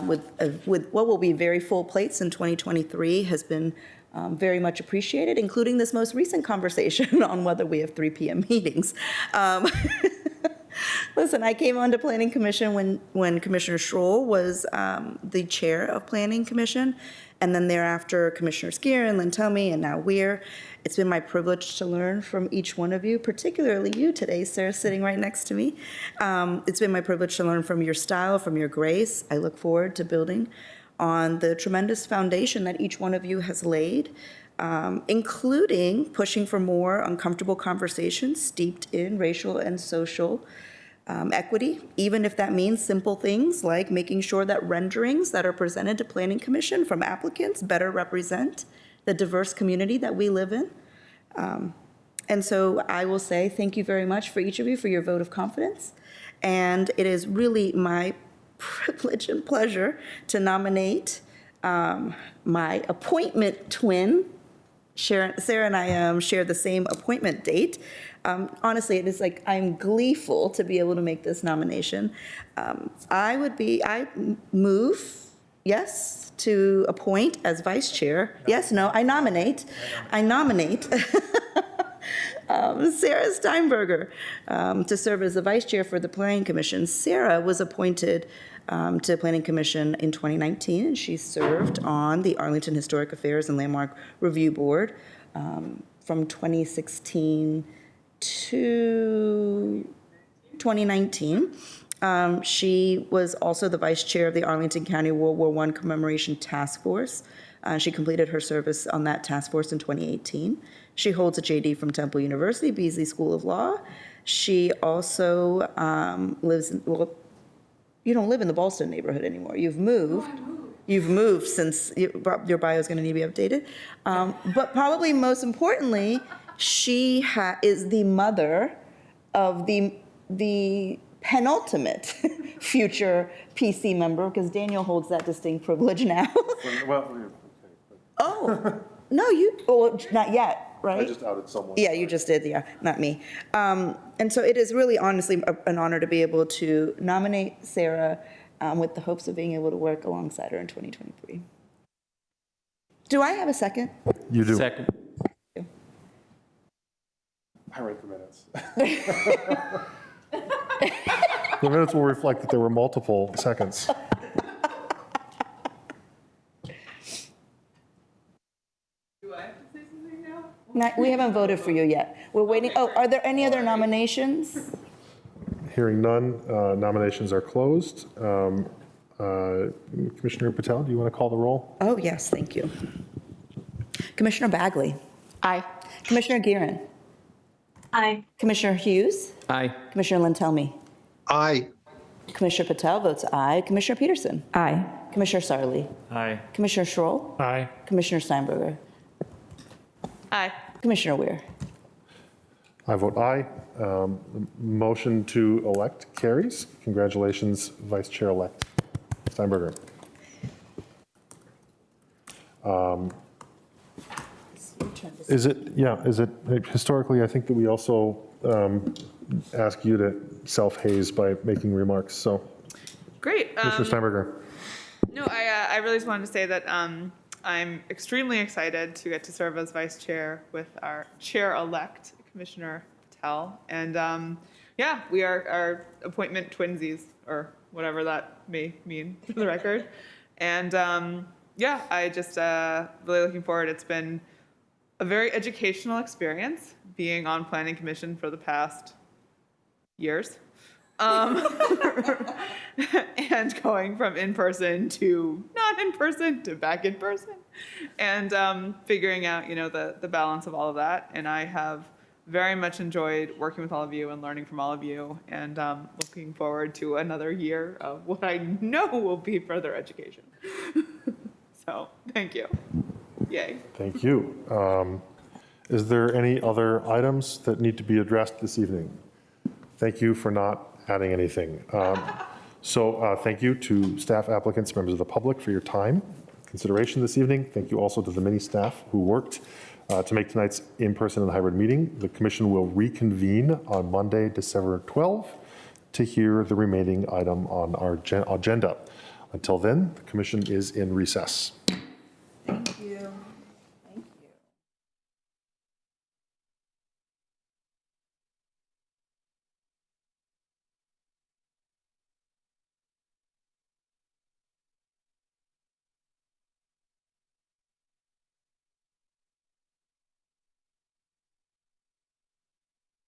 with what will be very full plates in 2023 has been very much appreciated, including this most recent conversation on whether we have 3 p.m. meetings. Listen, I came onto Planning Commission when Commissioner Schroll was the chair of Planning Commission, and then thereafter Commissioners Gearin, Lantelmi, and now Weir. It's been my privilege to learn from each one of you, particularly you today, Sarah, sitting right next to me. It's been my privilege to learn from your style, from your grace. I look forward to building on the tremendous foundation that each one of you has laid, including pushing for more uncomfortable conversations steeped in racial and social equity, even if that means simple things like making sure that renderings that are presented to Planning Commission from applicants better represent the diverse community that we live in. And so I will say thank you very much for each of you for your vote of confidence. And it is really my privilege and pleasure to nominate my appointment twin. Sarah and I share the same appointment date. Honestly, it is like I'm gleeful to be able to make this nomination. I move, yes, to appoint as vice chair. Yes, no, I nominate Sarah Steinberger to serve as the vice chair for the Planning Commission. Sarah was appointed to the Planning Commission in 2019, and she served on the Arlington Historic Affairs and Landmark Review Board from 2016 to 2019. She was also the vice chair of the Arlington County World War I Commemoration Task Force. She completed her service on that task force in 2018. She holds a JD from Temple University, Beasley School of Law. She also lives in, well, you don't live in the Ballston neighborhood anymore. You've moved. You've moved since your bio is going to need to be updated. But probably most importantly, she is the mother of the penultimate future PC member, because Daniel holds that distinct privilege now. Oh, no, not yet, right? I just outed someone. Yeah, you just did, yeah, not me. And so it is really honestly an honor to be able to nominate Sarah with the hopes of being able to work alongside her in 2023. Do I have a second? You do. Second. I read the minutes. The minutes will reflect that there were multiple seconds. We haven't voted for you yet. We're waiting. Oh, are there any other nominations? Hearing none, nominations are closed. Commissioner Patel, do you want to call the roll? Oh, yes, thank you. Commissioner Bagley. Aye. Commissioner Gearin. Aye. Commissioner Hughes. Aye. Commissioner Lantelmi. Aye. Commissioner Patel votes aye. Commissioner Peterson. Aye. Commissioner Sarli. Aye. Commissioner Schroll. Aye. Commissioner Steinberger. Aye. Commissioner Weir. I vote aye. The motion to elect carries. Congratulations, Vice Chair-elect Steinberger. Is it, historically, I think that we also ask you to self-haze by making remarks, so. Great. Commissioner Steinberger. No, I really just wanted to say that I'm extremely excited to get to serve as vice chair with our chair-elect, Commissioner Patel. And yeah, we are our appointment twinsies, or whatever that may mean for the record. And yeah, I just really looking forward. It's been a very educational experience being on Planning Commission for the past years. And going from in-person to not in-person to back in person, and figuring out, the balance of all of that. And I have very much enjoyed working with all of you and learning from all of you, and looking forward to another year of what I know will be further education. So, thank you. Yay. Thank you. Is there any other items that need to be addressed this evening? Thank you for not adding anything. So thank you to staff, applicants, members of the public for your time, consideration this evening. Thank you also to the many staff who worked to make tonight's in-person and hybrid meeting. The commission will reconvene on Monday, December 12th to hear the remaining item on our agenda. Until then, the commission is in recess.